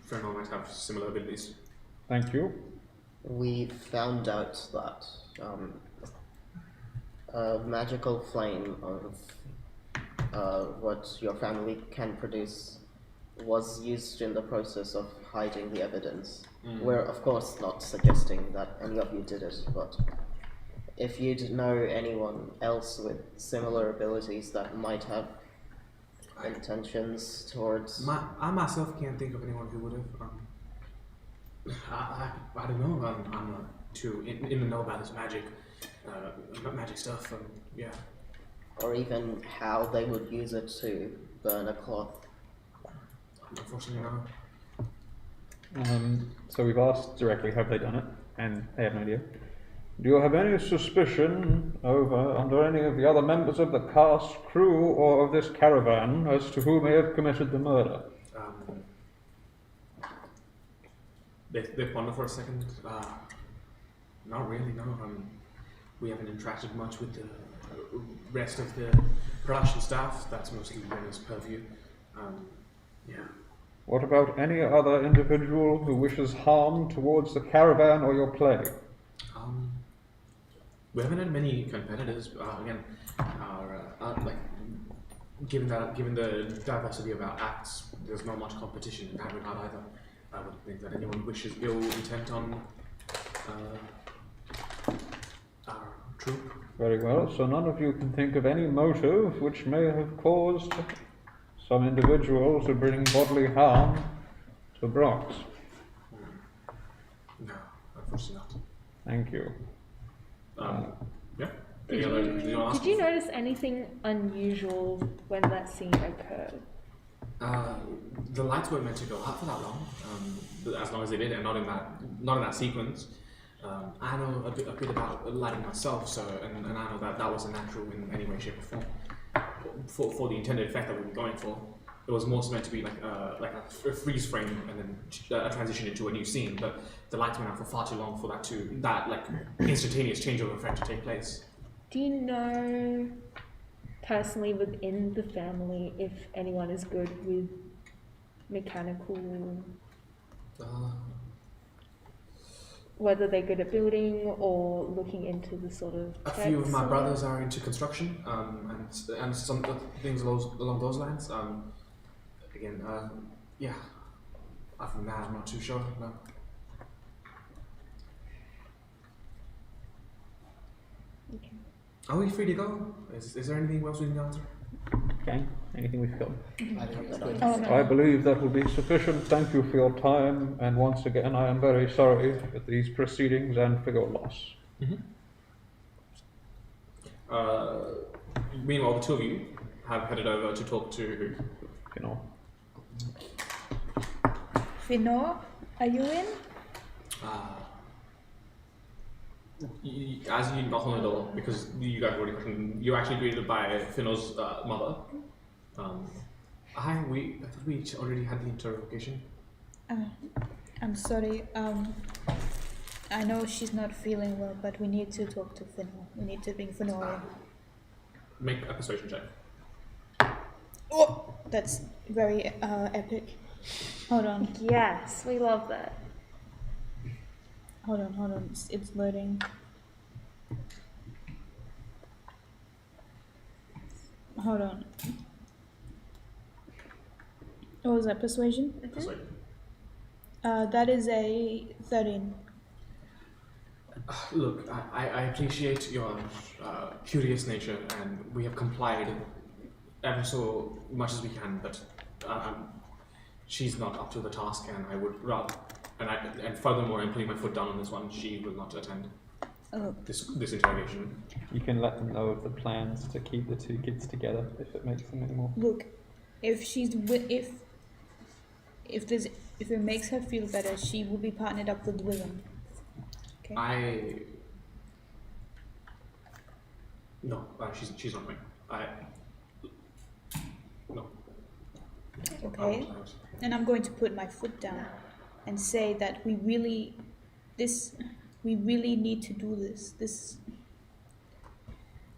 Fernand might have similar abilities. Thank you. We found out that a magical flame of what your family can produce was used in the process of hiding the evidence. We're of course not suggesting that any of you did it, but if you'd know anyone else with similar abilities that might have intentions towards... I myself can't think of anyone who would have. I don't know. I'm not too in the know about this magic stuff. Yeah. Or even how they would use it to burn a cloth. Unfortunately, no. So we've asked directly, have they done it? And they have no idea. Do you have any suspicion under any of the other members of the cast, crew, or of this caravan as to who may have committed the murder? They ponder for a second. Not really, no. We haven't interacted much with rest of the production staff, that's mostly Rena's purview. Yeah. What about any other individual who wishes harm towards the caravan or your play? We haven't had many competitors. Again, like given the diversity of our acts, there's not much competition in that regard either. I would think that anyone wishes ill intent on our troop. Very well, so none of you can think of any motive which may have caused some individual to bring bodily harm to Brox. No, unfortunately not. Thank you. Yeah. Did you notice anything unusual when that scene occurred? The lights weren't meant to go out for that long, as long as they did, and not in that sequence. I know a bit about lighting myself, so and I know that wasn't natural in any way, shape, or form. For the intended effect that we were going for, it was more meant to be like a freeze frame and then a transition into a new scene. But the lights went out for far too long for that like instantaneous changeover effect to take place. Do you know personally within the family if anyone is good with mechanical, whether they're good at building or looking into the sort of A few of my techs or- brothers are into construction, and some things along those lines. Again, yeah. Other than that, I'm not too sure. No. Okay. Are we free to go? Is there anything else we can answer? Okay, anything we've got? I think that's good. Oh, I believe that will be sufficient. Thank you for your time, and once again, I am very sorry for these proceedings and for your loss. Meanwhile, the two of you have headed over to talk to who? You know, Finor, are you in? As you knock on the door, because you guys already questioned, you're actually greeted by Finor's mother. Hi, I thought we already had the interrogation. I'm sorry. I know she's not feeling well, but we need to talk to Finor. We need to bring Finor in. Make a persuasion check. Oh, that's very epic. Hold on, Yes, we love that. hold on. It's loading. Hold on. What was that, persuasion? Persuasion. That is a 13. Look, I appreciate your curious nature, and we have complied ever so much as we can, but she's not up to the task, and I would rather, and furthermore, I'm putting my foot down on this one, she will not attend Oh, this interrogation. You can let them know of the plans to keep the two kids together if it makes them any more. look, if it makes her feel better, she will be partnered up with Willem. Okay. No, she's not going. No. Okay. And I'm going to put my foot down and say that we really need to do this.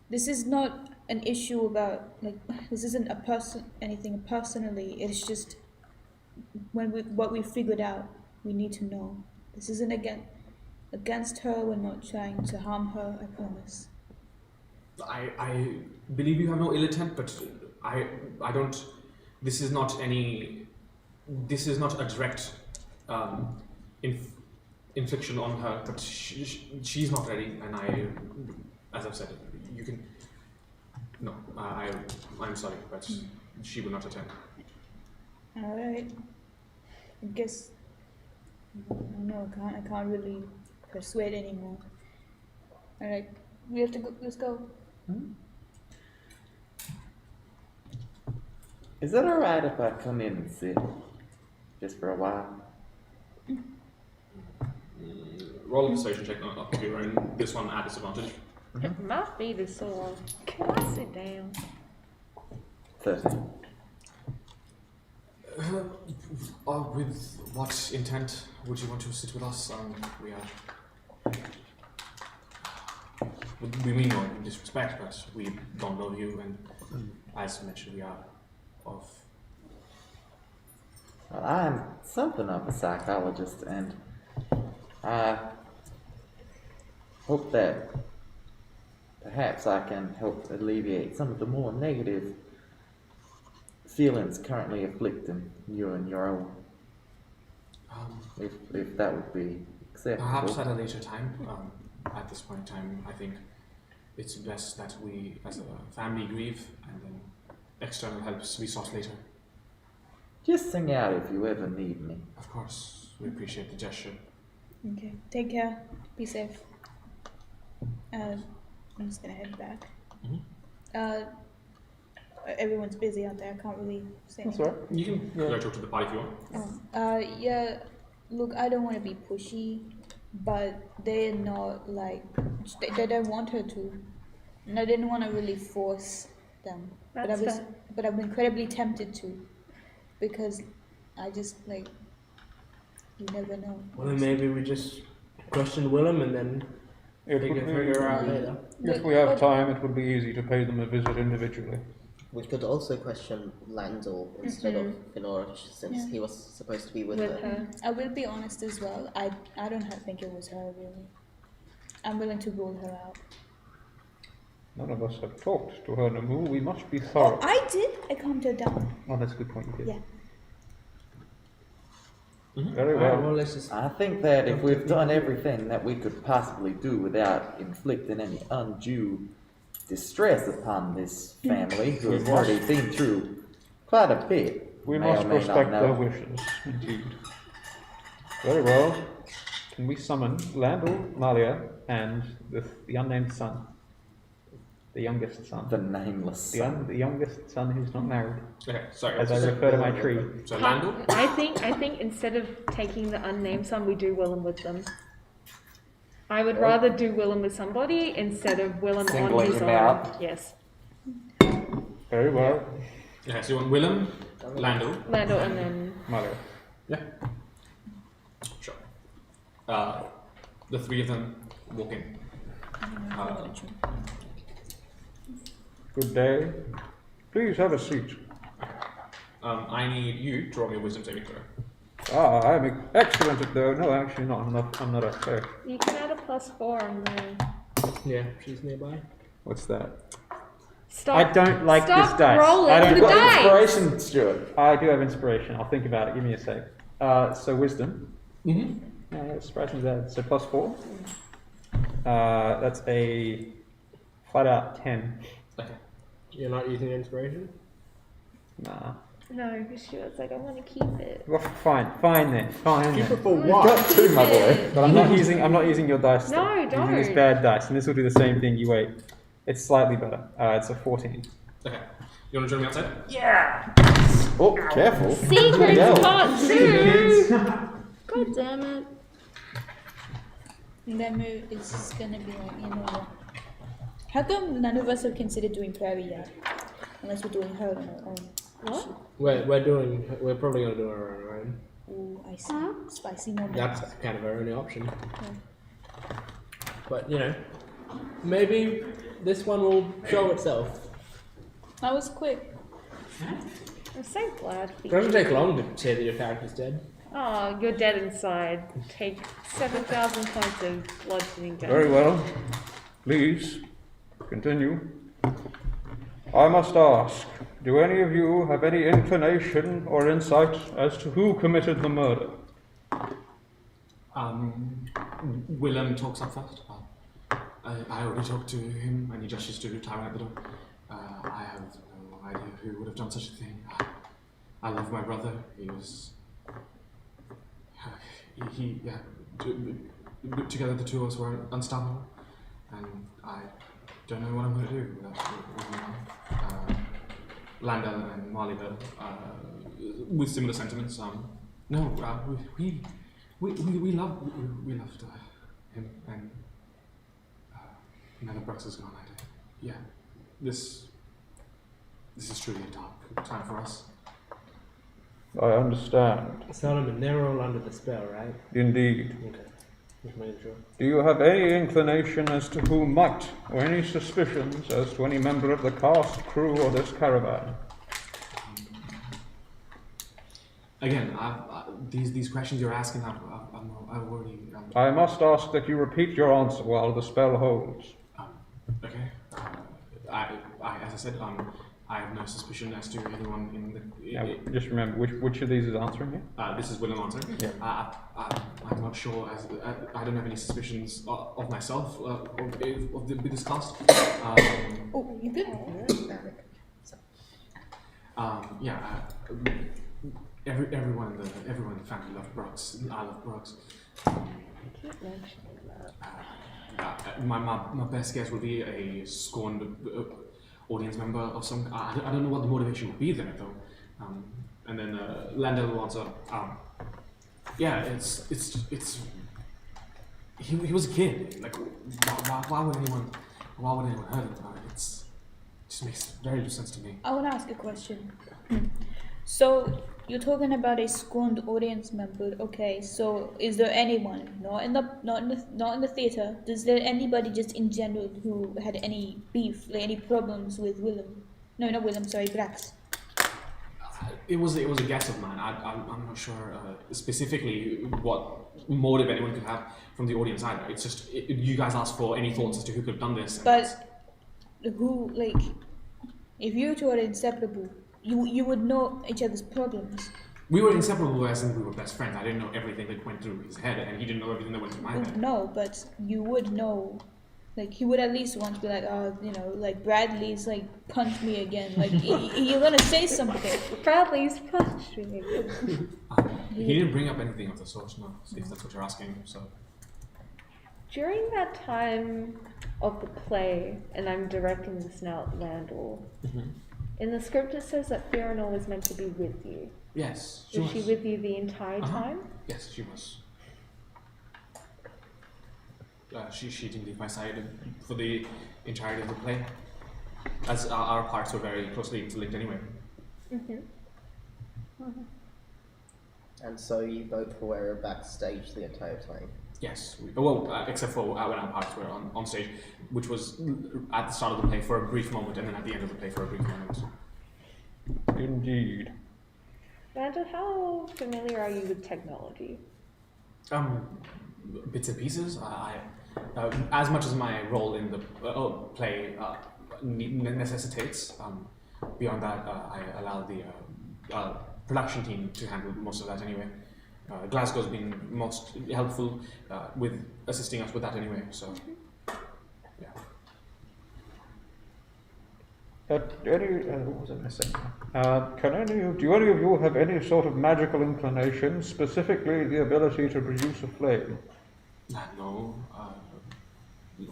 This is not an issue about this isn't anything personally. It's just what we figured out. We need to know. This isn't against her. We're not trying to harm her. I promise. I believe you have no ill intent, but I don't. This is not a direct infliction on her, but she's not ready, and as I've said, you can. No, I'm sorry, but she will not attend. All right. I guess. No, I can't really persuade anymore. All right, we have to go. Let's go. Is that alright if I come in and sit? Just for a while? Roll a persuasion check of your own. This one at disadvantage. My feet are sore. Can I sit down? 13. With what intent would you want to sit with us? We are we mean no disrespect, but we don't know you, and as mentioned, we are of. Well, I'm something of a psychologist, and I hope that perhaps I can help alleviate some of the more negative feelings currently afflicting you and your own. If that would be acceptable. Perhaps at a later time. At this point in time, I think it's best that we, as a family, grieve, and then external helps be sought later. Just sing out if you ever need me. Of course, we appreciate the gesture. Okay, take care. Be safe. I'm just gonna head back. Everyone's busy out there. I can't really say That's anything. all right. You can go talk to the party if you want. Yeah. Look, I don't want to be pushy, but they're not like they don't want her to, and I didn't want to really force them. But I'm incredibly tempted to, because I just like you never know. Well, then maybe we just question Willem and then figure out later. If we have time, it would be easy to pay them a visit individually. We could also question Landor instead of Finorich, since he was supposed to be with her. I will be honest as well. I don't think it was her really. I'm willing to rule her out. None of us have talked to her, Namu. We must be thorough. Oh, I did. I calmed her down. Oh, that's a good point. You did. Yeah. Very Alright, well. well, let's just. I think that if we've done everything that we could possibly do without inflicting any undue distress upon this family, who has already been through quite a bit. We may or must may not respect know. their wishes, indeed. Very well. Can we summon Landor, Malia, and the unnamed son? The youngest son. The nameless son. The youngest son who's not married, Okay, sorry. as I refer to my tree. So Landor? I think instead of taking the unnamed son, we do Willem with them. I would rather do Willem with somebody instead of Willem Singling on his him own. out. Yes. Very well. Okay, so you want Willem, Landor. Lando and then Malia. Yeah. Sure. The three of them walk in. Good day. Please have a seat. I need you to roll me a wisdom saving throw. Ah, I'm excellent at those. No, actually not. I'm not a fair. you can add a +4 on the. Yeah, she's nearby. What's that? Stop. I don't like stop this dice. rolling I don't the got dice. Inspiration, Stuart. I do have inspiration. I'll think about it. Give me a sec. So wisdom. Mm-hmm. Yeah, inspiration is added. So +4. That's a flat out 10. Okay. You're not using inspiration? Nah. No, Stuart's like, I want to keep it. Well, fine then. Fine Keep then. it for You've what? got two, my boy. But I'm not using your dice. No, I'm using this don't. bad dice, and this will do the same thing. You wait. It's slightly better. It's a 14. Okay. You want to join me outside? Oh, careful. Secret Go. part 2! God damn it. Lemu is just gonna be like, you know what? How come none of us have considered doing prairie yet? Unless we're doing her on our own. What? We're probably gonna do it on our own. Ooh, I see. Spicy moment. That's kind of our only option. But you know, maybe this one will show itself. That was quick. I'm so glad. It doesn't take long to say that your character's dead. Oh, you're dead inside. Take 7,000 points of bludgeoning damage. Very well. Please continue. I must ask, do any of you have any inclination or insight as to who committed the murder? Willem talks up first. I already talked to him, and he gestures to Tyra at the door. I have no idea who would have done such a thing. I love my brother. He was. Together the two of us were unstoppable, and I don't know what I'm going to do without Landa and Marleyville with similar sentiments. We loved him, and now that Brooks is gone, this is truly a dark time for us. I understand. Solomon, they're all under the spell, right? Indeed. Okay. Just making sure. Do you have any inclination as to who might, or any suspicions as to any member of the cast, crew, or this caravan? Again, these questions you're asking, I've already. I must ask that you repeat your answer while the spell holds. Okay. As I said, I have no suspicion as to anyone in the. Just remember, which of these is answering you? This is William answering. Yeah. I'm not sure. I don't have any suspicions of myself with this cast. Oh, you good? Everyone in the family loves Brooks. I love Brooks. Keep mentioning that. My best guess would be a scorned audience member of some. I don't know what the motivation would be there though. And then Landell will answer. He was a kid. Like why would anyone hurt him? It just makes very little sense to me. I want to ask a question. So you're talking about a scorned audience member. Okay, so is there anyone not in the theater? Is there anybody just in general who had any beef, like any problems with Willem? No, not Willem. Sorry, Brax. It was a guess of mine. I'm not sure specifically what motive anyone could have from the audience either. It's just you guys asked for any thoughts as to who could have done this. But who, like, if you two are inseparable, you would know each other's problems. We were inseparable as in we were best friends. I didn't know everything that went through his head, and he didn't know everything that went through my head. No, but you would know. Like, he would at least want to be like, like, Bradley's, like, punched me again. Like, you're gonna say something. Bradley's punched me again. He didn't bring up anything of the sort, no, if that's what you're asking, so. During that time of the play, and I'm directing this now at Randall, in the script it says that Fiona was meant to be with you. Yes, Was she with you the entire time? Yes, she was. She didn't leave my side for the entirety of the play, as our parts were very closely interlinked anyway. And so you both were backstage the entire time? Yes, except for when our parts were on stage, which was at the start of the play for a brief moment, and then at the end of the play for a brief moment. Indeed. Randall, how familiar are you with technology? Bits and pieces. As much as my role in the play necessitates. Beyond that, I allow the production team to handle most of that anyway. Glasgow's been most helpful with assisting us with that anyway. So, yeah. What was I going to say? Do any of you have any sort of magical inclination, specifically the ability to produce a flame? No,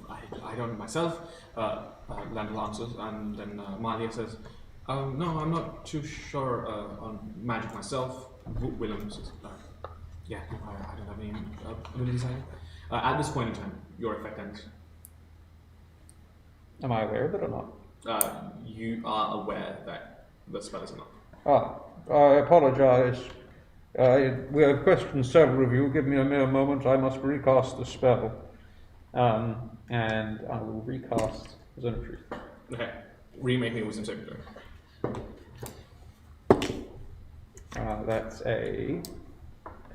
I don't myself. Landell answers, and then Malia says, no, I'm not too sure on magic myself. Willem says, yeah, no, I don't have any abilities either. At this point in time, your effect ends. Am I aware of it or not? You are aware that the spell is enough. I apologize. We have questioned several of you. Give me a mere moment. I must recast the spell. And I will recast Zone of Truth. Okay. Remake me wisdom saving throw. That's a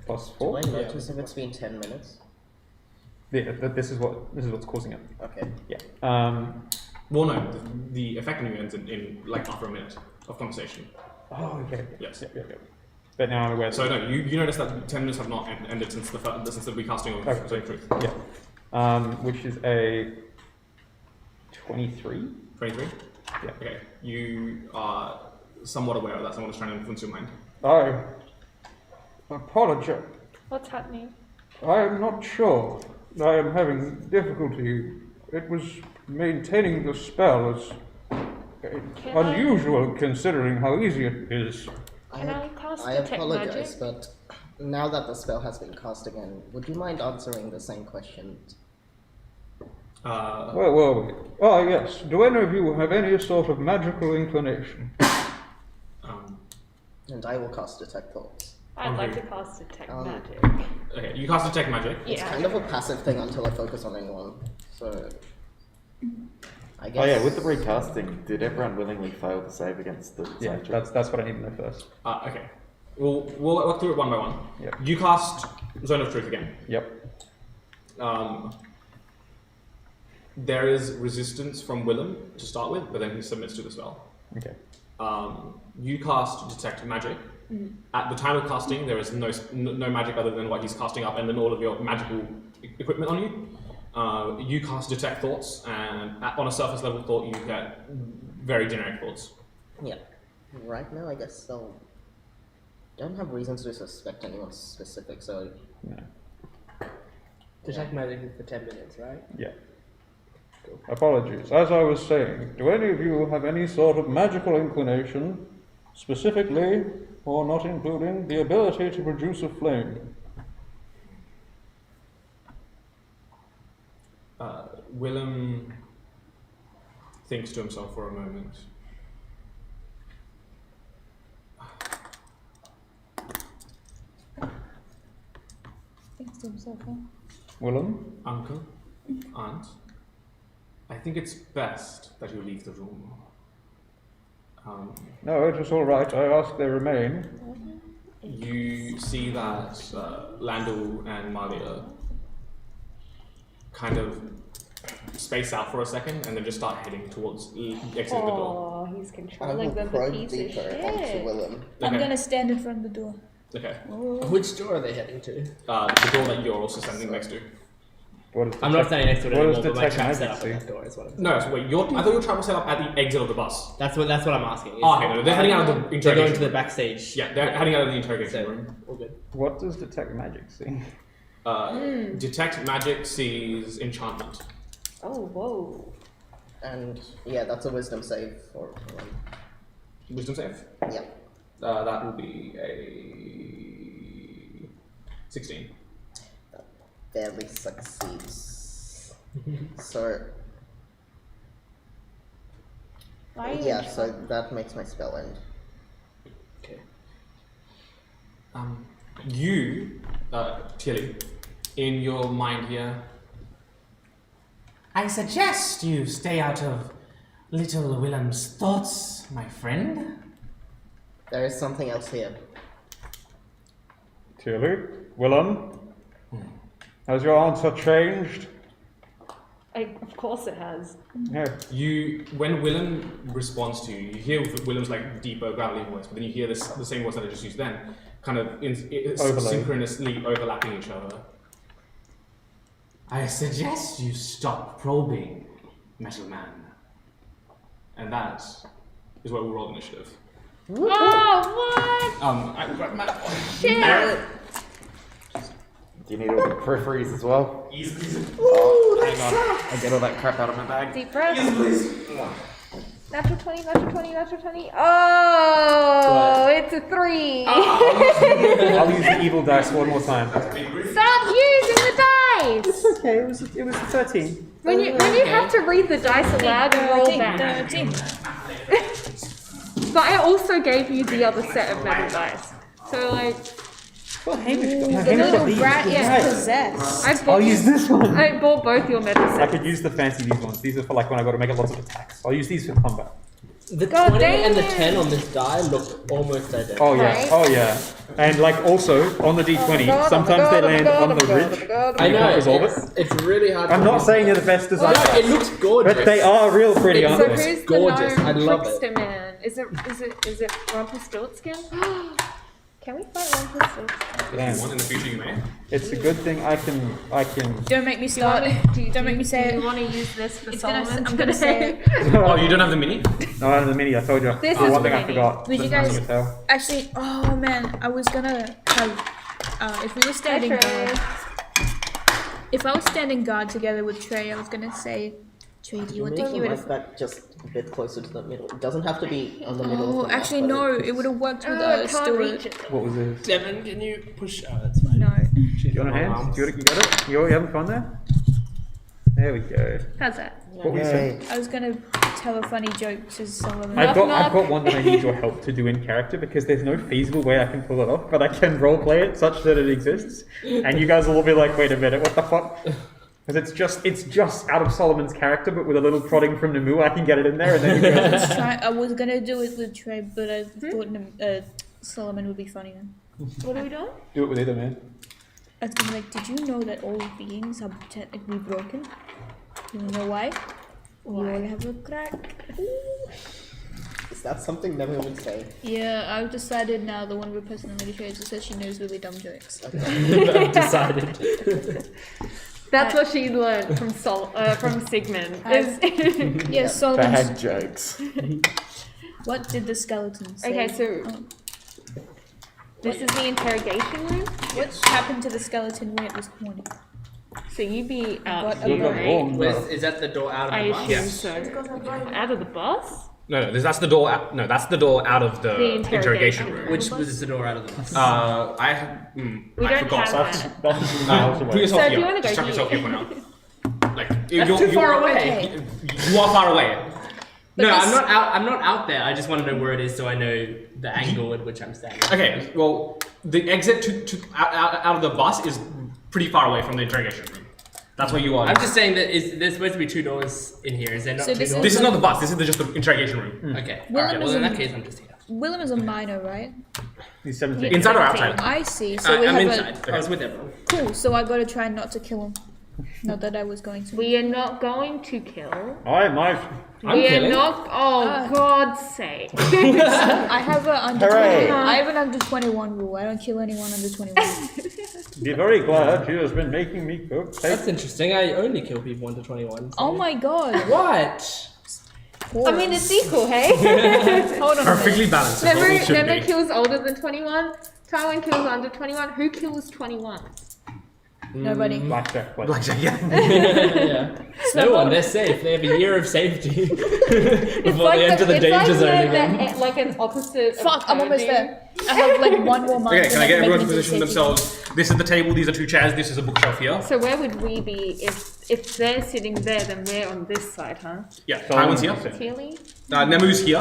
+4. Do I notice if it's been 10 minutes? Yeah, this is what's causing it. Okay. Yeah. Well, no, the effect on you ends in like after a minute of conversation. Oh, okay. Yes. Yeah. But now I'm aware. So no, you notice that 10 minutes have not ended since the recasting of Okay. Zone of Truth. Yeah. Which is a 23. 23? Yeah. Okay. You are somewhat aware of that. Someone is trying to influence your mind. I apologize. What's happening? I am not sure. I am having difficulty. It was maintaining the spell is unusual considering how easy it is. Can I cast I detect apologize, magic? but now that the spell has been cast again, would you mind answering the same question? Where were we? Ah, yes. Do any of you have any sort of magical inclination? And I will cast Detect Thoughts. I'd like Okay. to cast Detect Magic. Okay, you cast Detect Magic. It's Yeah. kind of a passive thing until I focus on anyone. So I guess. Oh yeah, with the recasting, did everyone willingly fail to save against the Yeah, sanctuary? that's what I need to know first. Okay. We'll walk through it one by one. Yep. You cast Zone of Truth again. Yep. There is resistance from Willem to start with, but then he submits to the spell. Okay. You cast Detect Magic. At the time of casting, there is no magic other than what he's casting up, and then all of your magical equipment on you. You cast Detect Thoughts, and on a surface level thought, you get very generic thoughts. Yeah. Right now, I guess I don't have reasons to suspect anyone specific. So No. Detect magic is for 10 minutes, right? Yeah. Apologies. As I was saying, do any of you have any sort of magical inclination, specifically, or not including, the ability to produce a flame? Willem thinks to himself for a moment. Thinks to himself, huh? Willem? Uncle, Aunt, I think it's best that you leave the room. No, it is all right. I ask they remain. You see that Lando and Malia kind of space out for a second and then just start heading towards exiting the door. Oh, he's I controlling will them, probe the piece of deeper onto shit. Willem. I'm Okay. gonna stand in front of the door. Okay. Which door are they heading to? The door that you're also standing next to. What is I'm not standing next to it what anymore, does but my detect trap's set magic up see? at that door is what I'm saying. No, so wait, I thought your trap was set up at the exit of the bus. That's what I'm asking. Oh, okay, no, they're heading out of the They're interrogation going to the room. backstage. Yeah, they're heading out of the interrogation So, room. all good. What does detect magic see? Detect Magic sees enchantment. Oh, whoa. And yeah, that's a wisdom save for Wisdom save. yeah. That will be a 16. Barely succeeds. So Why are you yeah, in so trouble? that makes my spell end. Okay. You, Tilly, in your mind here, I suggest you stay out of little Willem's thoughts, my friend. There is something else here. Tilly? Willem? Has your answer changed? Of course it has. Yeah. When Willem responds to you, you hear Willem's like deeper, gravelly voice, but then you hear the same voice that I just used then, kind of synchronously overlapping each other. I suggest you stop probing, Metal Man. And that is where we'll roll initiative. Oh, I grab Matt. Shit! Do you need all the peripheries as well? Easy, please. Hang on, I get all that crap out of my bag. Deep breath. Easy, please. Natural 20, natural 20, natural 20. Oh, it's a 3. I'll use the evil dice one more time. Stop using the dice! Okay, it was 13. When you have to read the dice aloud and roll back. 13. But I also gave you the other set of metal dice. So like, Well, Hamish got The Hamish got little these. brat is Right. possessed. I I'll bought use this one. I bought both your metal I sets. could use the fancy these ones. These are for like when I got to make lots of attacks. I'll use these for combat. The God 20 and the damn. 10 on this die look almost identical. Oh yeah, Right. oh yeah. And like also on the D20, sometimes they land on the ridge. I You know, can't resolve it's really hard I'm to not resolve. saying they're the best design, No, it looks gorgeous. but they are real pretty, It's aren't So they? who's gorgeous. the I gnome love trickster man? Is it Rumpelstiltskin? Can we fight Rumpelstiltskin? Damn. One in the future you may. It's a good thing I can. Don't make me start. Don't make me say Do you it. want to use this for It's gonna- Solomon? I'm gonna say Oh, you don't have the mini? No, I have the mini. I told you. This The is one thing I mini. forgot. Would you That's guys- my tail. Actually, oh man, I was gonna have. If we were standing guard, if I was standing guard together with Trey, I was gonna say, Trey, do you want to Move hear it? right back just a bit closer to the middle. It doesn't have to be on the middle. Oh, of the map, actually but no, it would have worked with I can't Stuart. reach it. What was this? Devin, can you push? Oh, that's fine. No. You want a hand? You got it? You having fun there? There we go. How's that? What were you saying? Yay. I was gonna tell a funny joke to Solomon. I've got one that I need your help to do in character because there's no feasible way I can pull it off, but I can roleplay it such that it exists, and you guys will all be like, "Wait a minute, what the fuck?" Because it's just out of Solomon's character, but with a little prodding from Namu, I can get it in there, and then you guys. I was gonna do it with Trey, but I thought Solomon would be funnier. What are we doing? Do it with either man. I was gonna be like, did you know that all beings are technically broken? You know why? We all have a crack. Is that something Nemo would say? Yeah, I've decided now the one with personality traits says she knows really dumb jokes. I've decided. That's what she learned from Sigmund. Yes, Solomon. Bad jokes. What did the skeleton say? Okay, so this is the interrogation room. What happened to the skeleton when it was horny? So you'd be out Got here, a got right? wrong. Is that the door out of I the bus? assume Yes. so. Out of the bus? No, that's the door. That's the door out of the The interrogation room. room. Which was the door out of the bus? I We don't forgot. have that. That's miles Put away. yourself So do here. you wanna go Just chuck here? yourself here for now. Like That's too far away. You are far away. No, this- I'm not out. I'm not out there. I just want to know where it is so I know the angle at which I'm standing. Okay. Well, the exit to out of the bus is pretty far away from the interrogation room. That's where you are. I'm just saying that there's supposed to be 2 doors in here. Is there not So 2 this doors? This is not the bus. This is just the interrogation room. Okay. Willem Alright, is well, in in- that case, I'm just here. Willem is a minor, right? He's 17. Inside or outside? I see. So we I'm have inside. I was with everyone. Cool. So I gotta try not to kill him. Not that I was going to. We are not going to kill. I'm We are killing. not. Oh, God's sake. I have a under Hooray. 21. I have an under 21 rule. I don't kill anyone under 21. Be very glad she has been making me cook. That's interesting. I only kill people under 21. So. Oh my god. What? I mean, it's equal, hey? Hold on. a Perfectly minute. balanced. That's what it should Never be. kills older than 21. Tywin kills under 21. Who kills 21? Nobody. Blackjack. Blackjack, yeah. Yeah. No one. They're safe. They have a year of safety before they enter the danger zone again. like an opposite. Fuck, I'm almost there. I have like one more month. Okay, can I get everyone to position safety. themselves? This is the table. These are 2 chairs. This is a bookshelf here. So where would we be if they're sitting there? Then we're on this side, huh? Yeah, Taiwan's here. Tilly. Nemu's here.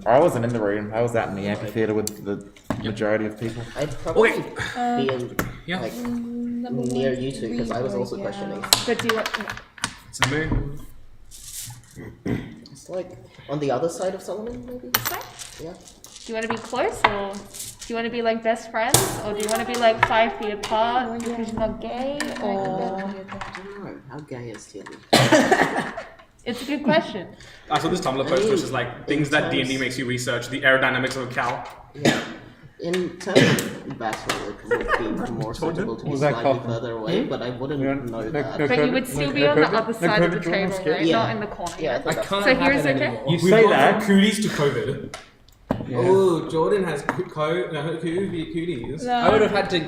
I wasn't in the room. I was out in the amphitheater with the majority of people. I'd probably Okay. be in, Yeah. like, Number near one, you two because I was also yeah. questioning. But do you want? It's Nemu. It's like on the other side of Solomon, maybe? Side? Yeah. Do you want to be close, or do you want to be like best friends, or do you want to be like 5 feet apart because you're not gay, or? I don't know. How gay is Tilly? It's a good question. I saw this Tumblr post which is like things that D&D makes you research. The aerodynamics of a cow. Yeah. In terms of battle, it would be more suitable to be Was that slightly coffee? further away, but I wouldn't No, know no, that. no. But you would still be on the other side of the table, right? Yeah. Not in the corner. Yeah, I I think that's can't So have here's it okay? anymore. You We've say gone that. from cooties to COVID. Oh, Jordan has cooties. No. I would have had to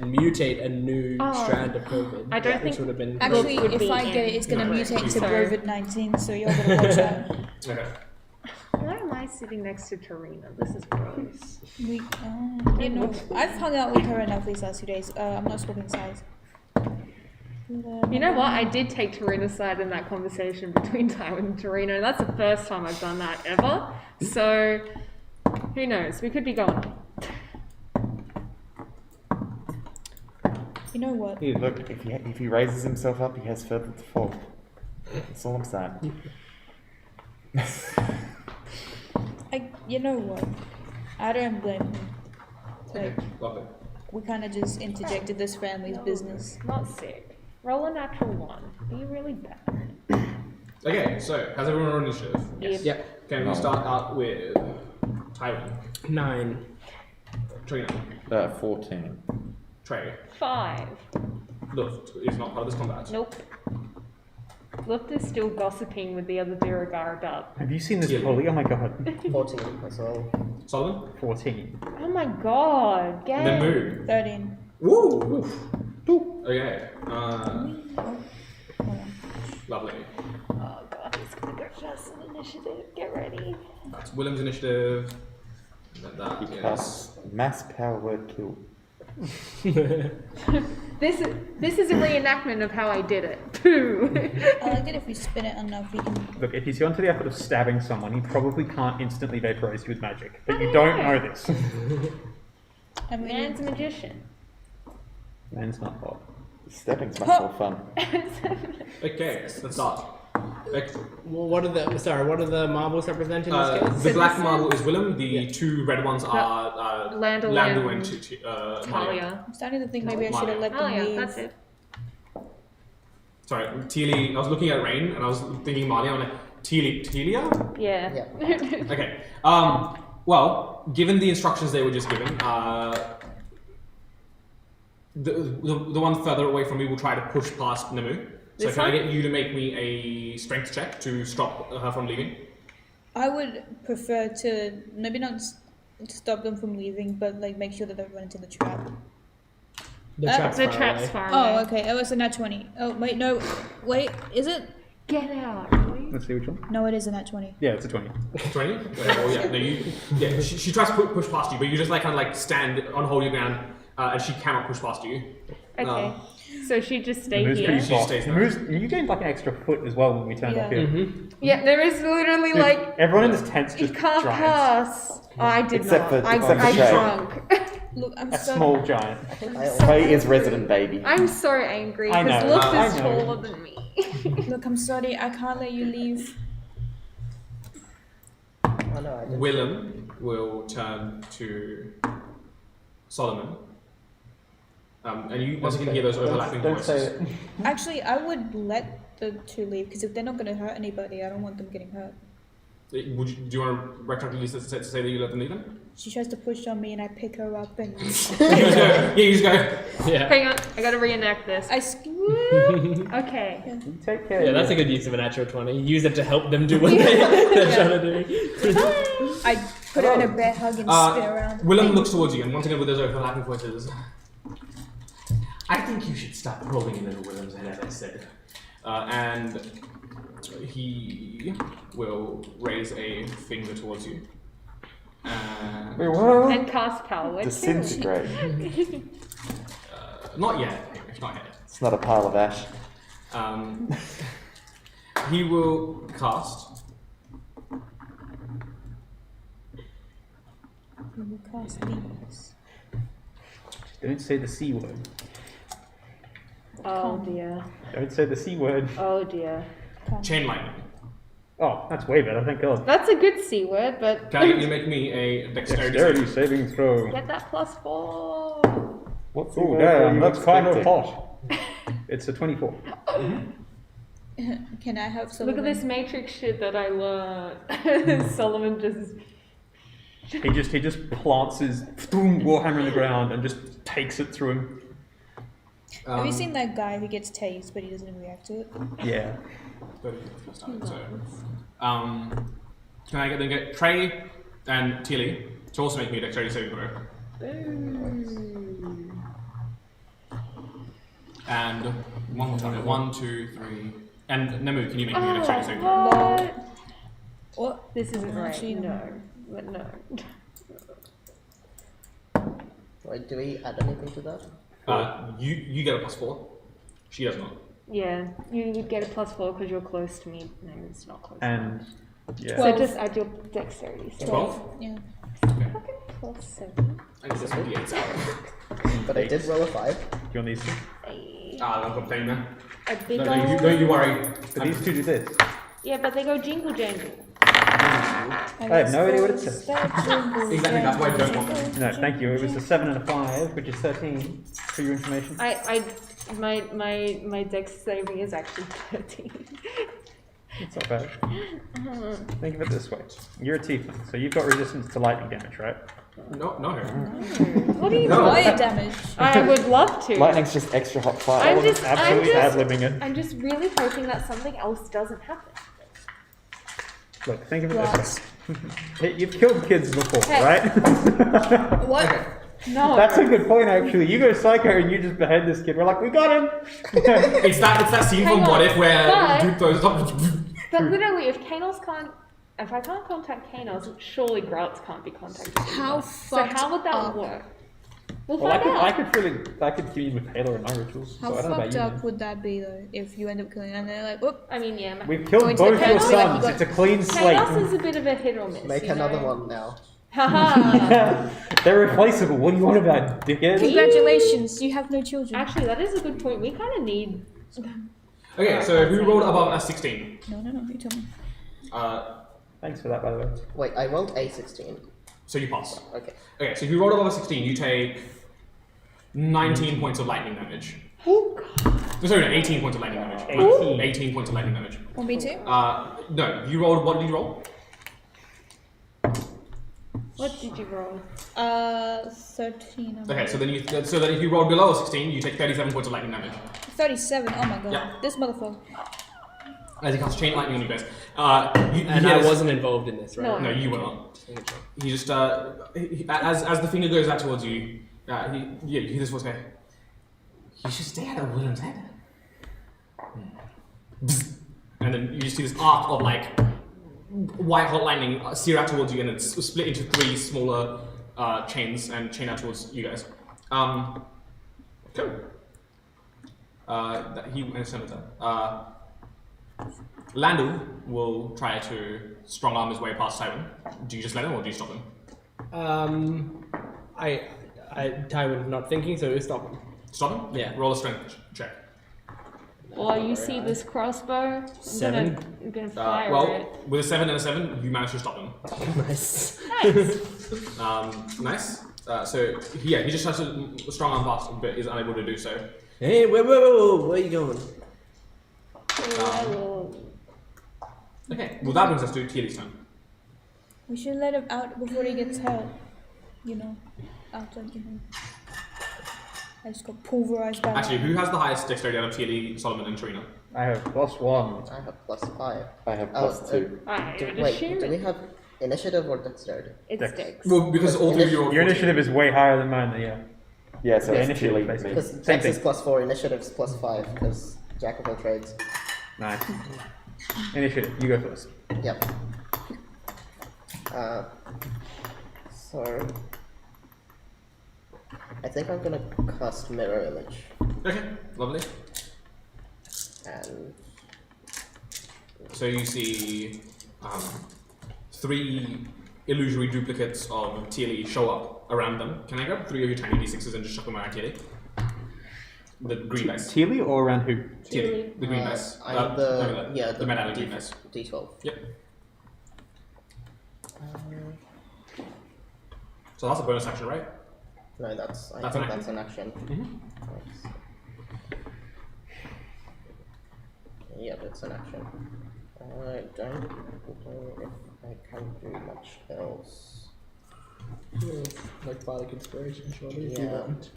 mutate a new Oh. strand of COVID. I don't which think- would have been. Actually, would if be I get it, it's gonna No. mutate to So- COVID-19. So you're gonna watch that. Okay. Why am I sitting next to Tarina? This is gross. You know, I've hung out with her enough these last 2 days. I'm not swapping sides. You know what? I did take Tarina's side in that conversation between Tywin and Tarina, and that's the first time I've done that ever. So, who knows? We could be going on. You know what? Here, look, if he raises himself up, he has further to fall. That's all I'm saying. You know what? I don't blame him. Like, Love it. we kind of just interjected this family's business. Not sick. Roll a natural 1. Be really bad. Okay, so has everyone rolled initiative? Yes. Yep. Can we start out with Tywin, 9. Trina, 14. Trey, 5. Luft is not part of this combat. Nope. Luft is still gossiping with the other Duragar dub. Have you seen this Yeah. Polly? Oh my god. 14 as well. Solomon, 14. Oh my god, gay. Nemu. 13. Woo! Okay. Lovely. Oh god, he's gonna go first in initiative. Get ready. That's Willem's initiative. And then that is Because mass power word kill. This is a reenactment of how I did it. 2. I like it if we spin it enough, we can. Look, if he's gone to the effort of stabbing someone, he probably can't instantly vaporize you with magic. But you don't know this. I mean, Man's a magician. Man's not hot. Stepping's much more fun. Okay, let's start. Well, what are the marbles representing in this case? The black marble is Willem. The two red ones are Lando Lando and Malia. Talia. I'm starting to think maybe I should have let them Talia, leave. that's it. Sorry, Teely. I was looking at Rain and I was thinking Malia. I'm like, Telia? Yeah. Okay. Well, given the instructions they were just given, the one further away from me will try to push past Nemu. So This can I one? get you to make me a strength check to stop her from leaving? I would prefer to maybe not stop them from leaving, but like make sure that they run into the trap. The trap's The far trap's away. far Oh, away. okay. It was a nat 20. Oh, wait, no. Wait, is it? Get out, please. Let's see which one. No, it is a nat 20. Yeah, it's a 20. 20? Oh yeah, no, yeah. She tries to push past you, but you just like kind of like stand on hold your ground, and she cannot push past you. Okay. So she just stayed Moves here. pretty She far. stays You gained like an extra foot as well when we turned Yeah. up here. Mm-hmm. Yeah, there is literally Dude, like everyone in this tent's you just can't giants. pass. Oh, I did Except not. for- I except for Shay. drunk. Look, I'm A so. small giant. Trey is resident baby. I'm so angry I because know, Lux I is know. taller than me. Look, I'm sorry. I can't let you leave. Oh no, I didn't. Willem will turn to Solomon. And you once again hear those overlapping Don't voices. say it. Actually, I would let the two leave because if they're not going to hurt anybody, I don't want them getting hurt. Do you want to retroactively say that you let them leave them? She tries to push on me and I pick her up and You just go. Yeah, you just go. Yeah. Hang on, I gotta reenact this. I scoop. Okay. You take care. Yeah, that's a good use of a natural 20. Use it to help them do what they're trying to do. I put her in a bear hug and spin around. Willem looks towards you, and once again with those overlapping voices. I think you should stop probing in little Willem's head, as I said. And he will raise a finger towards you. Well, And cast power. Disintegrate. Not yet, Hamish, not yet. It's not a pile of ash. He will cast. We will cast these. don't say the C word. Oh dear. Don't say the C word. Oh dear. Chain lightning. Oh, that's way better, thank God. That's a good C word, but Can I get you to make me a dexterity Dexterity save? saving throw. get that +4. What's the Oh, word damn, you that's kind of expecting? hot. It's a 24. Can I have some? Look at this matrix shit that I learned. Solomon just. He just plants his warhammer in the ground and just takes it through him. Have you seen that guy who gets tased but he doesn't react to it? Yeah. Can I get Trey and Tilly to also make me a dexterity saving throw? And one more time. 1, 2, 3. And Nemu, can you make me a dexterity saving throw? What? What? This isn't right. Actually, No. But no. Right, do we add anything to that? You get a +4. She does not. Yeah, you would get a +4 because you're close to me. No, it's not close. And yeah. So just add your dexterity. So 12? Yeah. fucking +7. I guess that's what the 8's out. But I did roll a 5. Do you want these two? I'm complaining now. A big Don't you worry. But these two do this. Yeah, but they go jingle jangle. I have no idea what it says. Exactly, that's why I don't want them. No, thank you. It was a 7 and a 5, which is 13, for your information. My dex saving is actually 13. It's not bad. Think of it this way. You're a tiefling, so you've got resistance to lightning damage, right? No. What do you No. Fire damage. I would love to. Lightning's just extra hot fire. I'm just Absolutely ad-libbing it. I'm just really hoping that something else doesn't happen. Look, think of it Glass. this way. Hey, you've killed kids before, Hey. right? What? No. That's a good point, actually. You go psycho and you just behead this kid. We're like, we got him! It's that scene from Hang What on, If where but- dude throws up. But literally, if I can't contact Kanos, surely Grouts can't be contacted. How either. So fucked how would that up. work? We'll Well, I find out. could feed with Halo in my rituals. How so I don't know fucked about up you. would that be though if you end up killing and they're like, whoop, I mean, yeah. We've killed Going to the both your chaos, like, sons. you It's a clean slate. Chaos is a bit of a hit or miss. Make you another know? one now. Haha. They're replaceable. What do you want about, dickhead? congratulations, you have no children. Actually, that is a good point. We kind of need. Okay, so who rolled above a 16? No, you tell me. Thanks for that, by the way. Wait, I rolled a 16. So you pass. Okay. Okay, so if you rolled above a 16, you take 19 points of lightning damage. Oh, No, sorry, no, 18 points of lightning damage. 18 points of lightning damage. Want me to? No, you rolled, what did you roll? what did you roll? 13. Okay, so then if you roll below a 16, you take 37 points of lightning damage. 37. Oh my god. Yeah. This motherfucker. As he casts chain lightning on you guys. And I wasn't involved in this, right? No, you were not. He just, as the finger goes out towards you, you hear this voice go, you should stay out of Willem's head. And then you just see this arc of like white hot lightning sear out towards you, and it's split into 3 smaller chains and chain out towards you guys. Cool. He understands that. Landu will try to strong arm his way past Tywin. Do you just let him, or do you stop him? Tywin's not thinking, so we stop him. Stop him? Yeah. Roll a strength check. Well, you see this crossbow? Seven. I'm gonna fire it. With a 7 and a 7, you manage to stop him. Nice. Nice. Nice. So he just tries to strong arm past, but is unable to do so. Hey, whoa, where are you going? I will. Okay. Well, that brings us to Tierdy's turn. We should let him out before he gets hurt. You know, outside, you know. I just got pulverized by Actually, who has the highest dexterity out of Tierdy, Solomon, and Trina? I have +1. I have +5. I have Oh, +2. I Wait, share do we it. have initiative or dexterity? It's Dex. sticks. Well, because all 3 of you are Your initiative is way higher than mine, yeah. Yeah, so Yeah, it's initiative, Tilly, basically. me. Because Same dex is thing. +4, initiative's +5, because jack of all trades. Nice. Initiative, you go first. Yep. So I think I'm gonna cast Mirror Image, Okay, lovely. and So you see 3 illusory duplicates of Tierly show up around them. Can I grab 3 of your tiny d6s and just chuck them around Tierly? The green dice. Teely or around who? Tierly, the green dice. I have the the metallic green dice. D12. Yep. So that's a bonus action, right? No, I That's think an that's an action. Yep, it's an action. I don't know if I can do much else. Like Bardic Inspiration, surely. if you Yeah. want.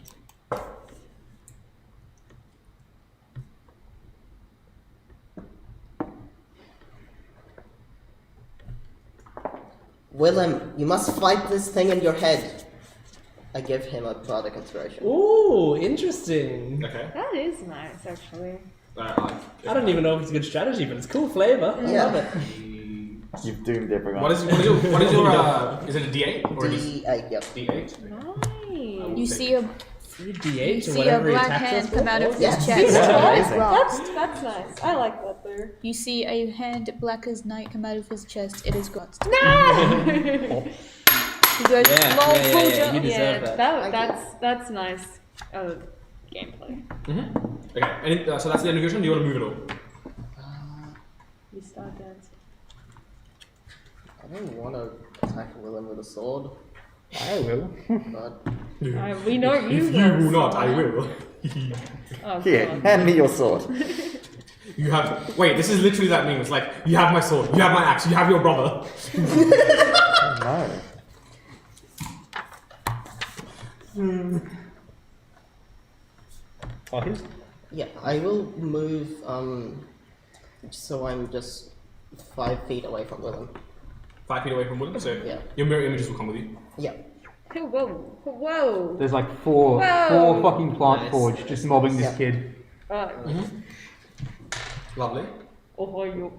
Willem, you must fight this thing in your head. I give him a product inspiration. Ooh, interesting. Okay. That is nice, actually. I don't even know if it's a good strategy, but it's cool flavor. I Yeah. love it. You've doomed everyone. What is your is it a D8 or a D8, yep. D8? Nice. You see a 3d8 You or see a whatever he black attacks hand us come with? out of his Yes. chest. That's amazing. That's nice. I like that there. You see a hand black as night come out of his chest. It is God. No! He goes, Yeah, "Lol, yeah, cool yeah, job." you deserve that. That's nice. Gameplay. Okay. So that's the end of your turn. Do you want to move it all? You start dancing. I don't want to attack Willem with a sword, I will. but We know you If you will. will not, I will. Oh, Here, God. hand me your sword. You have. Wait, this is literally that meme. It's like, you have my sword, you have my axe, you have your brother. No. Oh, here's yeah, I will move. So I'm just 5 feet away from Willem. 5 feet away from William, so Yeah. your mirror images will come with you. Yeah. Whoa, whoa. there's like four Whoa. fucking plant Nice. forge just mobbing this Yeah. kid. Lovely. Oh, you.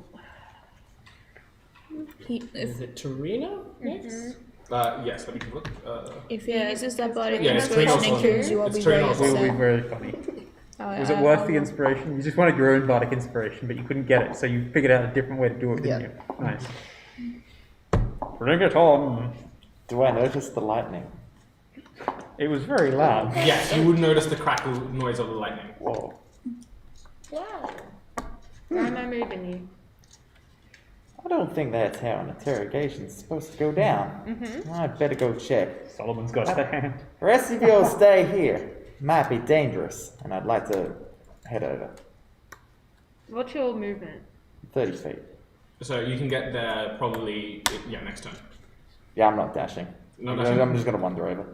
He, Is if, it Torino next? Yes, let me take a look. If he Yeah, uses that it's bardic Yeah, it's inspiration train and also. kills you, I'll It's be train very also. Will be upset. very funny. Was it worth the inspiration? You just wanted your own bardic inspiration, but you couldn't get it, so you figured out a different way to do it, didn't you? Nice. Bring it on. Do I notice the lightning? It was very loud. Yes, you would notice the crackle noise of the lightning. Whoa. Wow. Why am I moving you? I don't think that's how an interrogation's supposed to go down. I'd better go check. Solomon's got the hand. The rest of you'll stay here. Might be dangerous, and I'd like to head over. What's your movement? 30 feet. So you can get there probably, next turn. Yeah, I'm not dashing. No I'm dashing? just gonna wander over.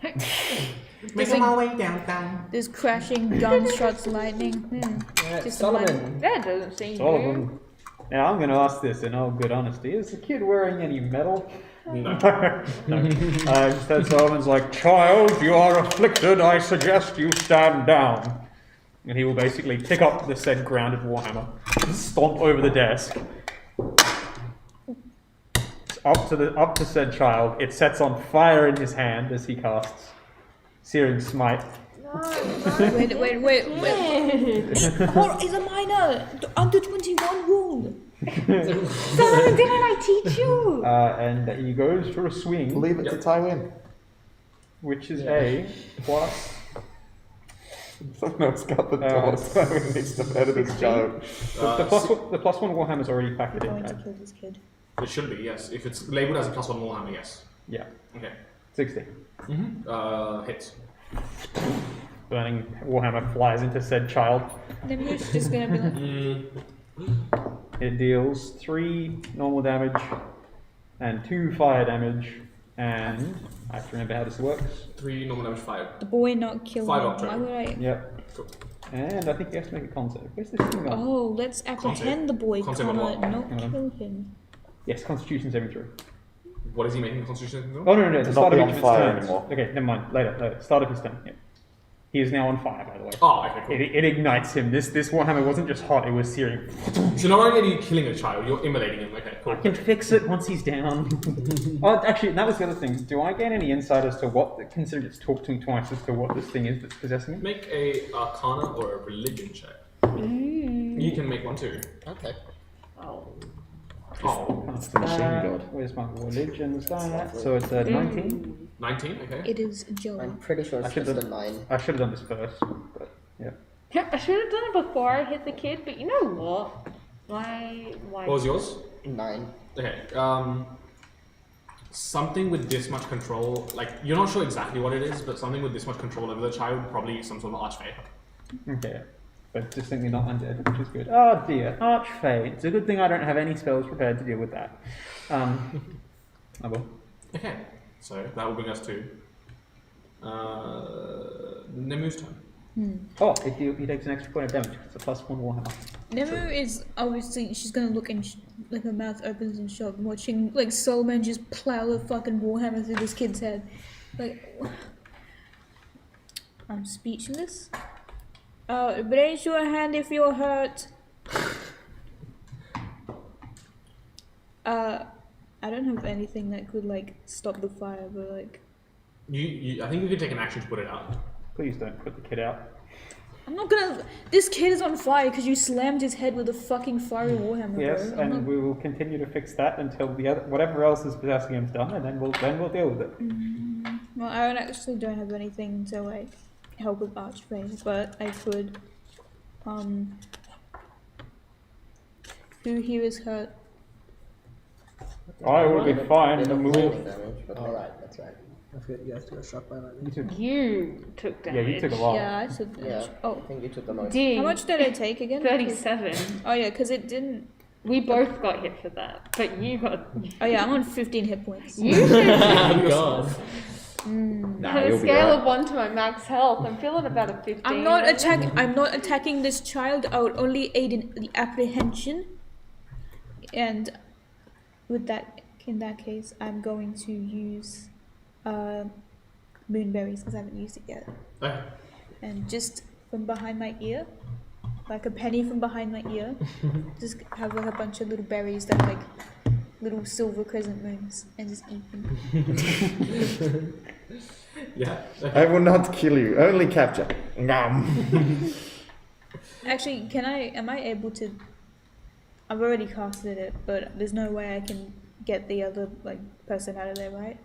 Okay. Making my way downtown. This crashing gunshots, lightning. Just Solomon. That doesn't seem Solomon. Now I'm going to ask this in all good honesty. Is the kid wearing any metal? No. No. Instead, Solomon's like, child, you are afflicted. I suggest you stand down. And he will basically pick up the said grounded warhammer, stomp over the desk. Up to said child. It sets on fire in his hand as he casts Searing Smite. Wait. Or is a minor under 21 rule. Solomon, didn't I teach you? And he goes for a swing, Leave it to Tywin. which is a plus. Someone else got the door. Tywin needs to murder this child. The plus one warhammer is already factored I'm going to in. kill this kid. It should be, yes. If it's labeled as a +1 Warhammer, yes. Yeah, Okay. 60. Hits. Burning warhammer flies into said child. Then we're just gonna be like, It deals 3 normal damage and 2 fire damage, and I have to remember how this works. 3 normal damage, 5. the boy not kill 5 him. up to Why it. would I? Yep. Cool. And I think he has to make a con save. Where's this thing gone? Oh, let's apprehend the boy, Con save comma, on what? not kill him. Yes, Constitution saving throw. What is he making Constitution saving throw? Oh no, the Not start of be each on of his fire turns. anymore. Okay, never mind. Later. Start of his turn. Yeah. He is now on fire, by the way. Oh, okay, cool. It ignites him. This warhammer wasn't just hot; it was searing. So not only are you killing a child, you're immolating him. Okay, cool. I can fix it once he's down. Oh, actually, that was the other thing. Do I gain any insight as to what, considering it's talked to me twice, as to what this thing is that's possessing him? Make a Arcana or a Religion check. You can make one too. Okay. Oh. Oh, It's the machine god. Where's my religion stat? So it's a 19. 19, okay. It is Joe. I'm pretty sure it's I should just have- a 9. I should have done this first, but yeah. Yeah, I should have done it before I hit the kid, but you know what? Why? What was yours? 9. Okay, something with this much control, like, you're not sure exactly what it is, but something with this much control over the child, probably some sort of archfey. Okay. But distinctly not undead, which is good. Oh dear, Archfey. It's a good thing I don't have any spells prepared to deal with that. I will. Okay, so that will bring us to Nemu's turn. Oh, he takes an extra point of damage. It's a +1 warhammer. Nemu is obviously, she's gonna look and like her mouth opens in shock, watching like Solomon just plow a fucking warhammer through this kid's head. Like, I'm speechless. Raise your hand if you're hurt. I don't have anything that could like stop the fire, but like I think you can take an action to put it out. Please don't put the kid out. I'm not gonna. This kid is on fire because you slammed his head with a fucking fiery warhammer. Yes, bro. I'm and not- we will continue to fix that until whatever else is possessing him is done, and then we'll deal with it. Well, I actually don't have anything to like help with Archfey, but I could. Who here is hurt? I will be fine. Bit of Move. lightning damage, but alright, that's right. I forget you guys got shot by lightning. You took. You took Yeah, damage. you took a lot. Yeah, I took Yeah, damage. Oh, I think you took the most. Did how much did I take again? 37. Oh yeah, because it didn't. We both got hit for that, but you got. Oh yeah, I'm on 15 hit points. You should. Oh god. Nah, On a you'll be scale alright. of 1 to my max health, I'm feeling about a 15. I'm not attacking this child. I would only aid in the apprehension. And with that, in that case, I'm going to use moonberries because I haven't used it yet. Okay. And just from behind my ear, like a penny from behind my ear, just have like a bunch of little berries that like little silver crescent moons and just eat them. Yeah. I will not kill you, only capture. Nom. Actually, am I able to, I've already casted it, but there's no way I can get the other, like, person out of there, right?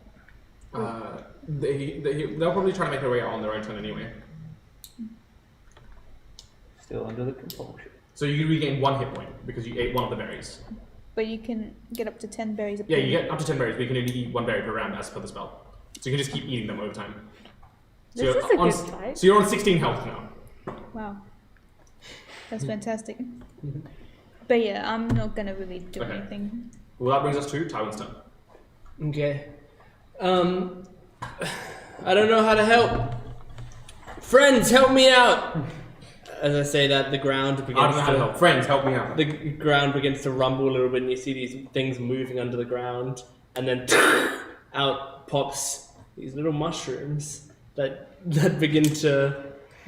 They'll probably try to make their way out on their own turn anyway. Still under the compulsion. So you regain 1 hit point because you ate one of the berries. But you can get up to 10 berries a Yeah, you get up to 10 berries, but you can only eat 1 berry per round as per the spell. So you can just keep eating them over time. So This you're is a on, good fight. So you're on 16 health now. Wow. That's fantastic. But yeah, I'm not gonna really do Okay. anything. Well, that brings us to Tywin's turn. Okay. I don't know how to help. Friends, help me out. As I say that, the ground I don't begins know how to help. Friends, help me out. the ground begins to rumble a little bit, and you see these things moving under the ground, and then out pops these little mushrooms that begin to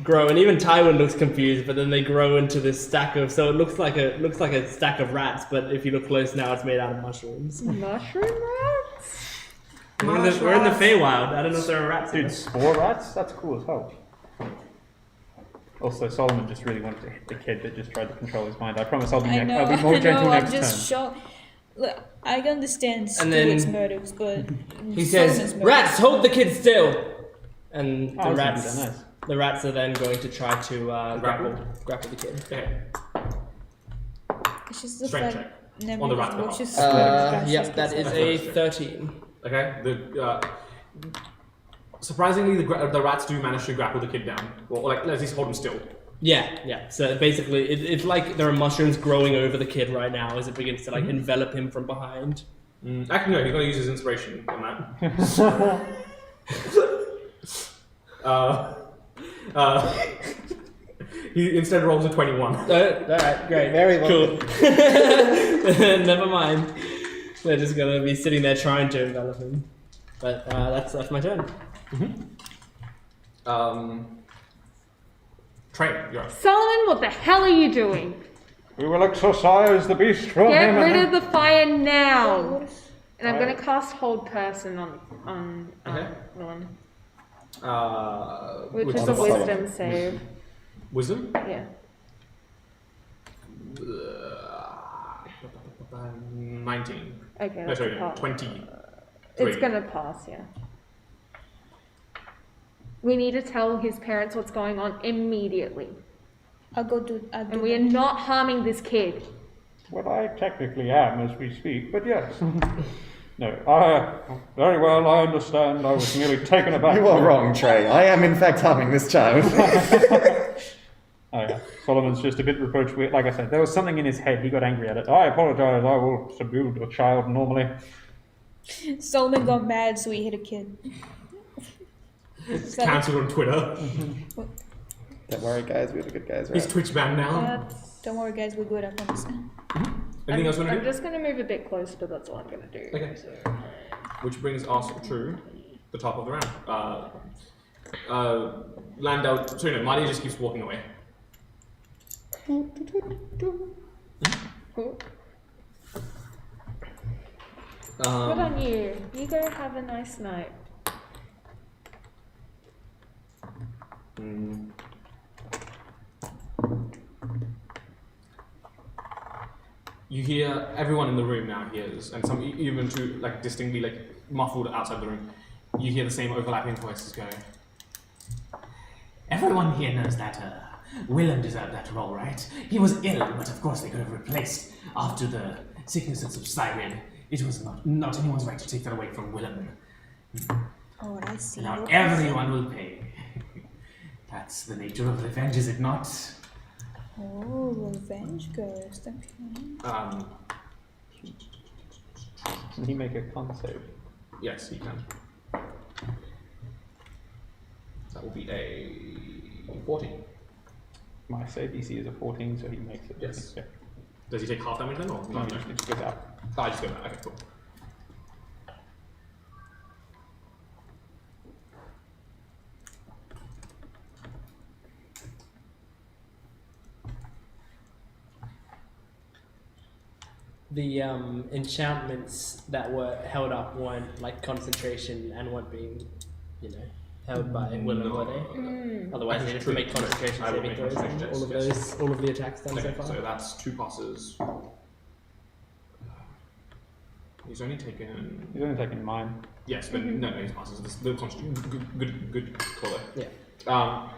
grow. And even Tywin looks confused, but then they grow into this stack of. So it looks like a stack of rats, but if you look close now, it's made out of mushrooms. Mushroom rats? We're in the Feywild. I don't know if there are rats. in Dude, it. spore rats? That's cool as hell. Also, Solomon just really wanted to hit the kid that just tried to control his mind. I promise I'll be more gentle I'm next just turn. shocked. Look, I understand And then Stuart's motives, but He Solomon's says, motives- "Rats, hold the kid still." And Oh, the that's rats, nice. the rats are then going to try to grapple the kid. Okay. It's just the Strength fact. check. Never On the mind, rat we'll behalf. just Yep, that is a 13. Okay. Surprisingly, the rats do manage to grapple the kid down, or like at least hold him still. Yeah. So basically, it's like there are mushrooms growing over the kid right now as it begins to like envelop him from behind. Actually, no. He's going to use his inspiration on that. He instead rolls a 21. All right, great, Very well. cool. Never mind. They're just gonna be sitting there trying to envelop him. But that's my turn. Train, you're up. Solomon, what the hell are you doing? We will exorcise the beast from Get him. rid of the fire now! And I'm Alright. gonna cast Hold Person on Okay. Willem. Which Which is is a the Solomon. wisdom save. Wisdom? Yeah. 19. Okay, No, that's sorry, a no, pass. 20. It's gonna pass, yeah. We need to tell his parents what's going on immediately. I'll do And we are not harming this kid. Well, I technically am as we speak, but yes. No, very well, I understand. I was merely taken aback. You are wrong, Trey. I am in fact harming this child. Oh, yeah. Solomon's just a bit reproachful. Like I said, there was something in his head. He got angry at it. I apologize. I will subdue the child normally. Solomon got mad, so he hit a kid. It's cancelled on Twitter. Don't worry, guys. We're the good guys, He's right? Twitch banned now. Don't worry, guys, we're good. I promise. Anything else you want to I'm do? just gonna move a bit closer, but that's all I'm gonna do. Okay. Which brings us to the top of the round. Landau, sorry, no, Marty just keeps walking away. Cool. Good on you. You go have a nice night. You hear everyone in the room now hears, and some even to like distinctly like muffled outside the room. You hear the same overlapping voices going. Everyone here knows that Willem deserved that role, right? He was ill, but of course they could have replaced after the sickness had subsided. It was not anyone's right to take that away from Willem. Oh, I see. Now everyone will pay. That's the nature of revenge, is it not? Oh, revenge ghost. Okay. Can he make a con save? Yes, he can. That will be a 14. My save DC is a 14, so he makes it. Yes. Yeah. Does he take half damage then, or No, not? he just goes out. I just go back. Okay, cool. the enchantments that were held up weren't like concentration and weren't being, held by Willem, were they? Otherwise, they'd have to make concentration I will saving make throws. concentration All of checks, those, all of the attacks done Okay, so far. so that's 2 passes. He's only taken. He's only taking mine. Yes, but no, he's passes. The concentration. Good call there. Yeah.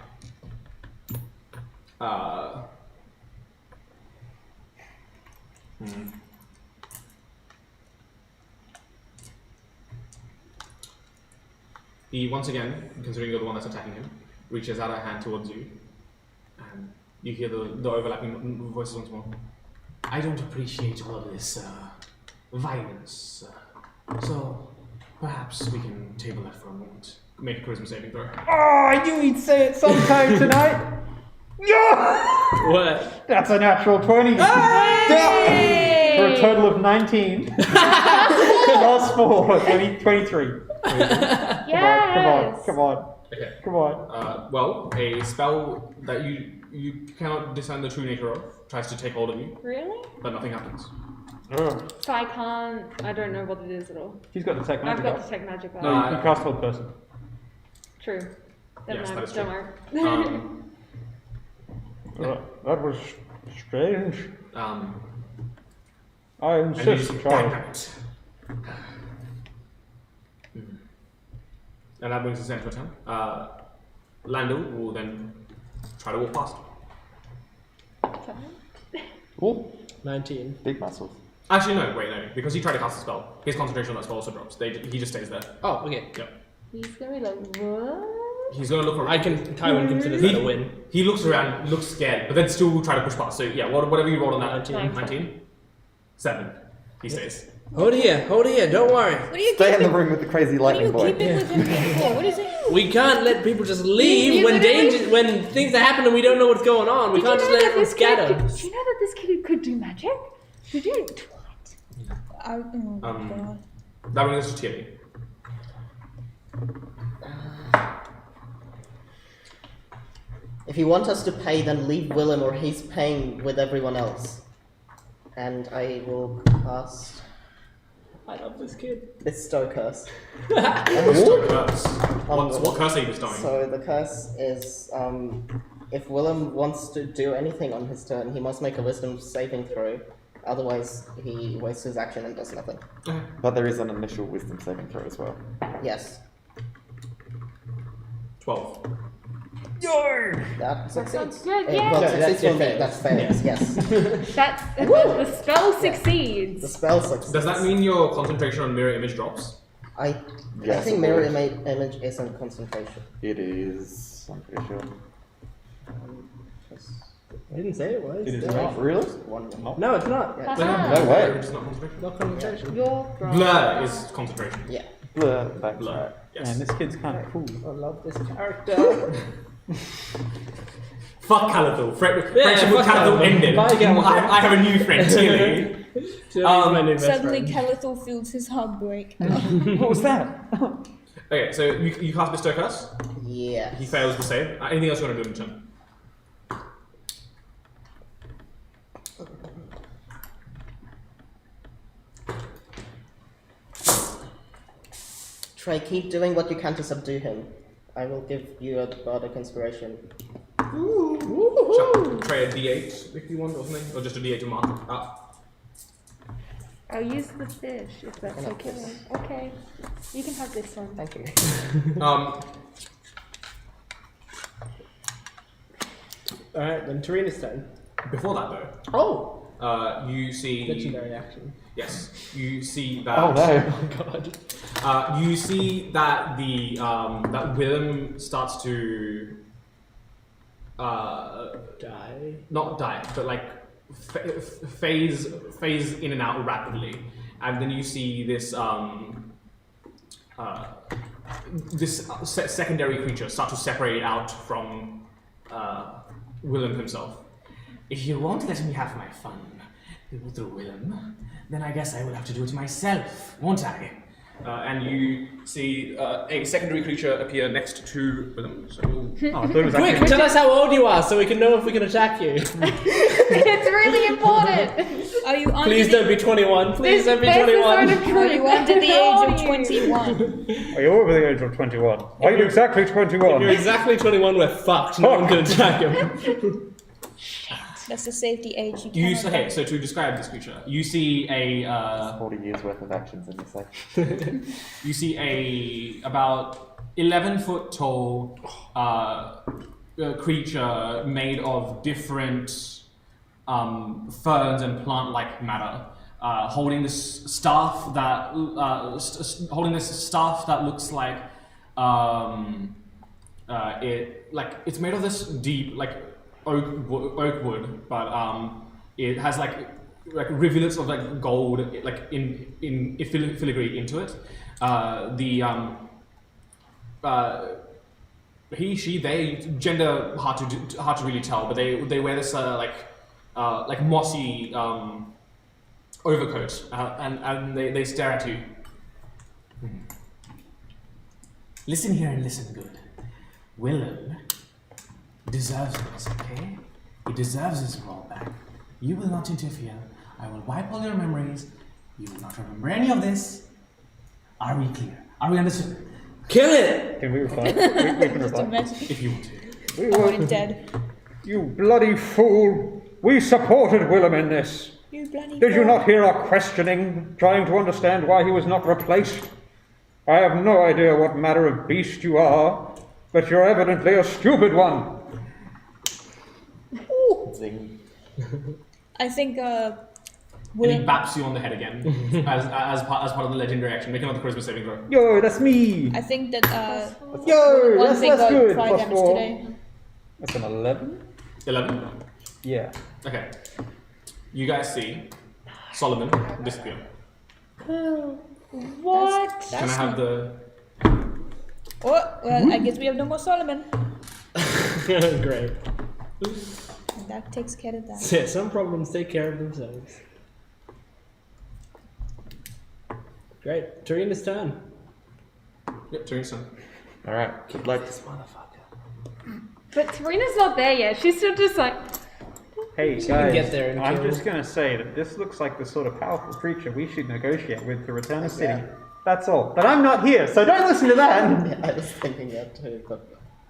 He once again, considering you're the one that's attacking him, reaches out a hand towards you, and you hear the overlapping voices once more. I don't appreciate all of this violence. So perhaps we can table that for a moment. Make a charisma saving throw. Oh, I knew he'd say it sometime tonight. Yeah! What? That's a natural 20. Hey! For a total of 19. Plus 4, 23. Yes! Come on. Okay. Come on. Well, a spell that you cannot discern the true nature of tries to take hold of you, Really? but nothing happens. Ugh. So I don't know what it is at all. He's got the tech I've magic got up. detect magic. No, you can cast hold person. True. Yes, that is Don't true. worry. That was strange. I And you insist, just Charles. And that brings us into a turn. Lando will then try to walk past. Cool. 19. Big muscles. Actually, no, because he tried to cast a spell. His concentration on that spell also drops. He just stays there. Oh, okay. Yep. He's gonna be like, what? He's gonna look around. Tywin considers that a win. He looks around, looks scared, but then still try to push past. So yeah, whatever you rolled on that. 19. 7. He stays. Hold here, don't worry. What are you Stay in the keeping? room with the crazy What are lightning you boy. keeping with him for? What is it? We can't let people just leave when when things are happening and we don't know what's going on. We can't just let everyone scatter. Do you know that this kid could do magic? Did you? What? Oh god. That brings us to Tilly. If you want us to pay, then leave Willem or he's paying with everyone else. And I will cast I love this kid. bestow curse. Bestow curse. What curse are you bestowing? So the curse is if Willem wants to do anything on his turn, he must make a wisdom saving throw. Otherwise, he wastes his action and does nothing. But there is an initial wisdom saving throw as well. Yes. 12. That succeeds. sounds good, Well, yeah. No, succeeds that for me. fails. That fails. Yes. The spell The succeeds. spell succeeds. Does that mean your concentration on mirror image drops? I Yes, think it mirror would. image isn't concentration. It is. I'm pretty sure. I didn't say it was. It is No. not. Really? One. No, it's not. Yeah. No way. It's not concentration. No concentration. You're wrong. Blur is concentration. Yeah. Blur, that's Blur. right. Yes. Man, this kid's kind of cool. I love this character. Fuck Calathul. Friendship with fuck Calathul Calathul. ended. Bye, Calathul. I have a new friend, Tilly. My new best Suddenly friend. Calathul feels his heartbreak. What was that? Okay, so you cast Bestow Curse. Yeah. He fails the save. Anything else you want to do in turn? Trey, keep doing what you can to subdue him. I will give you a bardic inspiration. Try a D8 if you want, or something, or just a D8 to mark it up. I'll use the fish if that's Enough okay. fish. Okay. You can have this one. Thank you. Alright, then Tarina's turn. Before that though, Oh! you see. Legendary action. Yes, you see that. Oh no. God. You see that the that Willem starts to Die. not die, but like phase in and out rapidly, and then you see this secondary creature start to separate out from Willem himself. If you won't let me have my fun with the Willem, then I guess I will have to do it myself, won't I? and you see a secondary creature appear next to Willem. So Oh, I thought it was Quick, actually... tell us how old you are so we can know if we can attack you. It's really important. Are you under Please the, don't be 21. Please don't be This 21. episode of are you under the How age of old are you? 21? Are you over the age of 21? Are you exactly If you're 21? exactly 21, we're fucked. No one can attack him. That's the safety age. you cannot okay. So to describe this creature, you see a 40 years worth of actions in this like. you see a about 11-foot tall creature made of different ferns and plant-like matter, holding this staff that looks like it's made of this deep oak wood, but it has like rivulets of like gold in filigree into it. He, she, they, gender hard to really tell, but they wear this like mossy overcoat, and they stare at you. Listen here and listen good. Willem deserves this, okay? He deserves his role back. You will not interfere. I will wipe all your memories. You will not remember any of this. Are we clear? Are we understood? Kill it! Can we reply? We can Just reply. imagine. If you want to. We I want were, him dead. you bloody fool! We supported Willem in this. You bloody Did you fool. not hear our questioning, trying to understand why he was not replaced? I have no idea what manner of beast you are, but you're evidently a stupid one. Zing. I think And he Willem. baps you on the head again as part of the legendary action. Make another charisma saving throw. Yo, that's me! I think that Yo, one that's thing got good! fire Plus damage 4. today. That's an 11? 11. Yeah. Okay. You guys see Solomon disappear. What? Can I have the? Oh, well, I guess we have no more Solomon. Great. And that takes care of that. Yeah, some problems take care of themselves. Great. Tarina's turn. Yep, Teresa. Alright, good luck. But Tarina's not there yet. She's still just like. Hey can guys, get there and I'm kill. just gonna say that this looks like the sort of powerful creature we should negotiate with to return the city. That's all. But I'm not here, so don't listen to that! Yeah, I was thinking that too, but...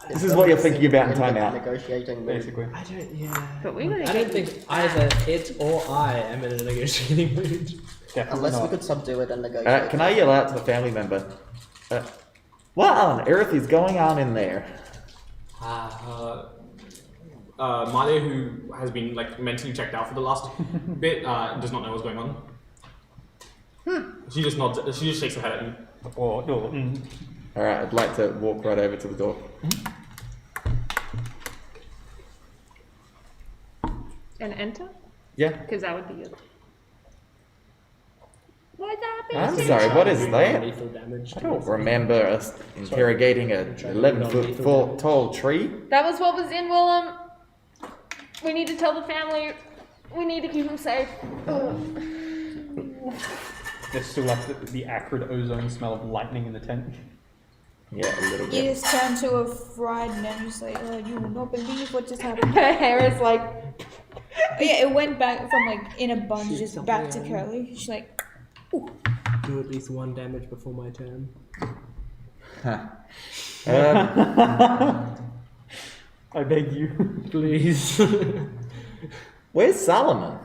This is what you're thinking about in timeout. Negotiating with... Basically. I don't, yeah. But we gotta I don't get. think either it or I am in a negotiating mood. Definitely Unless we not. could subdue it and negotiate. Alright, can I yell out to the family member? What on earth is going on in there? Malia, who has been like mentally checked out for the last bit, does not know what's going on. She just nods. She just shakes her head at you. Or, no, Alright, I'd like to walk right over to the door. And enter? Yeah. Because that would be good. What's I'm happening? sorry, what is that? Lethal damage. I don't remember us interrogating a 11-foot tall tree. That was what was in Willem. We need to tell the family. We need to keep him safe. there's still like the acrid ozone smell of lightning in the tent. Yeah, a little You bit. just turn to a fried man who's like, oh, you will not believe what just happened. Her hair is like. Yeah, it went back from like in a bunch just back to curly. She's like, Do at least 1 damage before my turn. I beg you. Please. Where's Solomon?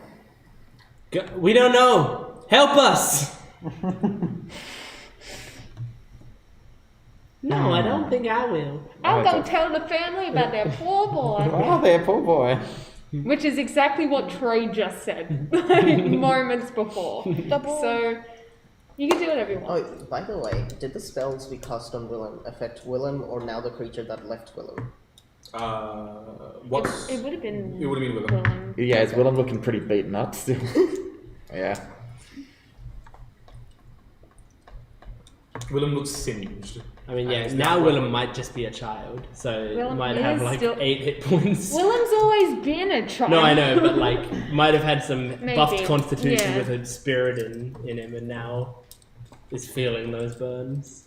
We don't know. Help us. No, I don't think I will. I'll go tell the family about their poor boy. Oh, there, poor boy. Which is exactly what Trey just said like, moments before. So, you can do whatever you want. Oh, by the way, did the spells we cast on Willem affect Willem or now the creature that left Willem? What's It would have been. It would have been Willem. Yeah, is Willem looking pretty beaten up still? Yeah. Willem looks singed. I mean, yeah, And now he's Willem might just be a child, so Willem might is have like still- 8 hit points. Willem's always been a child. No, I know, but like, might have had some Maybe, buffed constitution yeah. with a spirit in him, and now is feeling those burns.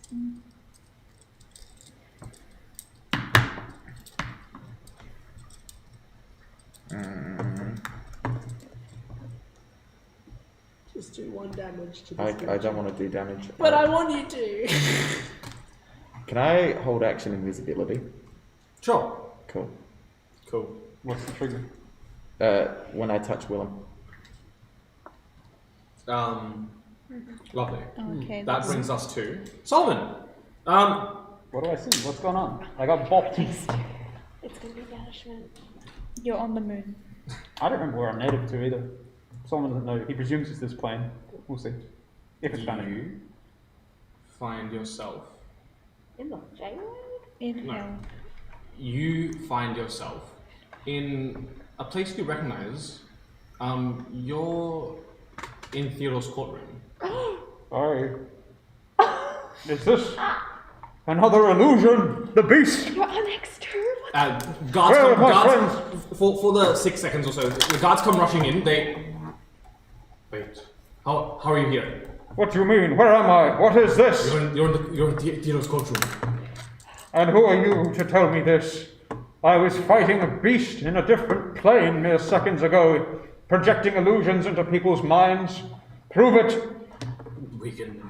Just do 1 damage to this I don't want to do damage. But I want you to. Can I hold action invisibility? Sure. Cool. Cool. What's the trigger? When I touch Willem. Lovely. Okay. That brings us to Solomon. What do I see? What's going on? I got bopped. It's gonna be banishment. You're on the moon. I don't remember where I'm native to either. Someone doesn't know. He presumes it's this plane. We'll see. If it's Spanish. You find yourself. In the Feywild? In No. hell. You find yourself in a place you recognize. You're in Theodore's courtroom. Is this another illusion? The beast! You're annexed too? Guards Where are come, my guards, for the 6 seconds or so, the guards come rushing in. Wait. How are you here? What do you mean? Where am I? What is this? You're in Theodore's courtroom. And who are you to tell me this? I was fighting a beast in a different plane mere seconds ago, projecting illusions into people's minds. Prove it. We can.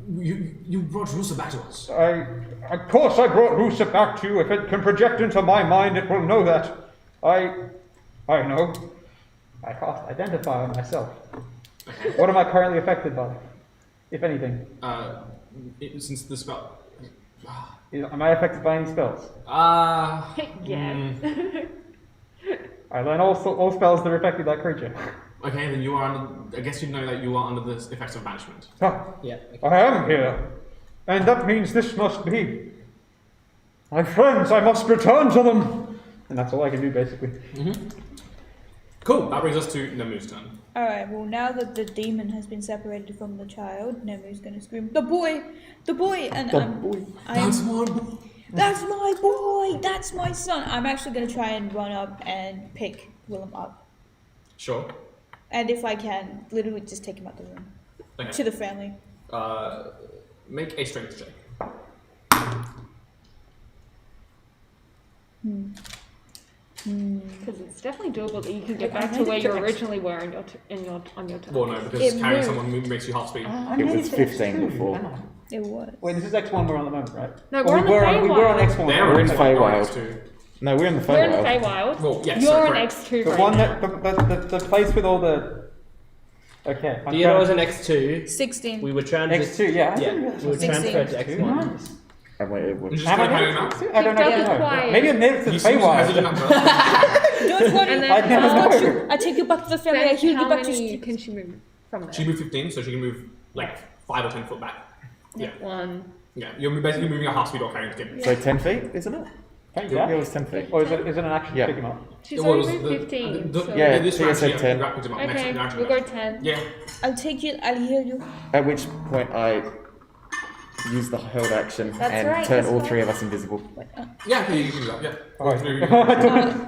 You brought Rusa back to us. Of course I brought Rusa back to you. If it can project into my mind, it will know that. I know. I cast Identify on myself. What am I currently affected by? If anything. Since the spell. Am I affected by any spells? Yeah. I learn all spells that are affected by creature. Okay, then you are under. I guess you know that you are under the effects of banishment. Ah, Yeah. I am here. And that means this must be my friends. I must return to them. And that's all I can do, basically. Cool. That brings us to Nemu's turn. Alright, well, now that the demon has been separated from the child, Nemu's gonna scream, The boy! The boy! And I'm That's my boy. That's my boy! That's my son! I'm actually gonna try and run up and pick Willem up. Sure. And if I can, literally just take him out the room. Okay. To the family. Make a strength check. Because it's definitely doable that you can get I back to made where it you to originally were on your turn. Well, no, because It carrying moved. someone makes you half speed. It was 15 before. It was. Wait, this is X1 we're on at the moment, right? No, Or we're on the we were on Feywild. X1. They're We're in X1, Feywild. you're X2. No, we're in the We're in the Feywild. Feywild. Well, yes, You're so in correct. X2 The right one now. that the place with all the. Okay. I'm Theodore was trying- an X2. 16. We were trying to. X2, yeah. Yeah, we were 16. transferred to X1. Nice. And it would. Just Am I gonna native hang out. to X2? I don't Keep know. quiet. Maybe I'm native to He the seems hesitant Feywild. at first. Don't worry, And then I'd never I got know. you. I take you back to the family. I Then heal you how back to many street. can she move from there? She moved 15, so she can move like 5 or 10 foot back. Yeah. 1. Yeah. You're basically moving a half speed or carrying the kid. So 10 feet, isn't it? Thank Yeah, it you. was 10 feet. Or is it an action to Yeah. pick him up? She's It already was moved the- 15. the- so. Yeah, this Tia round said she 10. picked him up. Next Okay, round she we'll goes. go 10. Yeah. I'll take you. I'll heal you. At which point I use the held action That's and right, turn that's all right. 3 of us invisible. Yeah, you can do that. Yeah. Alright. Through-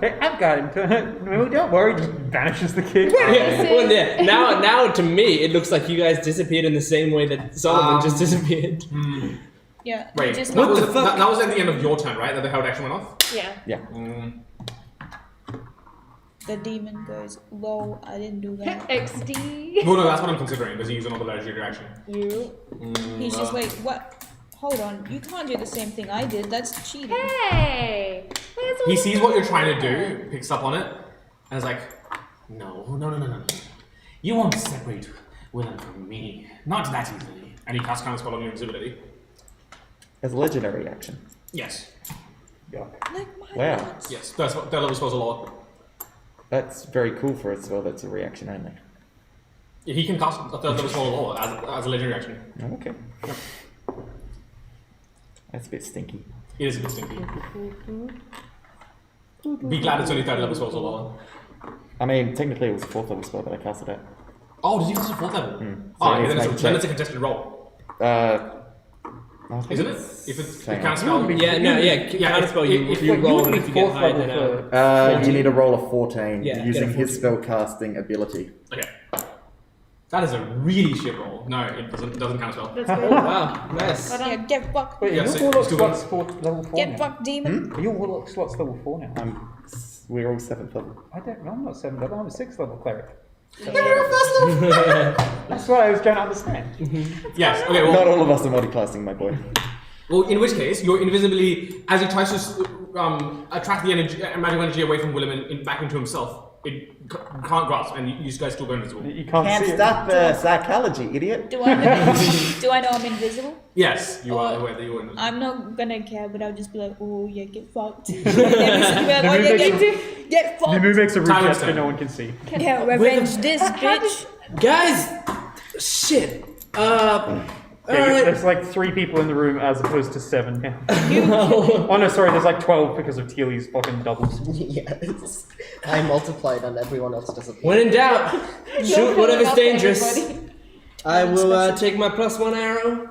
Hey, I've got him. No, don't worry, just vanishes the kid. Yeah, well, yeah. Now to me, it looks like you guys disappeared in the same way that Solomon just disappeared. Yeah. Wait, Just that was, the fuck? that was at the end of your turn, right? That the held action went off? Yeah. Yeah. the demon goes, lol, I didn't do that. XD. Well, no, that's what I'm considering. Does he use another legendary action? You. He's just like, what? Hold on, you can't do the same thing I did. That's cheating. Hey. Where's all He the sees what you're trying to fun? do, picks up on it, and is like, No. You won't separate Willem from me. Not that easily. and he casts counterspell on your invisibility. As a legendary action. Yes. Like my Wow. nuts. Yes. Third level spells are lower. That's very cool for a spell that's a reaction only. Yeah, he can cast a third level spell or lower as a legendary action. Oh, okay. That's a bit stinky. It is a bit stinky. Be glad it's only third level spells or lower. I mean, technically it was a 4th level spell, but I cast it out. Oh, did you cast a fourth level? So Oh, I need to then make a it's a check. contested roll. I think Isn't it? it's- If it's hang on. counterspell. Yeah, no, yeah. Counterspell, you if you you roll would if be you get fourth higher level than for- 14. 14. You need to roll a 14 Yeah, get a 14. using his spellcasting ability. Okay. That is a really shit roll. No, it doesn't count as well. That's Oh good. wow, nice. But, Yeah, get fucked. Wait, Yeah, are so your warlock still slots level 4 Get now? fucked, demon. Are your warlock slots level 4 now? We're all 7th level. I don't know, I'm not 7th level, I'm a 6th level cleric. Yeah. That's what I was trying to understand. Yes. Okay. Well, Not all of us are multiclassing, my boy. Well, in which case, you're invisibly, as he tries to attract the energy, magical energy away from Willem and back into himself, it can't grasp, and you guys still go invisible. You can't Can't see stop psychology, idiot. Do I know I'm invisible? Yes, you are aware that you're invisible. I'm not gonna care, but I'll just be like, oh yeah, get fucked. Every single like, oh yeah, get it. fucked. Mimu makes a Time reach is that done. no one can see. Yeah, revenge this bitch. Guys, shit. Yeah, Alright. there's like 3 people in the room as opposed to 7 now. Oh no, sorry, there's like 12 because of Teely's fucking doubles. Yes. I multiplied and everyone else disappeared. When in doubt, shoot whatever's dangerous. Everybody. I will take my +1 arrow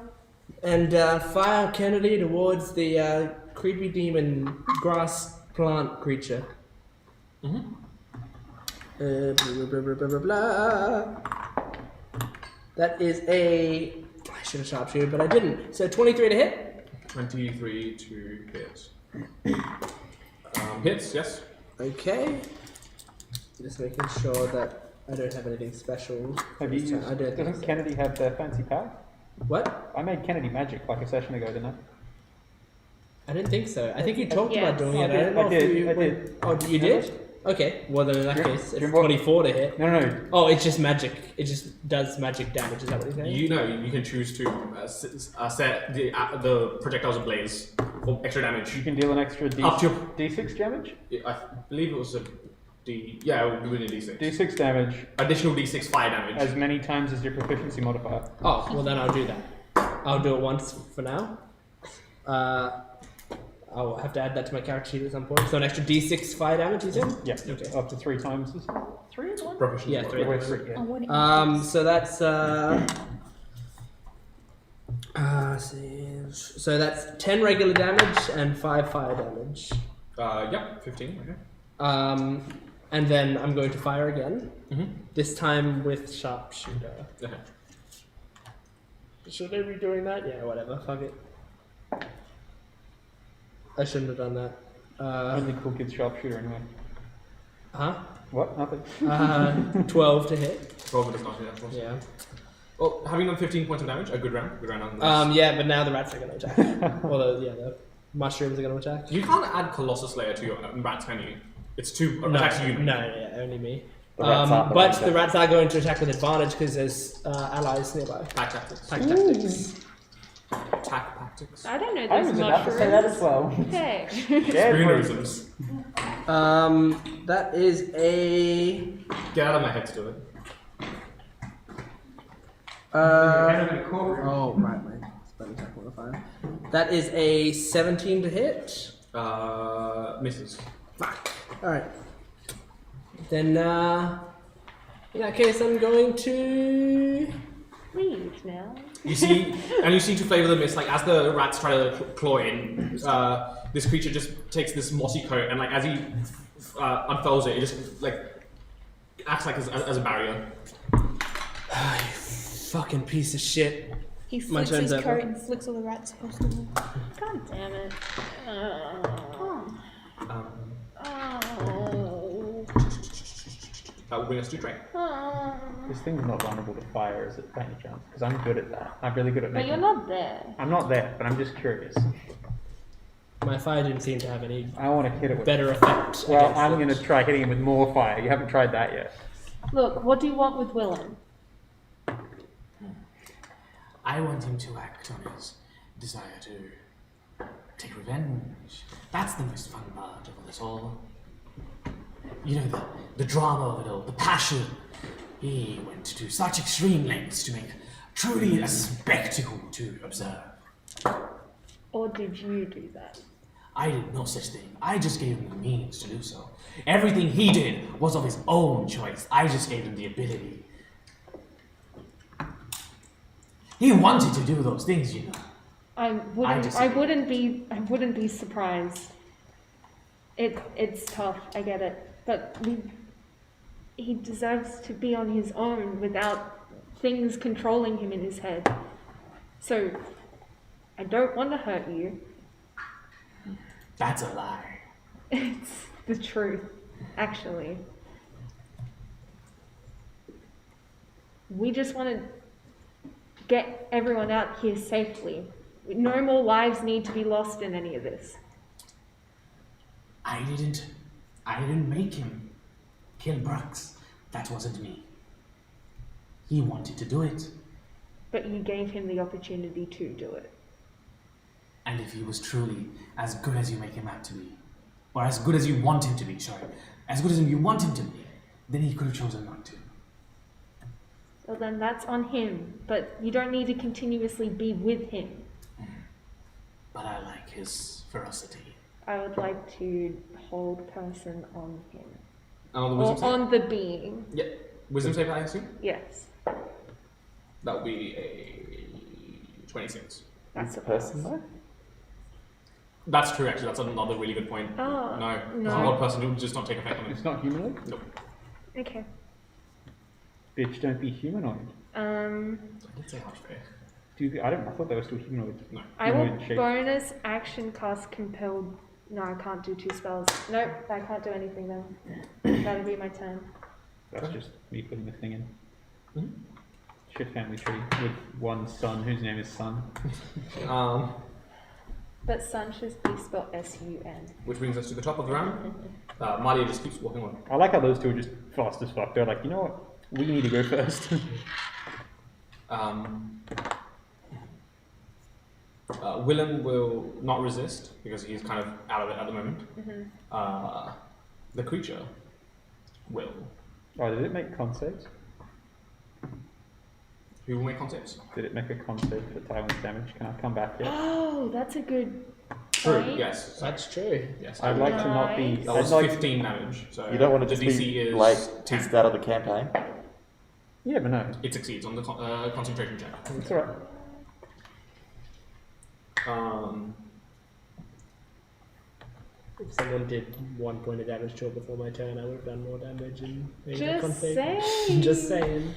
and fire Kennedy towards the creepy demon grass plant creature. Blah, blah, blah, blah, blah, blah. That is a... I should have sharpshooted, but I didn't. So 23 to hit. 23 to hit. Hits, yes. Okay. Just making sure that I don't have anything special. Have you this used, time. I don't think doesn't so. Kennedy have their fancy power? What? I made Kennedy magic like a session ago, didn't I? I didn't think so. I think you talked Yes. about doing I it. did, I don't know I if did, you I went- did. Oh, you did? Okay. Well, then in that Remember- case, it's remember what- 24 to hit. No. Oh, it's just magic. It just does magic damage. Is that what you're saying? You know, you can choose to set the projectiles ablaze for extra damage. You can deal an extra Up to- D6 damage? I believe it was a D. Yeah, it would be a D6. D6 damage Additional D6 fire damage. as many times as your proficiency modifier. Oh, well then I'll do that. I'll do it once for now. I'll have to add that to my character sheet at some point. So an extra D6 fire damage, you said? Yeah, Okay. up to 3 times. 3 is one? Proficiency. Yeah, 3. Wait, 3, yeah. Oh, what So that's so that's 10 regular damage and 5 fire damage. Yep, 15. Okay. And then I'm going to fire again. Mhm. This time with sharpshooter. Okay. Should I be doing that? Yeah, whatever. Fuck it. I shouldn't have done that. Only cool kid's sharpshooter anyway. Huh? What? Nothing. 12 to hit. 12 does not hit, of course. Yeah. Well, having done 15 points of damage, a good round. Good round on this. Yeah, but now the rats are going to attack. Well, the mushrooms are going to attack. You can't add Colossus Slayer to your rats, can you? It's too attacks you. No, only me. The rats aren't the But rats, the rats are going to attack with advantage because there's allies nearby. Pack tactics. Pack tactics. Attack tactics. I don't know I those was about to say that as well. Hey. Spoonerisms. That is a. Get out of my head, Stuart. Oh, right. Spell attack modifier. That is a 17 to hit. Misses. Fuck. Alright. Then, in that case, I'm going to. Leave now. You see to flavor the mist, like as the rats try to claw in, this creature just takes this mossy coat, and like as he unfurls it, it just like acts like as a barrier. Fucking piece of shit. He My flicks turn's his over. coat and flicks all the rats across the wall. God damn it. That will bring us to Trey. This thing's not vulnerable to fire, is it, by any chance? Because I'm good at that. I'm really good at But making. you're not there. I'm not there, but I'm just curious. My fire didn't seem to have any I want to hit it with. better effect. Well, against I'm it. going to try hitting him with more fire. You haven't tried that yet. Look, what do you want with Willem? I want him to act on his desire to take revenge. That's the most fun part of it all. You know, the drama of it all, the passion. He went to such extreme lengths to make truly a spectacle to observe. Or did you do that? I did no such thing. I just gave him the means to do so. Everything he did was of his own choice. I just gave him the ability. He wanted to do those things, you know. I wouldn't be surprised. It's tough, I get it. But he deserves to be on his own without things controlling him in his head. So, I don't want to hurt you. That's a lie. It's the truth, actually. We just want to get everyone out here safely. No more lives need to be lost in any of this. I didn't make him kill Brooks. That wasn't me. He wanted to do it. But you gave him the opportunity to do it. And if he was truly as good as you make him out to be, or as good as you want him to be, as good as you want him to be, then he could have chosen not to. So then that's on him, but you don't need to continuously be with him. But I like his ferocity. I would like to hold person on him. The Or wisdom save? on the being. Yeah. Wisdom save, I assume? Yes. That would be a 26. That's Is a the person though? That's true, actually. That's another really good point. Oh, No. no. It's not a person. It would just not take effect on It's it. not humanoid? Nope. Okay. Bitch, don't be humanoid. I did say half fair. I thought they were still humanoid. No. I will Humanoid shape. bonus action cast compelled. No, I can't do 2 spells. Nope, I can't do anything then. That'll be my turn. That's just me putting the thing in. Mhm. Shit family tree with one son whose name is Sun. But sun should be spelled S-U-N. Which brings us to the top of the round. Malia just keeps walking on. I like how those two are just fast as fuck. They're like, you know what? We need to go first. Willem will not resist because he's kind of out of it at the moment. The creature will. Oh, did it make con saves? Who will make concepts? Did it make a con save for Tywin's damage? Can I come back yet? Oh, that's a good True. point. Yes. That's true. Yes. I'd like to not be. Nice. That was I'd like, 15 damage. So You don't want to the just DC be is like 10. pissed out of the campaign. you never know. It succeeds on the concentration check. It's alright. If someone did 1 point of damage to it before my turn, I would have done more damage and made that Just config. saying. Just saying.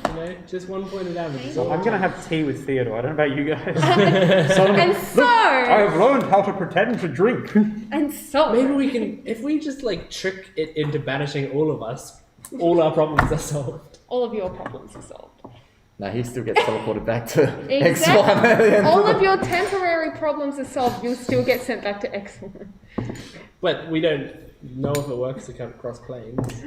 You know, just 1 point of damage. is all. I'm gonna have tea with Theodore. I don't know about you guys. And so, I have learned how to pretend to drink. and so, Maybe we can, if we just like trick it into banishing all of us, all our problems are solved. all of your problems are solved. No, he still gets teleported back to X1 Exactly. at the end All of the- of your temporary problems are solved. You'll still get sent back to X1. But we don't know if it works to come across planes.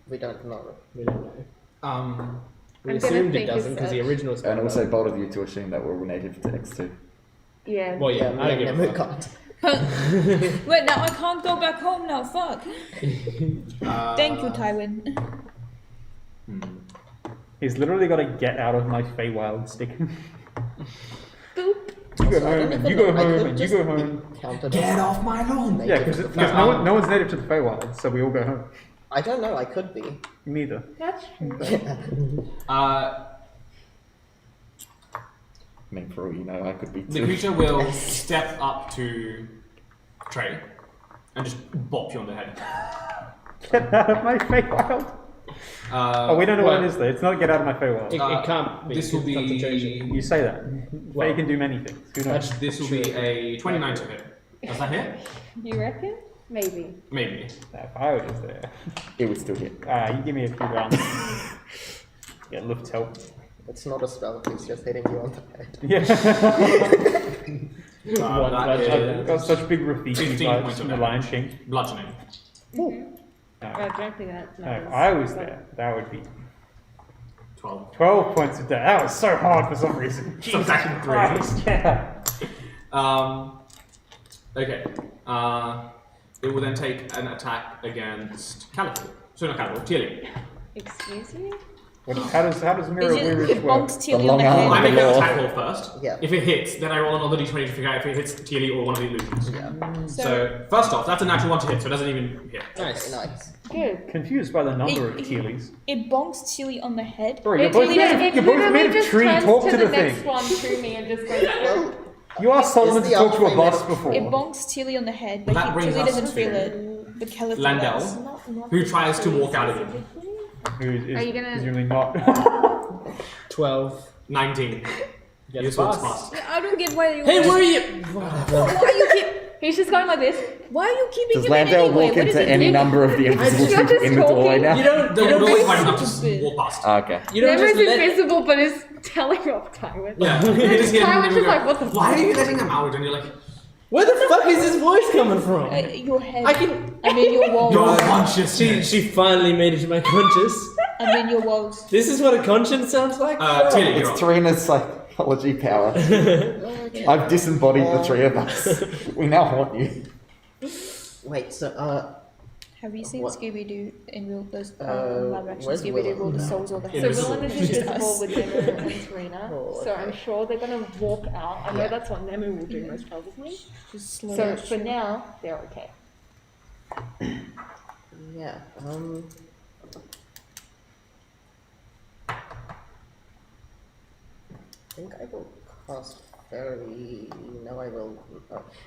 We don't know. We don't know. We I'm gonna assumed it think doesn't it's because the a- original spell. And also bold of you to assume that we're native to X2. Yeah. Well, yeah, I don't give never a fuck. got. Wait, now I can't go back home now, fuck. Thank you, Tywin. He's literally got to get out of my Feywild stick. Boop. You go Also, I don't home, and even you go know, I home, could and you just go be home. counted Get as off my lawn! native Yeah, to because the no one's native to the Feywild, so we all go home. I don't know, I could be. Neither. That's true. I mean, for all you know, I could be The too. creature will step up to Trey and just bop you on the head. Get out of my Feywild. Oh, we don't know what it is though. It's not get out of my Feywild. It can't be. This will be. concentration. You say that. Well, Fey can do many things. Who knows? This will be a 29 to hit. Does that hit? You reckon? Maybe. Maybe. If I was there. It would still hit. You give me a few rounds. Get lift help. It's not a spell, he's just hitting you on the head. Yeah. One that bludgeoning is I've got such big Rafiki 15 vibes points from of the Lion damage. King. Bludgeoning. I don't think that No, matters. if I was there, that would be 12. 12 points of damage. That was so hard for some reason. Jesus Subtraction 3. Christ, yeah. Okay. It will then take an attack against Calico. So not Calico, Tilly. Excuse me? How does Mirror Weirich It work? bonks Tilly The on the long head. arm. I make an Law. attack roll first. Yeah. If it hits, then I roll another d20 to figure out if it hits Tilly or one of the illusions. Yeah. So first off, that's a natural 1 to hit, so it doesn't even hit. Nice. Nice. Good. Confused by the number of It- Tealies. It bonks Tilly on the head. Bro, you're It both literally- made it of, you're both literally made of just tree. turns Talk to the next thing. one to me and just goes, Well, You asked Solomon Is to the talk to a other bus thing before. It bonks Tilly on the head, but That brings Tilly us doesn't feel to it. But Calico does. Landell, who tries to walk out of it. Who is Are you gonna- presumably not. 12. 19. Yes, Your sword's boss. passed. I don't get why you. Hey, where are you? Why you keep? He's just going like this. Why are you keeping Does him in Landale anyway? walk What does into it any do? number of the invisible You're just in the doorway talking. now? You don't They're always just- hard enough to just walk past. Okay. You don't Never's just let. invisible, but is telling off Tywin. Yeah. You just hear Tywin's him just go, like, what the why fuck? are you letting him out? And you're like, Where the fuck is his voice coming from? Your head. I can. I mean your walls. you're conscious. She finally made it to my conscience. I mean your walls. This is what a conscience sounds like? Tilly, you're It's on. Tarina's psychology power. I've disembodied the three of us. We now haunt you. Wait, so, Have you seen What? Scooby Doo in real live action? where's Scooby Doo Willow? roll the souls or the So heads? Willem is Just invisible us. with Nemu and Serena. Oh, So okay. I'm sure they're gonna walk out. I know Yeah. that's what Nemu will do most probably. Just slow So down. for now, they're okay. yeah, I think I will cast Fairy. No, I will.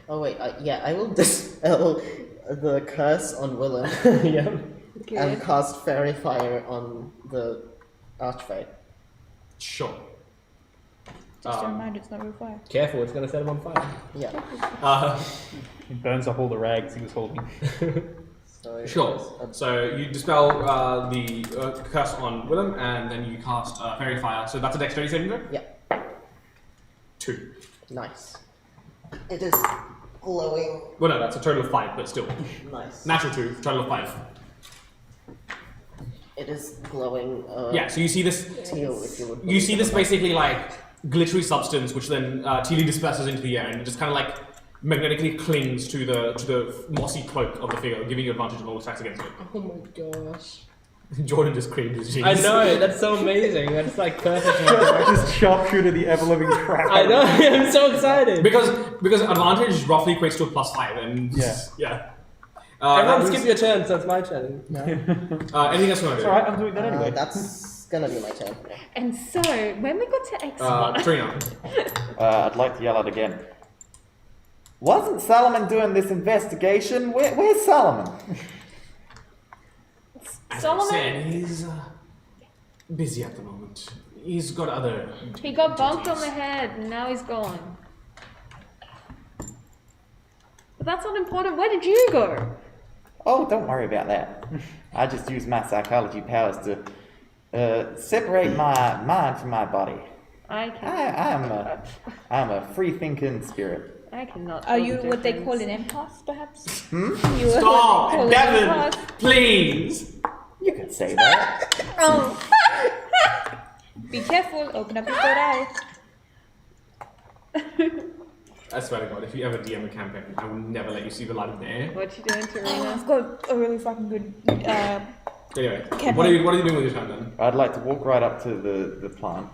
Oh wait, yeah, I will dispel the curse on Willem Yeah. and Good. cast Fairy Fire on the Archfey. Sure. Just a reminder, it's not real fire. Careful, it's gonna set him on fire. Yeah. He burns up all the rags he was holding. So it Sure. was So you dispel the curse on Willem, and then you cast Fairy Fire. So that's a dexterity saving throw? Yeah. 2. nice. It is glowing. Well, no, that's a total of 5, but still. Nice. Natural 2, total of 5. It is glowing. Yeah, so you see this. Teal, if you would. You see this basically like glittery substance, which then Teely disperses into the air, and it just kind of like magnetically clings to the mossy cloak of the figure, giving you advantage on all attacks against it. Oh my gosh. Jordan just creamed his jeans. I know, that's so amazing. That's like perfect. for my direction. Just sharpshooter the ever-living crap. I know, I'm so excited. Because advantage roughly equates to a +5, and Yeah. that Everyone was- skip your turn, so it's my turn. No. anything else you want to do? Alright, I'm doing that anyway. That's gonna be my turn. And so when we got to X1, Trina. I'd like to yell out again. Wasn't Solomon doing this investigation? Where's Solomon? As I Solomon, said, he's busy at the moment. He's got other. he got bumped on duties. the head and now he's gone. But that's not important. Where did you go? Oh, don't worry about that. I just use my psychology powers to separate my mind from my body. I can. I'm a free-thinking spirit. I cannot. Are tell you the what they difference. call an empath, perhaps? Hmm? You are Stop, what they call an Devin, empath? please. You could say that. Oh. Be careful, open up your third eye. I swear to God, if you ever DM a campaign, I will never let you see the light of day. What you doing, Oh, Tarina? I've got a really fucking good. Anyway, Campaign. what are you doing with your time then? I'd like to walk right up to the plant.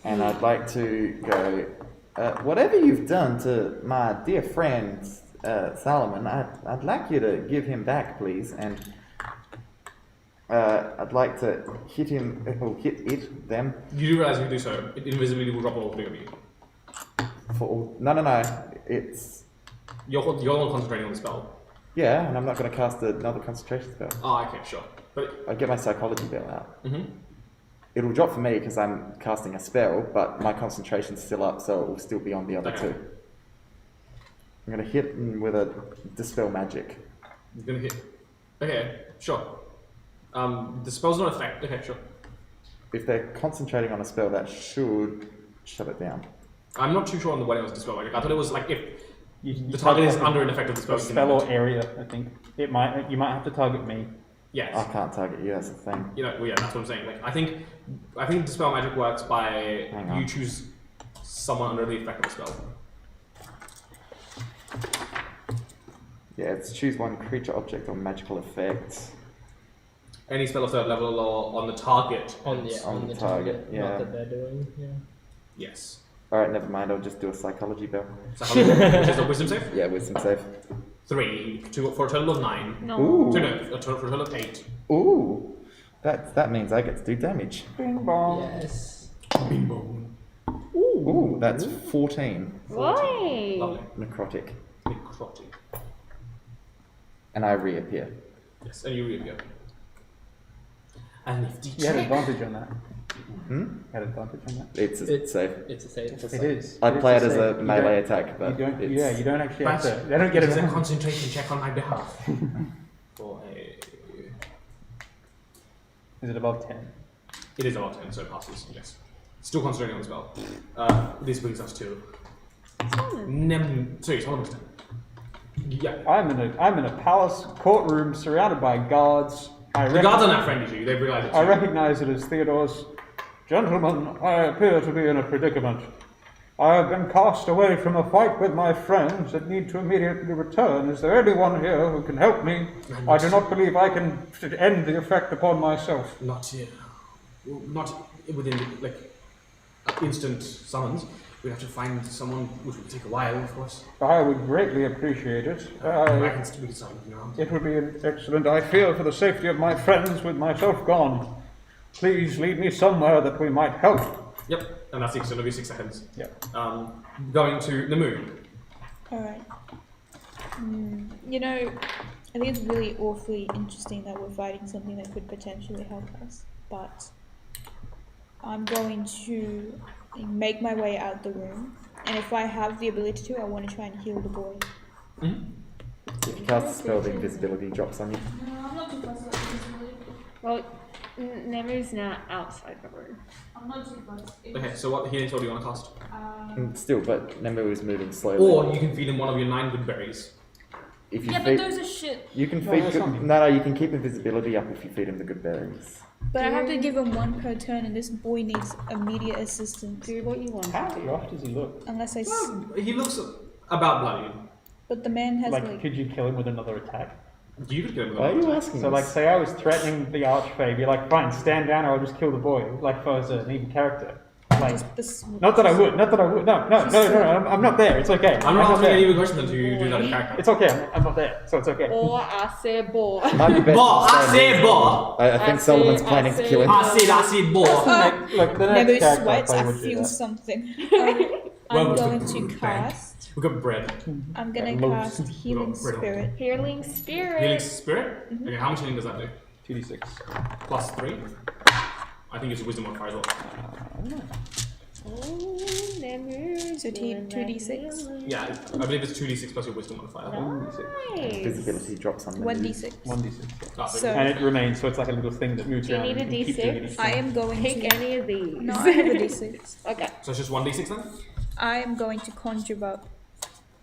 And I'd like to go, whatever you've done to my dear friend Solomon, I'd like you to give him back, please. And I'd like to hit him, or hit it, them, You do realize if you do so, invisibility will drop all three of you. for all. No, it's. You're all concentrating on the spell. Yeah, and I'm not going to cast another concentration spell. Oh, okay, sure. But I'll get my psychology bell out. mhm. It'll drop for me because I'm casting a spell, but my concentration's still up, so it will still be on the other Okay. two. I'm going to hit him with a dispel magic. You're gonna hit. Okay, sure. The spell's not effect. Okay, sure. If they're concentrating on a spell, that should shut it down. I'm not too sure on the way it was dispelled. Like, I thought it was like if You the target is target under an effect of the spell. a you can spell or hit. area, I think. You might have to target me. Yes. I can't target you, that's the thing. You know, well, yeah, that's what I'm saying. Like, I think dispel magic works by Hang on. you choose someone under the effect of the spell. Yeah, it's choose one creature, object, or magical effect. Any spell of third level or on the target. On the target, yeah. Not that they're doing, yeah. Yes. Alright, never mind, I'll just do a psychology bell. So how many, which is a wisdom save? Yeah, wisdom save. 3 for a total of 9. No. Ooh. So no, for a total of 8. Ooh! That means I get to do damage. Yes. Bing boom. Ooh, that's 14 Why? Lovely. necrotic. Necrotic. And I reappear. Yes, and you really go. A nifty You had trick. advantage on that. Hmm? You had advantage on that. It's safe. It's a save. It is. I'd play it as save. a You melee don't- attack, but You don't. it's, Yeah, you don't actually have But to. They don't get it is a it. concentration check on my behalf. For a... Is it above 10? It is about 10, so it passes, yes. Still concentrating on the spell. This brings us to... Solomon. Yeah. I'm in a palace courtroom surrounded by guards. The guards are not friendly to you, they've realised it. I recognize it as Theodore's. Gentlemen, I appear to be in a predicament. I have been cast away from a fight with my friends and need to immediately return. Is there anyone here who can help me? I do not believe I can end the effect upon myself. Not here. Not within, instant summons. We have to find someone, which will take a while, of course. I would greatly appreciate it. We can summon you around. It would be excellent. I fear for the safety of my friends with myself gone. Please lead me somewhere that we might help. Yep, and that's it'll be 6 seconds. Yeah. Going to the moon. Alright. You know, I think it's really awfully interesting that we're fighting something that could potentially help us, but I'm going to make my way out the room, and if I have the ability to, I want to try and heal the boy. if you cast a spell, the invisibility drops on you. No, I'm not too fussed about invisibility. Well, Nemu's not outside the room. I'm not too fussed. Okay, so what healing spell do you want to cast? Still, but Nemu is moving slowly. Or you can feed him one of your 9 good berries. if you Yeah, feed, but those are shit. you can No, feed. that's Good, not- no, you can keep invisibility up if you feed him the good berries. But I have to give him one per turn, and this boy needs immediate assistance. Do what you want How to do. rough does he look? Unless I. He looks about bloody. But the man has Like, like. could you kill him with another attack? You could get him with Why are another you attack. asking So, like, this? say I was threatening the Archfey, be like, fine, stand down or I'll just kill the boy. Like, if I was an even character. Like, Just this. not that I would. No, I'm not there. It's okay. I'm not asking there. any question until you do that in character. It's okay. I'm not there, so it's okay. Or I said boy. Might be best Boy, to I stay say moving. boy. I think Solomon's planning to kill him. I said boy. Look, the next Never character sweats. I I play would do feel that. something. Well, I'm what's the going to bank? cast. We've got bread. I'm gonna Yeah, loaves. cast Healing We've got bread on. Spirit. Healing spirit. Healing spirit? Okay, how much healing does that do? 2d6. Plus 3? I think it's a wisdom modifier as well. Oh, Nemu's So doing 2d6? that healing. Yeah, I believe it's 2d6 plus your wisdom modifier. Nice. Invisibility drops on Nemu. 1d6. 1d6. Ah, So- And it remains, so it's like a little thing that moves Do you around. need a and you can keep doing D6? it each I time. am going Pick to. any of these. No, I have a d6. Okay. So it's just 1d6 then? I am going to conjure up,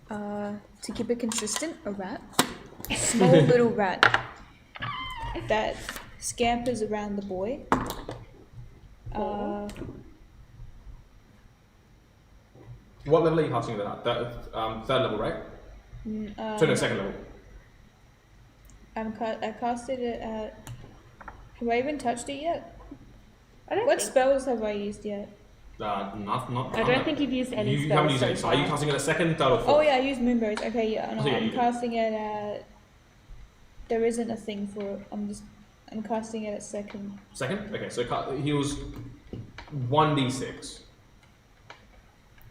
to keep it consistent, a rat. A small little rat that scampers around the boy. What level are you casting that at? Third level, right? So no, second level. I casted it at. Have I even touched it yet? I don't What think. spells have I used yet? Not. I don't think you've used any You spells haven't used so any. So are you far. casting it at second, third, or fourth? Oh yeah, I used moonberries. Okay, yeah, no, Oh, yeah, I'm you did. casting it at. There isn't a thing for it. I'm casting it at second. Second? Okay, so it heals 1d6.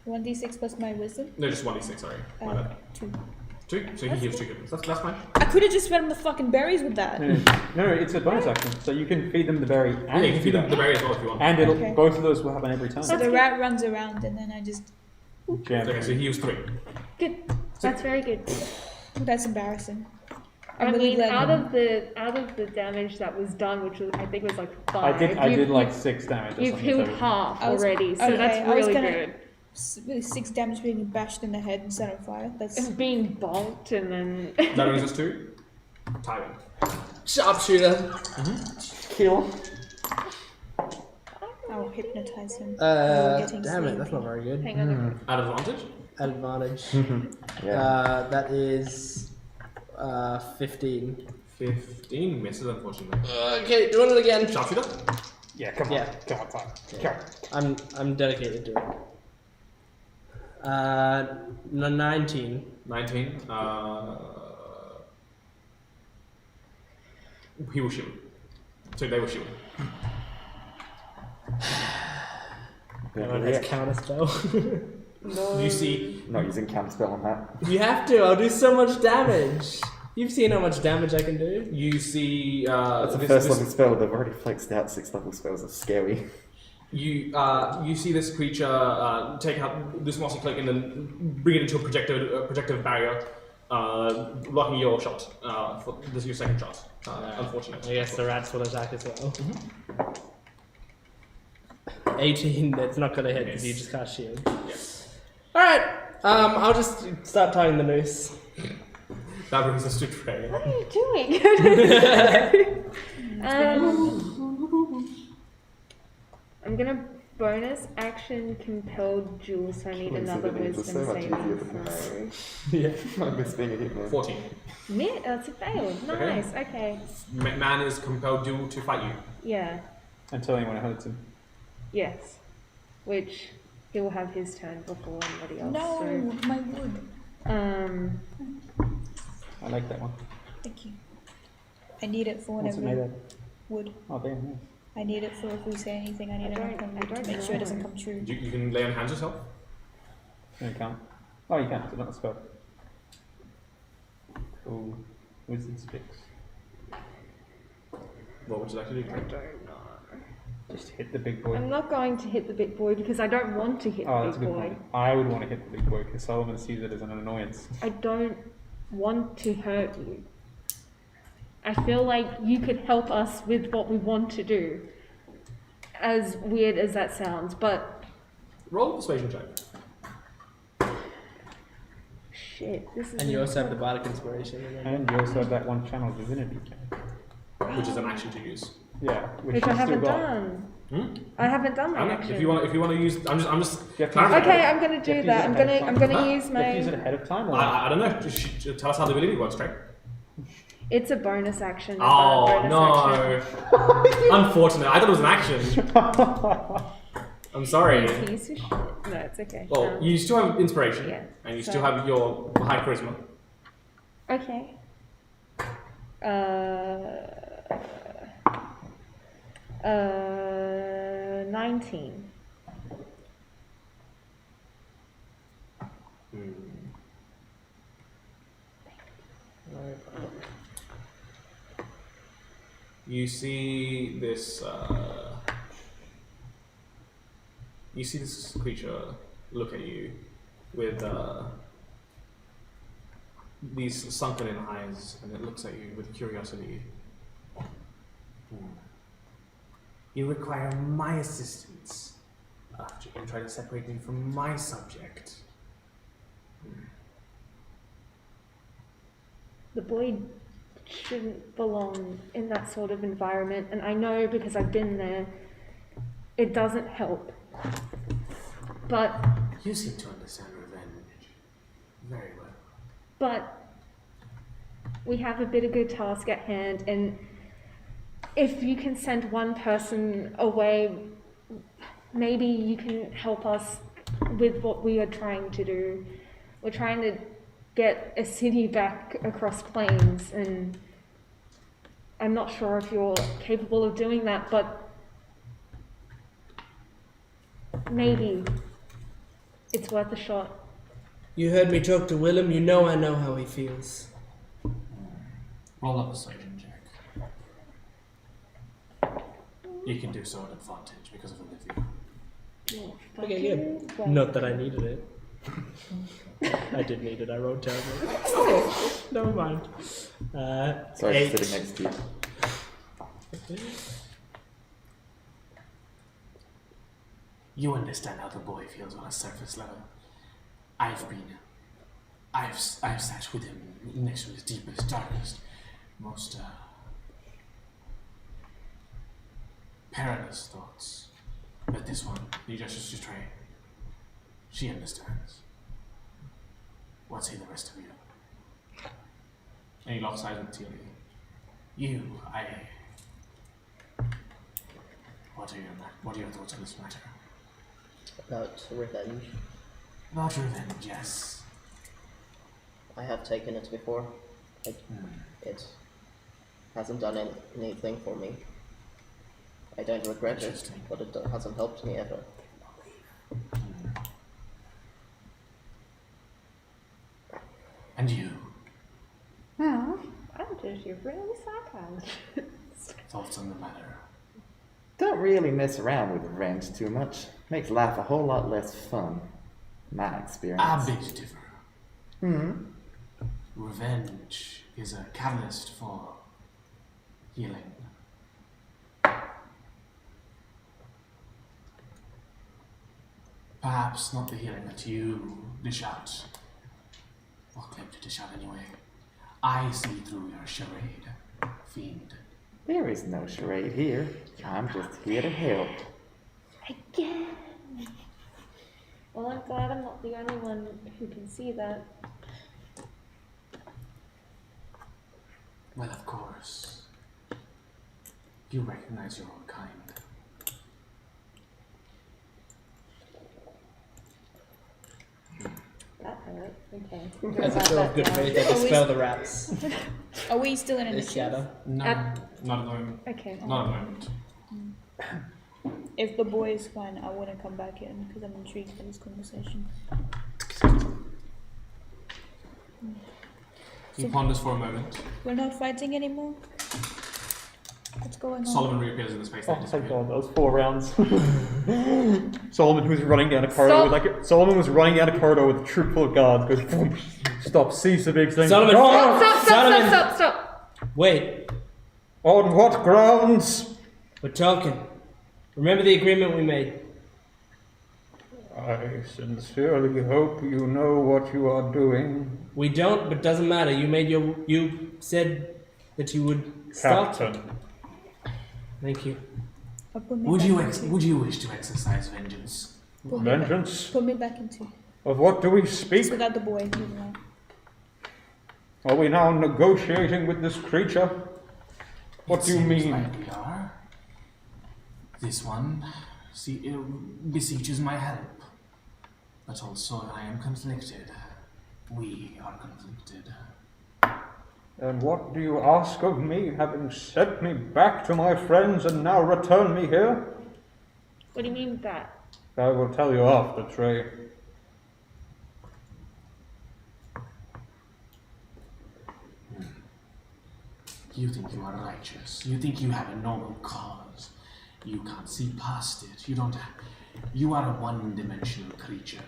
1d6 plus my wisdom. No, just 1d6, sorry. My bad. 2. 2? So he heals 2 hit points. That's fine. I could have just fed him the fucking berries with that. No, it's a bonus action, so you can feed them the berry Yeah, and you can feed them the berry as well if you want. And it'll Okay. both of those will happen every time. So the rat runs around and then I just. Jam. Okay, so he heals 3. Good. That's very good. That's embarrassing. I I'm really mean, glad. out of the damage that was done, which was, I think was like 5. I did like 6 damage. Or You've something, healed so- half I was- already, so okay, that's I was really gonna- good. Really 6 damage being bashed in the head and set on fire. It's That's. being bonked and then. That brings us to Tywin. Sharpshooter. Kill. I'll hypnotize him. Damn Getting it, that's not very good. Hang on. At advantage? Advantage. Yeah. That is 15. 15 misses, unfortunately. Okay, doing it again. Sharpshooter? Yeah, come on. Yeah. Come on, fine. Come on. I'm dedicated to it. 19. 19. He will shoot. So they will shoot. That's counter spell. You see, Not using counterspell on that. You have to. I'll do so much damage. You've seen how much damage I can do. You see. That's a this- first this- level spell. They've already flexed out 6th level spells. That's scary. You see this creature take out this mossy cloak and then bring it into a projective barrier, blocking your shot. For this is your second shot. Unfortunately. I guess the rats will attack as well. 18, that's not gonna hit because you just cast shield. Yes. Alright, I'll just start tying the noose. That brings us to Trey. What are you doing? I'm gonna bonus action compelled duel, so I need another Coincidence, it's wisdom so much saving easier throw. Yeah. I miss being a hitman. 14. That's a fail. Nice. Okay. Man is compelled duel to fight you. Yeah. Until anyone hurts him. Yes. Which he will have his turn before anybody else. No, my wood. So, I like that one. Thank you. I need it for What's whenever it made of? wood. Oh, damn, nice. I need it for if we say anything. I need I it don't- on I wood to don't make sure it doesn't know. come true. You can lay on hands yourself. No, you can't. Oh, you can. It's not a spell. Cool. Wisdom speaks. What would you like to do? I don't know. Just hit the big boy. I'm not going to hit the big boy because I don't want to hit Oh, the that's a big good boy. point. I would want to hit the big boy because Solomon sees it as an annoyance. I don't want to hurt you. I feel like you could help us with what we want to do. As weird as that sounds, but Roll a persuasion check. shit, this is. And you also have the Bardic Inspiration. And you also have that one channel divinity check. Which is an action to use. Yeah, Which I you still haven't got. done. Hmm? I haven't done I that don't know. action. If you want to use, I'm just. You have to use it clarifying. Okay, I'm gonna You do have to that. use I'm it ahead of gonna time. use You have to use it my. ahead of time, or I don't know. Tell us how the ability works, Trey. It's a bonus action. a Oh bonus action. no! Unfortunate. I thought it was an action. I'm sorry. Piece of shit. No, it's okay. Well, you still have inspiration, Yeah, and you so- still have your high charisma. Okay. 19. You see this. You see this creature look at you with these sunken-in eyes, and it looks at you with curiosity. You require my assistance after you try to separate me from my subject. The boy shouldn't belong in that sort of environment, and I know because I've been there, it doesn't help. But, You seem to understand revenge very well. but, we have a bit of good task at hand, and if you can send one person away, maybe you can help us with what we are trying to do. We're trying to get a city back across plains, and I'm not sure if you're capable of doing that, but maybe it's worth a shot. You heard me talk to Willem, you know I know how he feels. Roll up a persuasion check. You can do so at advantage because of Olivia. Fuck Okay, you. good. Well, Not that I needed it. I did need it, I rolled terribly. Never mind. Sorry, 8. sitting next to you. You understand how the boy feels on a surface level. I've sat with him next to his deepest, darkest, most perilous thoughts. But this one, he gestures to Trey. She understands. What say the rest of you? And he locks eyes with Teal. What are your thoughts on this matter? About revenge. About revenge, yes. I have taken it before. It hasn't done anything for me. I don't regret it, Interesting. but it hasn't helped me ever. And you? Well, you're really sarcastic. Thoughts on the matter? Don't really mess around with revenge too much. Makes life a whole lot less fun. My experience. I beg to differ. Hmm. Revenge is a catalyst for healing. Perhaps not the healing that you dish out, or claim to dish out anyway. I see through your charade, fiend. There is no charade here. I'm just here to help. Again. Well, I'm glad I'm not the only one who can see that. Well, of course. You recognize your own kind. That hurt. Okay. As a show of good faith, I dispel the rats. Are we still in The initiative? shadow. No, not at the moment. Okay. Not at the moment. If the boy is fine, I want to come back in because I'm intrigued by this conversation. He ponders for a moment. We're not fighting anymore? What's going on? Solomon reappears in the space. Oh, that thank disappeared. God, that was 4 rounds. Solomon, who's running down a corridor with Solomon was running down a corridor with a troop full of guards. Goes, boom, stop, seize the big thing. Solomon, Solomon, Stop! wait. On what grounds? We're talking. Remember the agreement we made. I sincerely hope you know what you are doing, We don't, but doesn't matter. You said that you would stop. Captain. Thank you. I'll put me Would back you into- wish to exercise vengeance? Vengeance? Put me back into. Of what do we speak? It's without the boy. Moving on. Are we now negotiating with this creature? What do you Seems mean? like we are. This one beseeches my help, but also I am conflicted. We are conflicted. And what do you ask of me, having sent me back to my friends and now return me here? What do you mean with that? I will tell you after, Trey. You think you are righteous. You think you have a noble cause. You can't see past it. You are a one-dimensional creature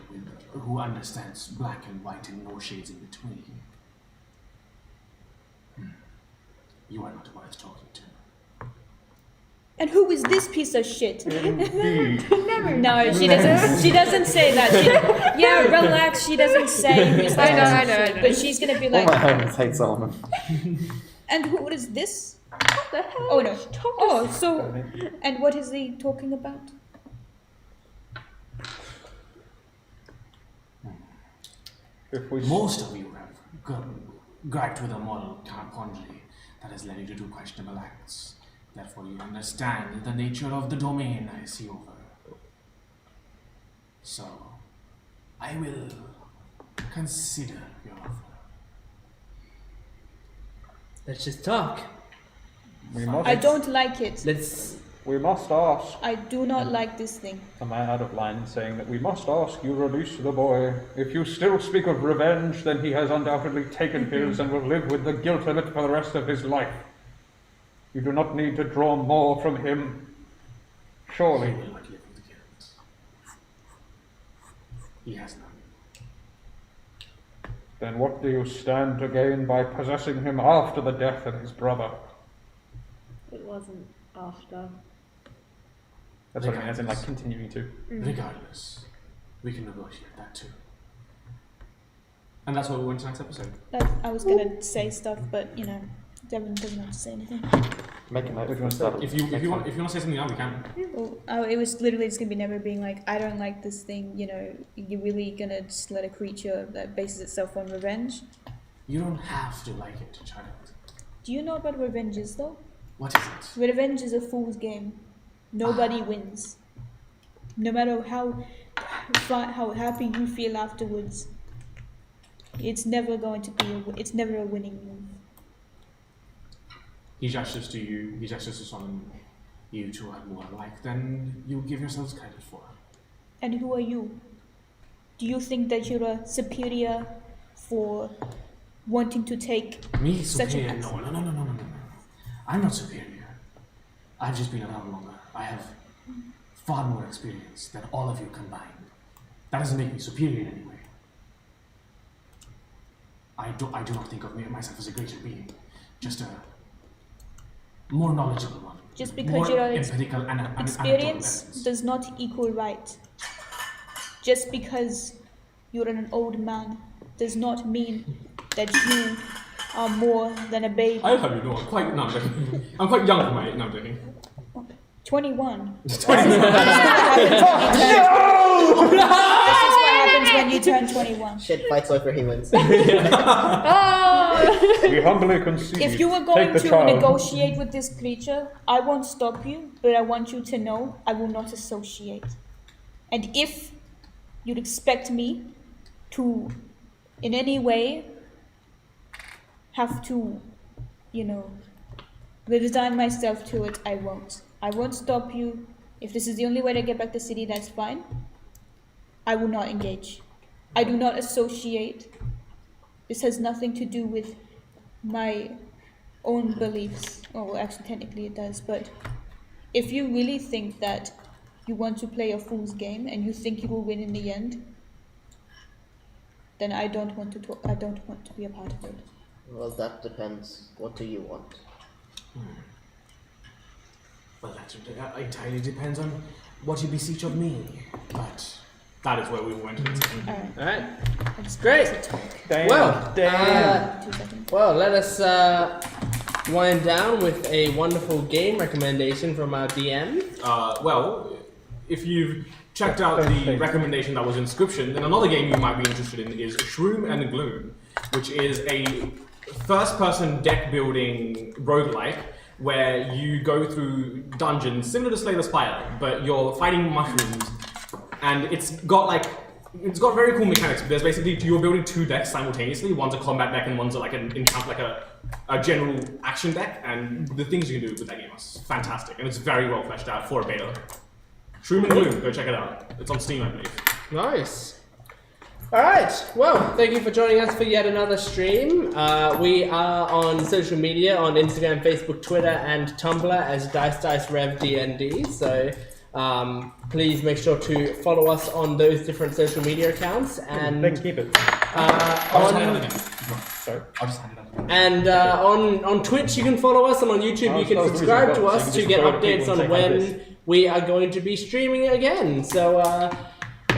who understands black and white and no shades in between. You are not worth talking to. And who is this piece of shit? Indeed. No, she doesn't. She doesn't say that. Yeah, relax. She doesn't say who's this I know, piece of I know, shit, I know. But she's gonna be All like, my homies hate Solomon. and what is this? What the hell? Oh no. Thomas? Oh, so, and what is he talking about? If we Most of you have griped with a moral quandary that has led you to do questionable acts. Therefore, you understand the nature of the domain I see over. So, I will consider your offer. Let's just talk. we must, I don't like it. we must ask. I do not like this thing. A man out of line saying that we must ask you release the boy. If you still speak of revenge, then he has undoubtedly taken his and will live with the guilt of it for the rest of his life. You do not need to draw more from him. He Surely. will not live with guilt. He has none. Then what do you stand to gain by possessing him after the death of his brother? It wasn't after. That's what I mean, as in like continuing to. Regardless, we can negotiate that too. And that's what we went to next episode. I was gonna say stuff, but you know, Devin doesn't have to say anything. Make a note Which for one's start. If you want to say something now, we can. Well, it was literally just gonna be never being like, I don't like this thing. You know, you're really gonna just let a creature that bases itself on revenge. You don't have to like it, child. Do you know what revenge is, though? What is it? Revenge is a fool's game. Nobody wins. No matter how happy you feel afterwards, it's never going to be. It's never a winning move. He gestures to you. He gestures to Solomon. You two are more alike than you give yourselves credit for. And who are you? Do you think that you're a superior for wanting to take Me such an superior? act? No. I'm not superior. I've just been around longer. I have far more experience than all of you combined. That doesn't make me superior in any way. I do not think of myself as a greater being, just a more knowledgeable one. Just because more you are empathical and experience does not equal right. Just because you're an old man does not mean that you are more than a baby. I'll have you know, I'm quite young for my age. No, I'm joking. 21. 21. This is what happens when you turn 21. Shit fights over humans. We humbly concede. If you were Take going the to child. negotiate with this creature, I won't stop you, but I want you to know I will not associate. And if you'd expect me to, in any way, have to, resign myself to it, I won't. I won't stop you. If this is the only way to get back to the city, that's fine. I will not engage. I do not associate. This has nothing to do with my own beliefs. Oh, well, actually, technically it does. But if you really think that you want to play a fool's game and you think you will win in the end, then I don't want to talk. I don't want to be a part of it. Well, that depends. What do you want? Well, that entirely depends on what you beseech of me. But That is where we went to. Alright. Great. Damn. Well, 2 seconds. well, let us wind down with a wonderful game recommendation from our DM. Well, if you've checked out the recommendation that was Inscription, then another game you might be interested in is Shroom and Gloom, which is a first-person deck-building roguelike where you go through dungeons similar to Slay the Spire, but you're fighting mushrooms, and it's got very cool mechanics. There's basically you're building two decks simultaneously. One's a combat deck and one's like a general action deck, and the things you can do with that game are fantastic, and it's very well fleshed out for a beta. Shroom and Gloom, go check it out. It's on Steam, I believe. Nice. Alright, well, thank you for joining us for yet another stream. We are on social media, on Instagram, Facebook, Twitter, and Tumblr as DiceRevDND, so please make sure to follow us on those different social media accounts. And Then keep it. I'll just hand it up again. Sorry. I'll just hand it up. And on Twitch you can follow us, and on YouTube you can subscribe to us to get updates on when we are going to be streaming again. So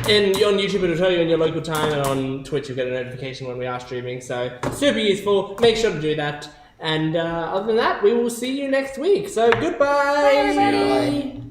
on YouTube it'll tell you in your local time, and on Twitch you'll get a notification when we are streaming. So super useful. Make sure to do that. And other than that, we will see you next week. So goodbye. Bye.